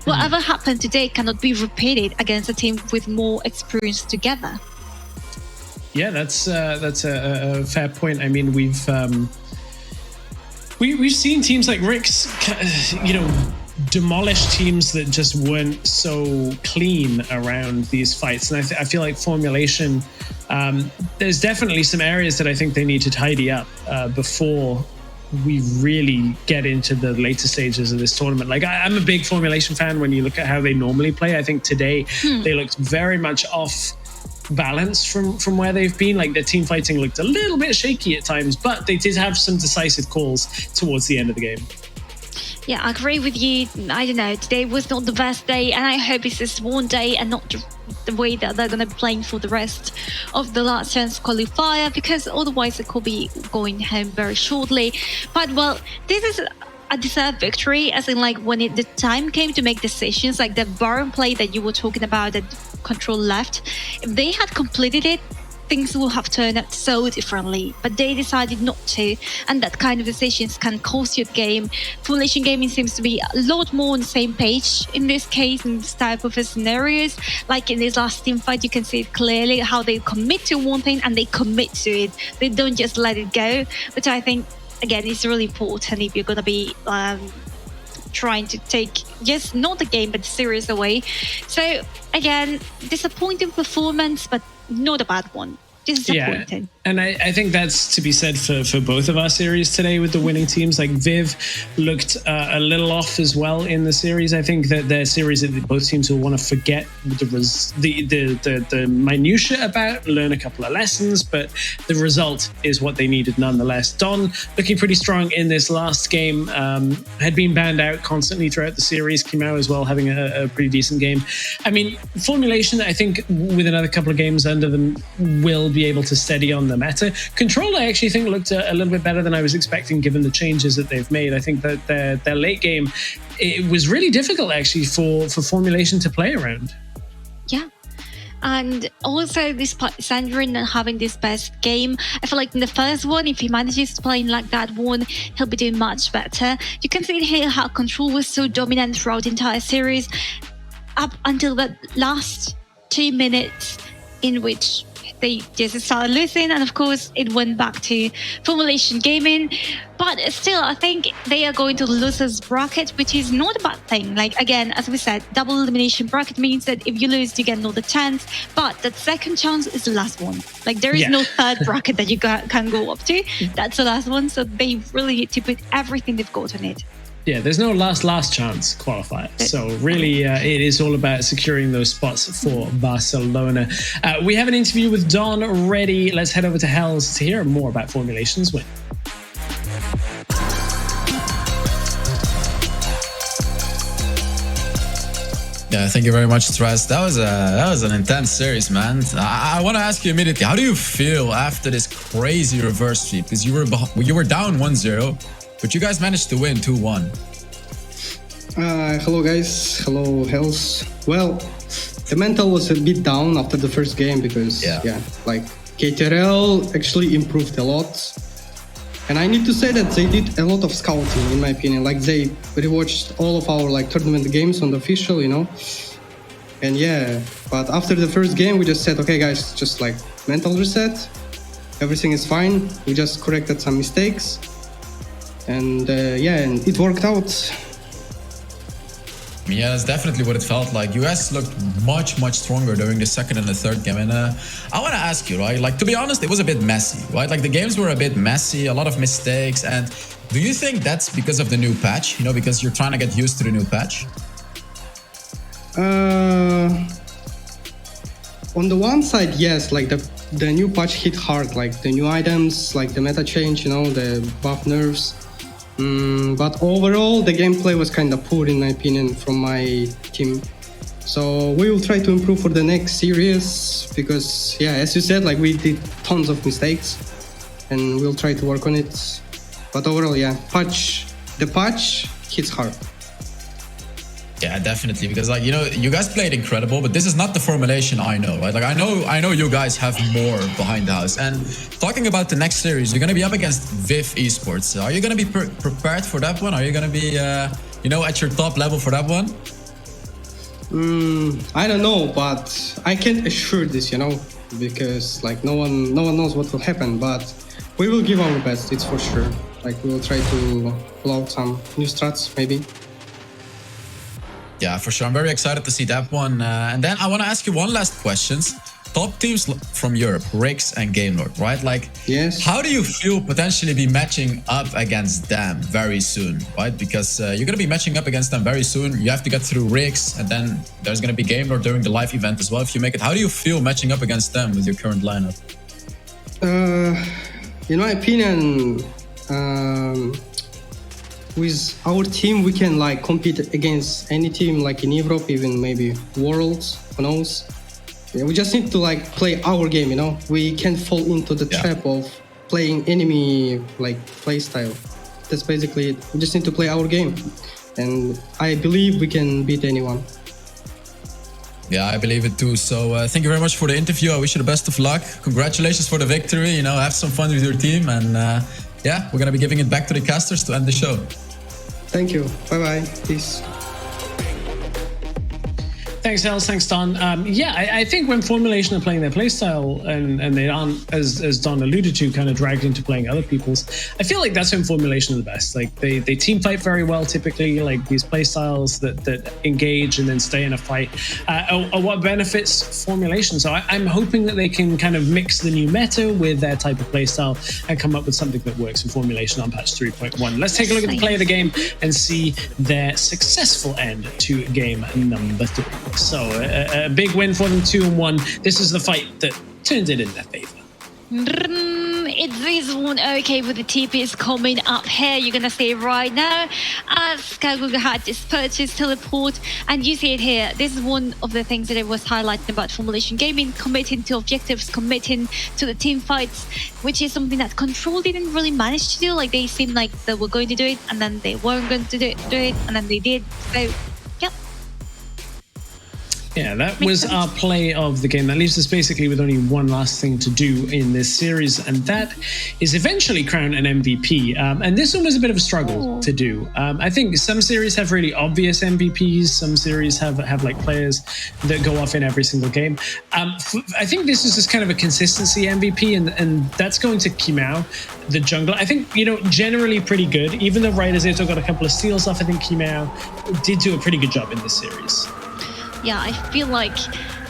whatever happened today cannot be repeated against a team with more experience together. Yeah, that's a fair point. I mean, we've seen teams like WREC, demolish teams that just weren't so clean around these fights, and I feel like Formulation, there's definitely some areas that I think they need to tidy up before we really get into the later stages of this tournament. Like, I'm a big Formulation fan when you look at how they normally play. I think today they looked very much off balance from where they've been. Like, their team fighting looked a little bit shaky at times, but they did have some decisive calls towards the end of the game. Yeah, I agree with you. I don't know, today was not the best day, and I hope it's just one day and not the way that they're going to be playing for the rest of the last chance qualifier, because otherwise they could be going home very shortly. But, well, this is a deserved victory, as in, like, when the time came to make decisions, like the Baron play that you were talking about that Control left, if they had completed it, things will have turned out so differently, but they decided not to, and that kind of decisions can cost you the game. Formulation Gaming seems to be a lot more on the same page in this case, in this type of scenarios. Like in this last team fight, you can see it clearly how they commit to one thing and they commit to it. They don't just let it go, which I think, again, is really important if you're going to be trying to take, yes, not the game, but the series away. So, again, disappointing performance, but not a bad one. Disappointing. Yeah, and I think that's to be said for both of our series today with the winning teams. Like, Viv looked a little off as well in the series. I think that their series that both teams will want to forget the minutiae about, learn a couple of lessons, but the result is what they needed nonetheless. Don looking pretty strong in this last game, had been banned out constantly throughout the series. Kimau as well having a pretty decent game. I mean, Formulation, I think with another couple of games under them, will be able to steady on the meta. Control, I actually think, looked a little bit better than I was expecting given the changes that they've made. I think that their late game, it was really difficult actually for Formulation to play around. Yeah. And also, despite Sandrin not having this best game, I feel like in the first one, if he manages to play in like that one, he'll be doing much better. You can see here how Control was so dominant throughout the entire series. up until the last 2 minutes in which they just started losing, and of course it went back to Formulation Gaming. But still, I think they are going to the losers bracket, which is not a bad thing. Like, again, as we said, double elimination bracket means that if you lose, you get another chance, but that second chance is the last one. Like, there is no third bracket that you can go up to. That's the last one, so they really need to put everything they've got on it. Yeah, there's no last chance qualifier. So really, it is all about securing those spots for Barcelona. We have an interview with Don ready. Let's head over to Hells to hear more about Formulation's win. Yeah, thank you very much, Stress. That was an intense series, man. I want to ask you immediately, how do you feel after this crazy reverse sweep? Because you were down 1-0. But you guys managed to win 2-1. Hello guys, hello Hells. Well, the mental was a bit down after the first game because like KTRL actually improved a lot. And I need to say that they did a lot of scouting, in my opinion. Like, they rewatched all of our like tournament games on the official, you know. And yeah, but after the first game we just said, okay guys, just like mental reset. Everything is fine. We just corrected some mistakes. And and it worked out. Yeah, that's definitely what it felt like. You guys looked much stronger during the second and the third game. And I want to ask you, right? Like, to be honest, it was a bit messy, right? Like, the games were a bit messy, a lot of mistakes. And do you think that's because of the new patch? You know, because you're trying to get used to the new patch? On the one side, yes. Like, the new patch hit hard. Like, the new items, like the meta change, you know, the buff nerfs. But overall, the gameplay was kind of poor, in my opinion, from my team. So we will try to improve for the next series because, yeah, as you said, like, we did tons of mistakes, and we'll try to work on it. But overall, yeah, the patch hits hard. Yeah, definitely. Because, like, you know, you guys played incredible, but this is not the formulation I know, right? Like, I know you guys have more behind the house. And talking about the next series, you're going to be up against Viv Esports. Are you going to be prepared for that one? Are you going to be, at your top level for that one? I don't know, but I can't assure this, you know, because, like, no one knows what will happen. But we will give our best, it's for sure. Like, we will try to pull out some new strats, maybe. Yeah, for sure. I'm very excited to see that one. And then I want to ask you one last question. Top teams from Europe, WREC and GameLord, right? Like, yes. How do you feel potentially be matching up against them very soon, right? Because you're going to be matching up against them very soon. You have to get through WREC, and then there's going to be GameLord during the live event as well if you make it. How do you feel matching up against them with your current lineup? In my opinion, with our team, we can like compete against any team, like in Europe, even maybe Worlds, who knows. Yeah, we just need to like play our game, you know. We can't fall into the trap of playing enemy like play style. That's basically it. We just need to play our game, and I believe we can beat anyone. Yeah, I believe it too. So thank you very much for the interview. I wish you the best of luck. Congratulations for the victory. You know, have some fun with your team, and yeah, we're gonna be giving it back to the casters to end the show. Thank you. Bye bye. Peace. Thanks, Els. Thanks, Don. I think when Formulation are playing their playstyle and they aren't, as Don alluded to, kind of dragged into playing other people's, I feel like that's when Formulation are the best. Like they team fight very well typically. Like these playstyles that engage and then stay in a fight are what benefits Formulation. So I'm hoping that they can kind of mix the new meta with their type of playstyle and come up with something that works for Formulation on patch 3.1. Let's take a look at the play of the game and see their successful end to game number 3. So a big win for them, 2-1. This is the fight that turned it in their favor. It is one okay with the TPs coming up here. You're gonna see it right now as Kaguga had this purchase teleport, and you see it here. This is one of the things that I was highlighting about Formulation Gaming, committing to objectives, committing to the team fights, which is something that Control didn't really manage to do. Like they seemed like they were going to do it, and then they weren't going to do it, and then they did. So Yeah, that was our play of the game. That leaves us basically with only one last thing to do in this series, and that is eventually crown an MVP. And this one was a bit of a struggle to do. I think some series have really obvious MVPs. Some series have like players that go off in every single game. I think this is just kind of a consistency MVP, and that's going to Kimao, the jungler. I think, generally pretty good. Even though Ryder got a couple of steals off, I think Kimao did do a pretty good job in this series. Yeah, I feel like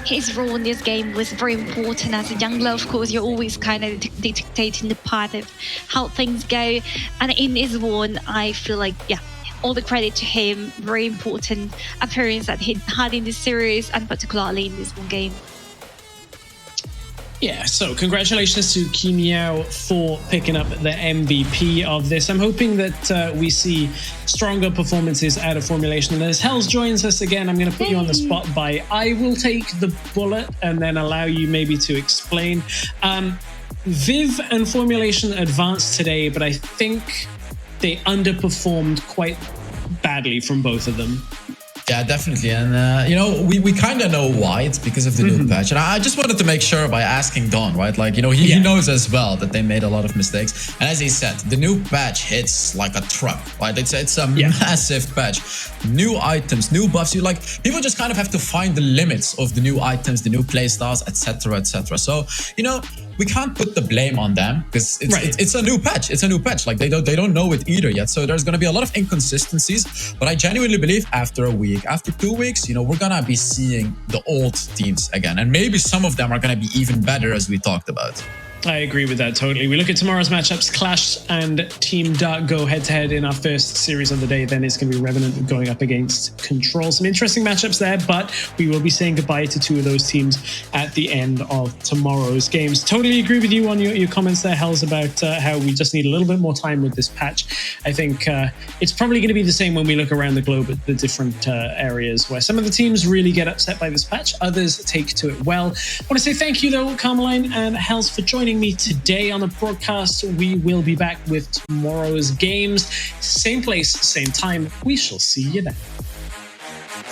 his role in this game was very important. As a jungler, of course, you're always kind of dictating the path of how things go. And in this one, I feel like, all the credit to him. Very important appearance that he had in this series, and particularly in this one game. Yeah, so congratulations to Kimao for picking up the MVP of this. I'm hoping that we see stronger performances out of Formulation. And as Hells joins us again, I'm going to put you on the spot by I will take the bullet and then allow you maybe to explain. Viv and Formulation advanced today, but I think they underperformed quite badly from both of them. Yeah, definitely. And, we kind of know why. It's because of the new patch. And I just wanted to make sure by asking Don, right? Like, he knows as well that they made a lot of mistakes. And as he said, the new patch hits like a truck, right? It's a massive patch. New items, new buffs. People just kind of have to find the limits of the new items, the new playstyles, etc., etc. So, we can't put the blame on them because it's a new patch. It's a new patch. Like they don't know it either yet. So there's going to be a lot of inconsistencies. But I genuinely believe after a week, after 2 weeks, we're going to be seeing the old teams again. And maybe some of them are going to be even better, as we talked about. I agree with that totally. We look at tomorrow's matchups. Clash and Team Dark go head-to-head in our first series of the day. Then it's going to be Revenant going up against Control. Some interesting matchups there, but we will be saying goodbye to 2 of those teams at the end of tomorrow's games. Totally agree with you on your comments there, Hells, about how we just need a little bit more time with this patch. I think it's probably going to be the same when we look around the globe at the different areas where some of the teams really get upset by this patch. Others take to it well. I want to say thank you, though, Carmeline and Hells, for joining me today on the broadcast. We will be back with tomorrow's games. Same place, same time. We shall see you then.